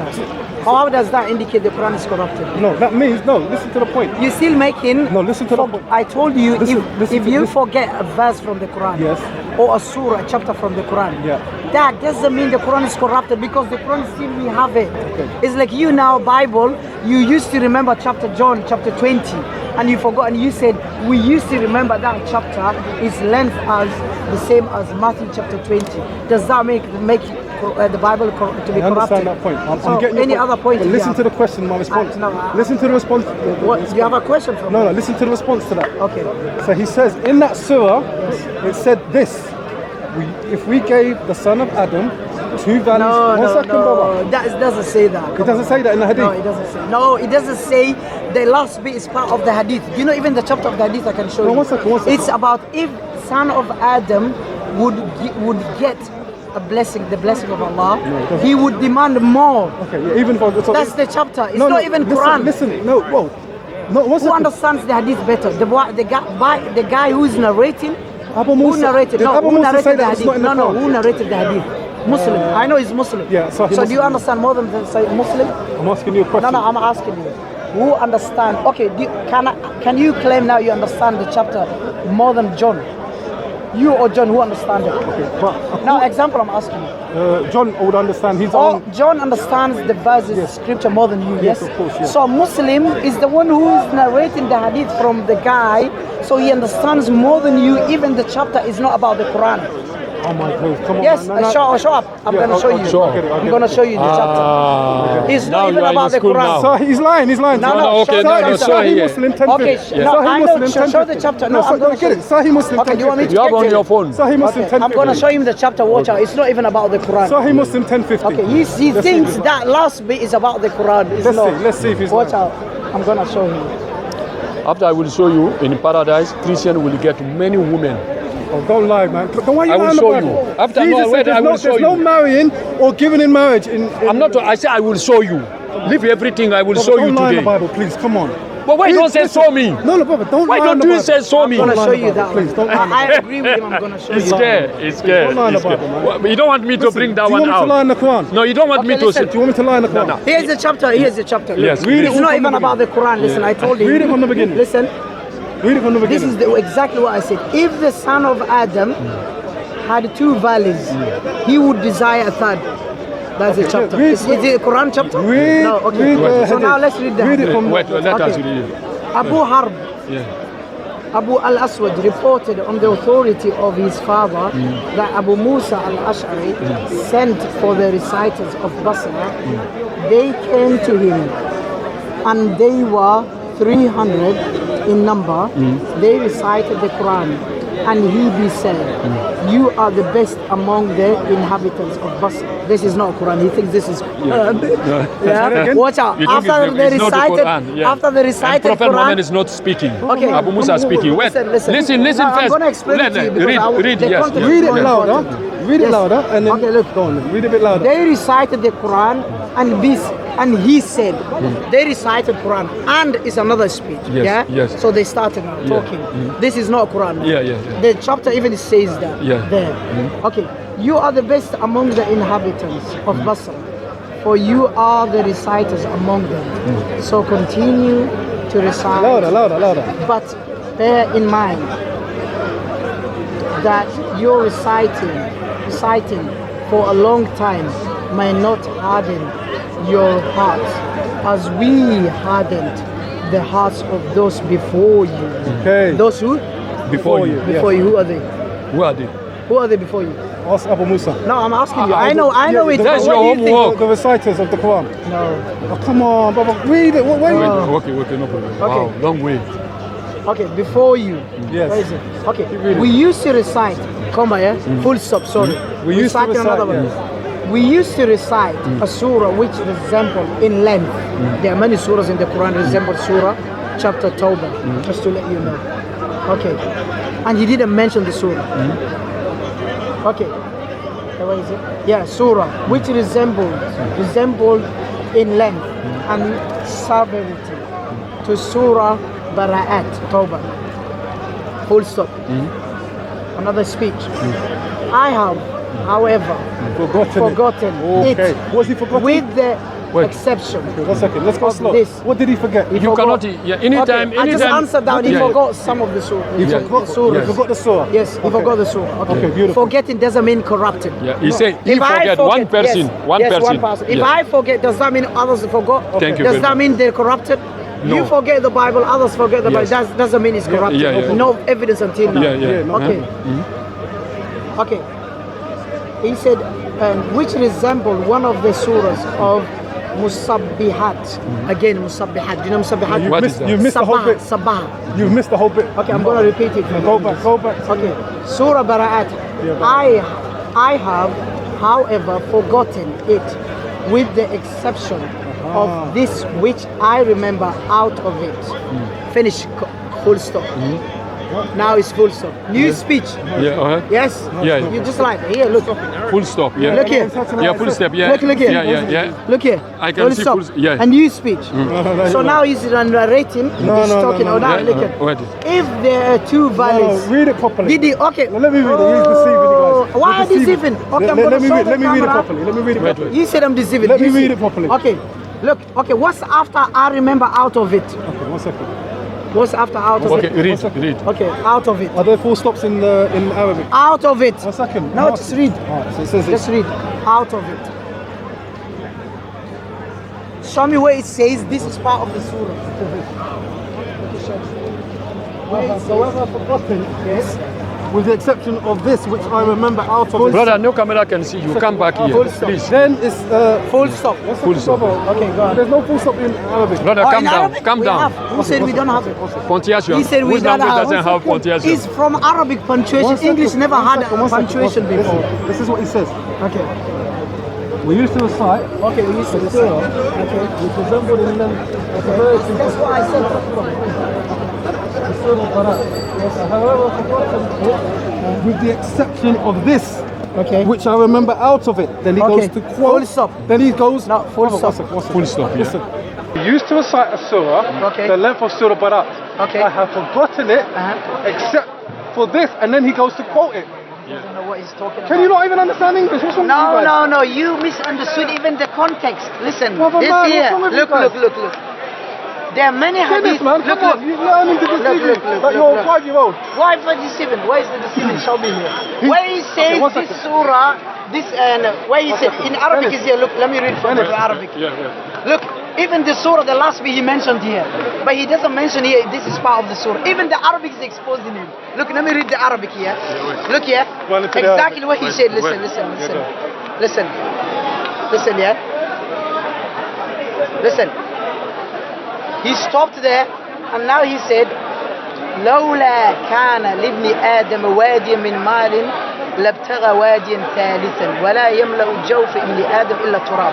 How does that indicate the Quran is corrupted? No, that means, listen to the point. You're still making... No, listen to the point. I told you, if you forget a verse from the Quran, or a surah, a chapter from the Quran, that doesn't mean the Quran is corrupted, because the Quran still we have it. Okay. It's like you now, Bible, you used to remember John chapter 20, and you forgot, and you said, we used to remember that chapter, its length as the same as Matthew chapter 20. Does that make the Bible to be corrupted? I understand that point. I'm getting any other point? But listen to the question, my response. Listen to the response. Do you have a question from me? No, listen to the response to that. Okay. So he says, in that surah, it said this. If we gave the son of Adam 2 valleys... No, that doesn't say that. It doesn't say that in the hadith? No, it doesn't say. No, it doesn't say the last bit is part of the hadith. You know, even the chapter of the hadith I can show you. One second. It's about if son of Adam would get a blessing, the blessing of Allah, he would demand more. Okay, even for... That's the chapter. It's not even Quran. Listen, who understands the hadith better? The guy who's narrating? Who narrated the hadith? Who narrated the hadith? Muslim. I know he's Muslim. Yeah, so do you understand more than Muslim? I'm asking you a question. No, I'm asking you. Who understand? Okay, can you claim now you understand the chapter more than John? You or John, who understand it? But Now, example I'm asking you. John would understand his Oh, own. John understands the verses, scripture more than you, yes? Yes, of course, yes. So a Muslim is the one who is narrating the hadith from the guy, so he understands more than you, even the chapter is not about the Quran. Oh my God, come on. Yes, man. show up. I'm Yeah, going to show you. I'll get it, I'll I'm get going to it. show you the chapter. It's now not even you are in about the school Quran. now. So he's lying, he's lying. No, no, okay, show no, the no, chapter. sorry, Sahih yeah. Muslim 1050. Okay, no, Sahih I know, Muslim show the 1050. chapter. No, No, I'm so, going get it. Sahih Muslim Okay, do you want me to 1050. You have check on it? your phone. Sahih Muslim Okay, I'm 1050. going to show him the chapter, watch out. It's not even about the Quran. Sahih Muslim 1050. Okay, he thinks that last bit is about the Quran. It's not. Let's see if he's Watch lying. out. I'm going to show him. After I will show you, in paradise, Christian will get many women. Oh, don't lie, man. Then why are you I will lying show about you. it? After Jesus no, said wait, I will there's show no you. marrying or giving in marriage. I'm not. I say I will show you. Leave everything. I will show you Don't lie in today. the Bible, please. Come on. But why don't say show me? No, no, brother. Don't Why lie in don't the you Bible. say show me? I'm going to lie show in the you Bible, that please, one. don't lie in the I agree with him. I'm going to show It's you. there. It's there. Don't lie in It's the there. Bible, man. Well, you don't want me to bring that Do you one want me to lie out. in the Quran? No, you don't want me to listen. say. Do you want me to lie in the Quran? No. Here's the chapter. Here's the chapter. Look, Yes, Read it it's all not from even the about the Quran. Listen, I told you. Read it from the beginning. Listen, Read it from the this beginning. is exactly what I said. If the son of Adam had two valleys, he would desire a third. That's the chapter. read- Is it a Quran chapter? Read- No, okay. read, So now let's read that. Read it from Wait, let us Okay. read it. Abu Harb, Yeah. Abu al-Aswad reported on the authority of his father that Abu Musa al-Ash'ari sent for the reciters of Basra. They came to him and they were 300 in number. They recited the Quran and he said, you are the best among the inhabitants of Basra. This is not Quran. He thinks this is Quran. Yeah. Watch out. You think After they it's not the recited, Quran, yeah. after they recited And Prophet Quran, Muhammad is not speaking. Okay. Abu Musa is speaking. Wait, Listen. listen No, I'm first. going to explain it to you because Read, the yes. context Read is it more louder. important. Read it Yes. louder and then Okay, look. go on. Then. Read it a bit louder. They recited the Quran and he said, they recited Quran and it's another speech. Yes, Yeah? yes. So they started talking. This is not Quran. Yeah. The chapter even says that Yeah. there. Okay. You are the best among the inhabitants of Basra, for you are the reciters among them. So continue to recite. Louder. But bear in mind that your reciting for a long time may not harden your hearts, as we hardened the hearts of those before you. Okay. Those who? Before you. Before you. Who are they? Who are they? Who are they before you? Ask Abu Musa. No, I'm asking you. I know it. That's What your do you think? homework. The reciters of the Quran. No. Oh, come on, brother. Read it. Wait. Okay, no problem. Wow, long way. Okay, before you. Yes. Where is it? Okay. Keep reading. We used to recite, comma, yeah? Full stop, sorry. We used to Reciting another recite, one. We used to recite a surah which resembled in length. There are many surahs in the Quran resemble surah, chapter Tawbah, just to let you know. Okay. And he didn't mention the surah. Okay. What is it? Yeah, surah, which resembled in length and severity to surah Bara'at, Tawbah. Full stop. Another speech. I have, however, forgotten Okay. it Was he forgotten? with the exception. Okay, 1 second. Let's go of slow. this. What did he forget? He You forgot- cannot. Yeah, anytime. I just answered down. He Yeah. forgot some of the surah. He Yeah. forgot. The surah. He forgot the surah. Yes, he forgot the surah. Okay, beautiful. Forgetting doesn't mean corrupted. Yeah, he said he If I forget one person. yes, One yes, person. one person. If Yeah. I forget, does that mean others forgot? Thank you Does very that much. mean they're corrupted? No. You forget the Bible, others forget the Yes. Bible. That doesn't mean it's corrupted. Yeah. No evidence until now. Yeah. Okay. Okay. He said, which resemble one of the surahs of Musabbihat. Again, Musabbihat. Do you know Musabbihat? What is that? You missed the whole bit. Sabah. You missed the whole bit. Okay, I'm going to repeat it. Go back. Okay, Surah Bara'at. I have, however, forgotten it, with the exception of this which I remember out of it. Finish. Full stop. Now it's full stop. New speech. Yeah. Yes. Yeah. You just like here. Look. Full stop. Yeah. Look here. Yeah. Full step. Yeah. Look here. Yeah. Look here. I can Full see stop. full. Yeah. A new speech. So now he's narrating. No, He's no, talking. no, Oh, now Yeah. look at. Wait. If there are two valleys. No, read it properly. Did he? Okay. No, let me read it. He's deceiving you guys. Why You're are deceiving? Okay, I'm going to show the Let me read it camera. properly. Let me read it Wait, properly. You said I'm deceiving. Let me You read see? it properly. Okay. Look. Okay. What's after I remember out of it? Okay, 1 second. What's after out of Okay, it? read. Okay, out of it. Are there full stops in Arabic? Out of it. 1 second. No, just read. So it says Just read. Out of it. Show me where it says this is part of the surah. However, forgotten, yes, with the exception of this, which I remember out of it. Brother, no camera can see you. Come back here, please. Then it's Full stop. Full stop. Okay, go on. There's no full stop in Arabic. Brother, Oh, calm in down. Arabic, Calm we down. have. Who said we don't have it? Punctuation. He said we Which don't language have. doesn't have punctuation? It's from Arabic punctuation. English never had punctuation before. This is what he says. Okay. We used to recite Okay, we used to the say. surah, Okay. which resembled in length That's what I said. the Surah Baqarah. However, forgotten, with the exception of this, Okay. which I remember out of it. Then he Okay. goes to quote. Full stop. Then he goes. No, full Brother, stop. Full stop, yeah. Listen. We used to recite a surah, Okay. the length of Surah Baqarah. Okay. I have forgotten it, except for this, and then he goes to quote it. I don't know what he's talking Can you not even understand English? What's wrong with you guys? No, you misunderstood even the context. Listen, Brother, this man, what's here. wrong with you Look. guys? There are many Dennis, hadith. man, Look, come on. You're learning to deceive you. Like you're a 5-year-old. Why for deceiving? Why is the deceiving? Show me here. Where he says one this second. surah, this and where he said in Arabic is here. Look, let me read from the Arabic. Yeah. Look, even the surah, the last bit he mentioned here, but he doesn't mention here. This is part of the surah. Even the Arabic is exposing him. Look, let me read the Arabic here. Look here. Well, it's the Exactly what he Wait, said. wait. Listen, yeah. Listen. He stopped there, and now he said, لولا كان لابن آدم وادي من مال لابتغى واديا ثالثا ولا يملأ جوف ابن آدم إلا تراب.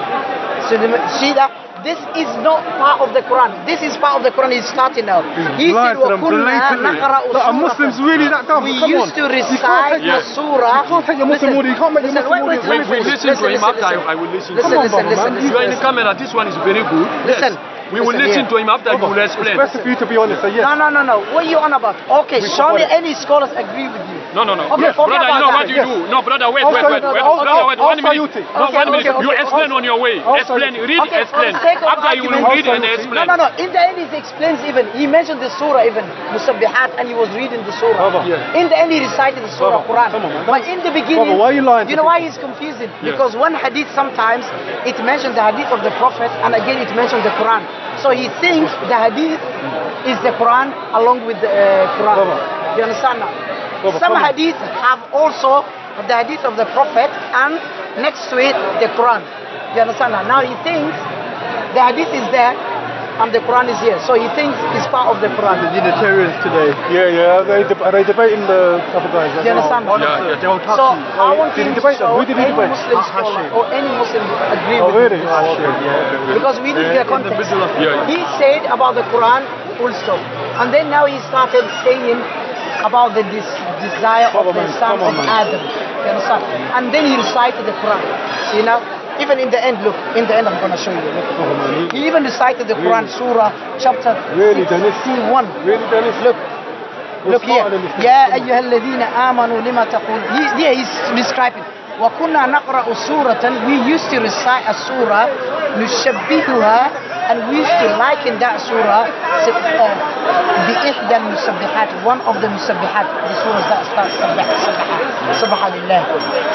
So see that? This is not part of the Quran. This is part of the Quran. He's starting now. He said, وَكُنَّا نَقْرَأُ Are Muslims really that dumb? We Come on. used to recite the surah. You can't take your Muslim order. You can't make your Muslim order. Wait, we listen to him after I will listen to him. Listen. You are in the camera. This one is very good. Listen. We will listen to him after you will explain. It's best for you to be honest. Say yes. No. What are you on about? Okay, show me any scholars agree with you. No. Okay, Brother, forget you know about what that. you do? No, brother, wait. I'll Brother, wait. 1 minute. Okay, No, 1 minute. You explain on your way. Explain. Read, Okay, for the explain. sake of After you will argument- read and explain. No. In the end, he explains even. He mentioned the surah even, Musabbihat, and he was reading the surah. Brother. Yeah. In the end, he recited the surah Brother, Quran. come on, man. But in the beginning, Brother, why are you lying you to know why people? he's confusing? Yeah. Because one hadith sometimes it mentions the hadith of the Prophet, and again it mentions the Quran. So he thinks the hadith is the Quran along with the Quran. Brother. You understand now? Brother, Some come on. hadith have also the hadith of the Prophet and next to it the Quran. You understand now? Now he thinks the hadith is there and the Quran is here. So he thinks it's part of the Quran. The Unitarians today. Yeah. Are they debating the other guys? Do you understand? Yeah. So I want Did him he to debate them? show Who did he any debate? Muslim scholar or any Muslim agree Oh, with really? this. Oh, okay. Because we need the context. Yeah. He said about the Quran, full stop. And then now he started saying about the desire of the son of Adam. You understand? And then he recited the Quran. See now? Even in the end, look. In the end, I'm going to show you. Look. He even recited the Quran, Surah, chapter Really, Dennis? 61. Really, Dennis? Look here. يا أيها الذين آمنوا لما تقول. Here he's describing. وكنا نقرأ سورة. We used to recite a surah. نشبهها. And we used to liken that surah. بإحدى المسبحات. One of the مسبحات. The surahs that start سبح لله.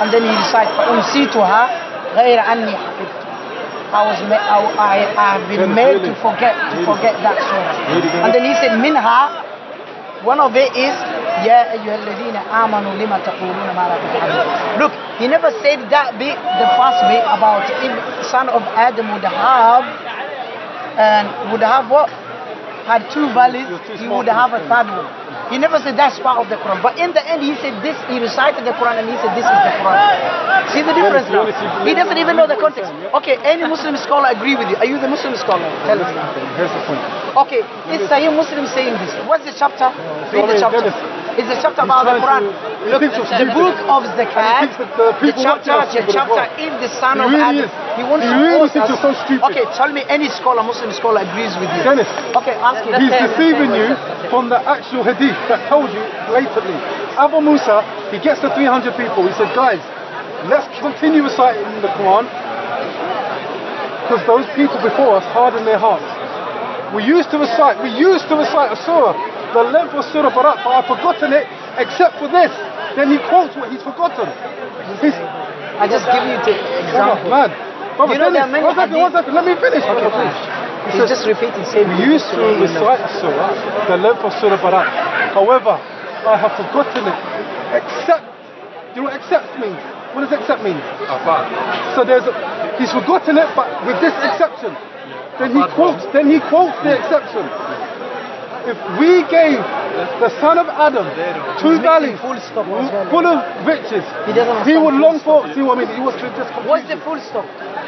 And then he recited فأنسيتها غير أني حفظت. I have been made to forget that surah. And then he said منها. One of it is يا أيها الذين آمنوا لما تقولون ما لا تفعلون. Look, he never said that bit, the first bit about if son of Adam would have what? Had two valleys, he would have a third one. He never said that's part of the Quran. But in the end, he said this, he recited the Quran and he said this is the Quran. See the difference now? He doesn't even know the context. Okay, any Muslim scholar agree with you. Are you the Muslim scholar? Tell us now. Here's the point. Okay, is Sahih Muslim saying this? What's the chapter? Read the chapter. It's the chapter about the Quran. Look, the book of Zakat, the chapter if the son of Adam, he wants to force us. So stupid. Okay, tell me any scholar, Muslim scholar agrees with you. Dennis, Okay, ask him. he's deceiving you from the actual hadith that told you blatantly. Abu Musa, he gets to 300 people. He said, guys, let's continue reciting the Quran because those people before us hardened their hearts. We used to recite a surah, the length of Surah Barat, but I've forgotten it except for this. Then he quotes what he's forgotten. I just give you the example. Man, brother, You know, there are many one second, let me finish. Okay, please. He's just repeating same. We used to recite a surah, the length of Surah Barat. However, I have forgotten it. Except, do you know what except means? What does except mean? So he's forgotten it, but with this exception. Then he quotes the exception. If we gave the son of Adam 2 valleys full of riches, he would long for. See what I mean? He was just. What's the full stop?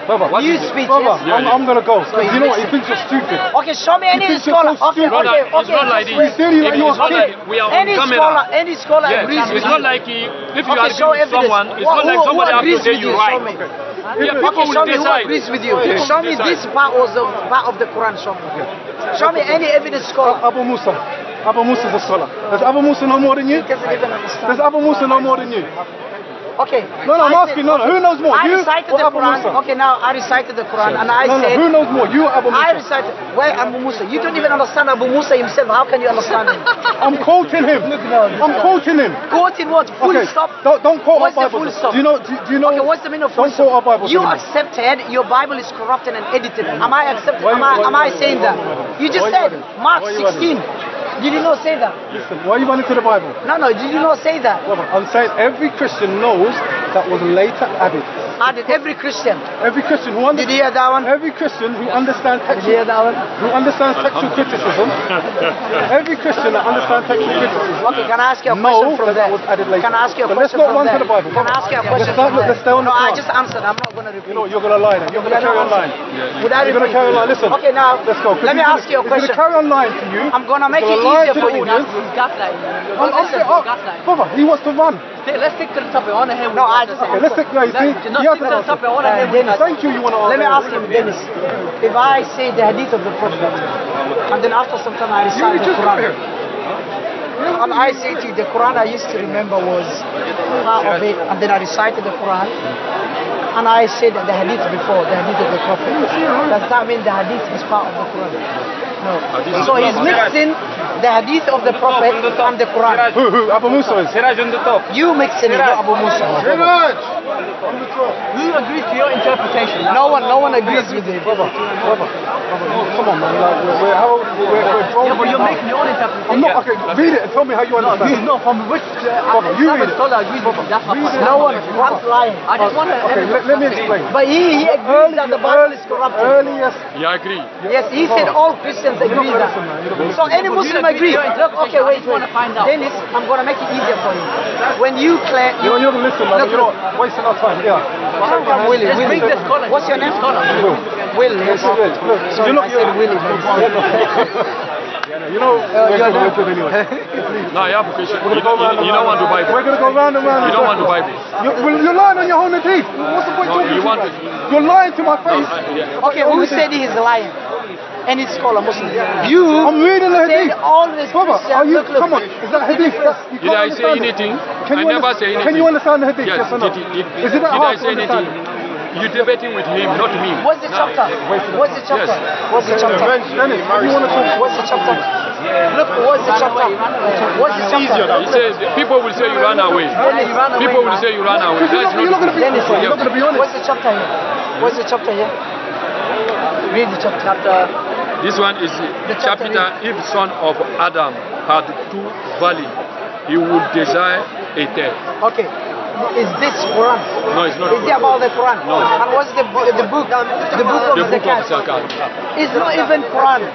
Brother, You speak, brother, yes? I'm gonna go. So You know what? He thinks you're stupid. Okay, show me any He thinks you're scholar. so Okay, stupid. okay. It's not like We this. tell you that you're It's not like we are on camera. Any scholar Yes, agrees with it's not you. like if you Okay, argue show with evidence. someone, it's not like somebody has to agrees say with you you? right. Show me. Yeah, people Okay, show will me who decide. agrees with you. People Show will me decide. this part was the part of the Quran. Show me. Show me any evidence scholar. Abu Musa. Abu Musa is a scholar. Does Abu Musa know more than you? He doesn't even understand. Does Abu Musa know more than you? Okay. No, I'm asking. No, who knows more? I You recited or the Abu Quran. Musa? Okay, now I recited the Quran and I No, said. who knows more? You or Abu I Musa? recited. Where Abu Musa? You don't even understand Abu Musa himself. How can you understand him? I'm quoting him. I'm quoting him. Quoting what? Full Okay, stop. don't quote What's our the Bible. full stop? Do you know? Okay, what's the meaning of full Don't quote our stop? Bible. You accepted your Bible is corrupted and edited. Am I accepting? Why you- Am I saying that? You just Why you said running? Mark Why you 16. Did you not say that? Listen, why are you running to the Bible? No, did you not say that? Brother, I'm saying every Christian knows that was later added. Added every Christian. Every Christian who Did you hear that one? Every Christian who understands Did you hear that one? textual criticism, every Christian that understands textual criticism, Okay, can I ask you a know question from that there? was added later. Can I ask you a But let's question not from run there? to the Bible. Can I ask you a question Let's from there? stay on No, the I Quran. just answered. I'm not going to repeat. You know, you're going to lie then. You're going to carry on lying. Would I You're going to repeat? carry on lying. Listen. Okay, now Let's go. let me ask you a He's going to question. carry on lying to you. I'm going to make it He's gonna lie easier to for the you. audience. Brother, he wants to run. Let's stick to the topic. I want to hear what No, you I have to just say. Okay, let's take. Yeah, you see, Not he has stick to an the topic. I answer. want to hear what you have to say. Thank you. You want to Let me ask him, Dennis. If I say the hadith of the Prophet, and then after some time I recite the Quran, and I say to you, the Quran I used to remember was part of it, and then I recited the Quran, and I said that the hadith before, the hadith of the Prophet, does that mean the hadith is part of the Quran? No. So he's mixing the hadith of the Prophet and the Quran. Who? Abu Musa is. Siraaj on the top. You mixing it, not Abu Musa. Siraaj! Who agrees to your interpretation? No one agrees with it. Brother, come on, man. Like, we're grown. Yeah, but you're making your own interpretation. I'm not. Okay, read it and tell me how you understand. No, from which you read it. scholar agrees with you. That's my question. No one's lying. I just want to. Okay, let me explain. But he agrees that the Bible is corrupted. Earliest. Yeah, I agree. Yes, he said all Christians agree that. So any Muslim agree. Look, okay, wait. Dennis, I'm going to make it easier for you. When you claim... You're not listening, man. You're not wasting our time. Yeah. Willie. Bring the scholar. What's your name? Will. Will, yes. Look, Sorry, I said Willie. You know, we're good anyway. No, you have a question. You don't want the Bible. We're going to go round and round. You don't want the Bible. You're lying on your own hadith. What's the point No, talking you to want me? it. You're lying to my face. Okay, who said he is lying? Any scholar Muslim. I'm reading the said hadith. all this Brother, are you, look. come on, is that hadith? You Did I can't say understand it. anything? Can I you never understand- say anything. Can you understand the hadith? Yes, Yes or no? did Is it that I hard to say understand? anything? You're debating with him, not me. What's the chapter? What's the chapter? Yes. What's the chapter? Dennis, you want to talk? What's the chapter? Look, what's the chapter? What's the chapter? He says people will say you ran away. People will say you ran away. That's You're not going to be Dennis, honest. You're not going to be honest. What's the chapter here? What's the chapter here? Read the chapter. This one is chapter. If son of Adam had 2 valleys, he would desire a third. Okay. Is this Quran? No, it's not. Is it about the Quran? No. And what's the book? The book of The book of Zakat. Zakat. It's not even Quran.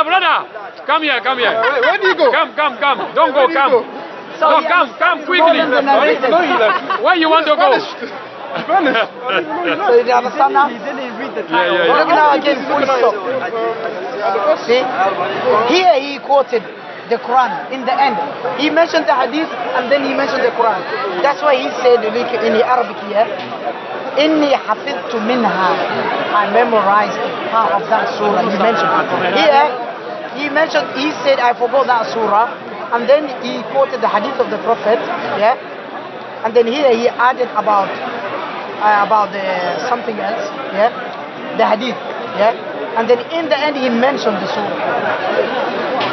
brother, come here. Where do you go? Come. Don't go, come. So No, he come quickly. more than the narrator. Where you want to go? So you understand now? Yeah. Look now again, full stop. See? Here he quoted the Quran in the end. He mentioned the hadith and then he mentioned the Quran. That's why he said in the Arabic here, Inni hafidtu minha. I memorized part of that surah he mentioned. Here, he said, I forgot that surah. And then he quoted the hadith of the Prophet. Yeah. And then here he added about the something else. Yeah. The hadith. Yeah? And then in the end he mentioned the surah.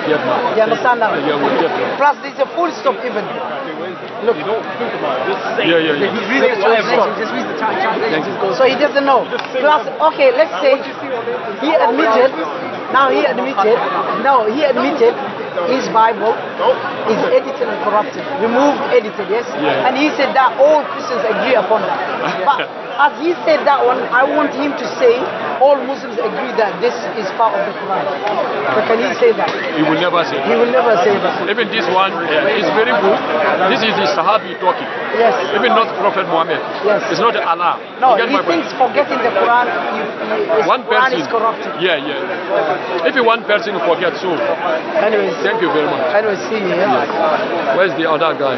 You understand now? Plus there's a full stop even. Look. Yeah. So he doesn't know. Plus, okay, let's say he admitted his Bible is edited and corrupted, removed, edited, yes? Yeah. And he said that all Christians agree upon that. But as he said that one, I want him to say all Muslims agree that this is part of the Quran. But can he say that? He will never say that. He will never say that. Even this one is very good. This is the Sahabi talking. Yes. Even not Prophet Muhammad. Yes. It's not Allah. No, You get he my point? thinks forgetting the Quran, One Quran person. is corrupted. Yeah. If one person forgets, so Anyways, thank you very much. anyways, see me. Yeah? Where's the other guy?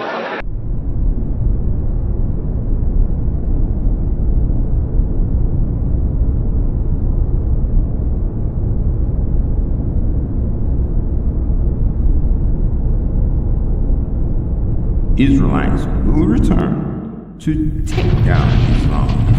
Israelites will return to take down Islam.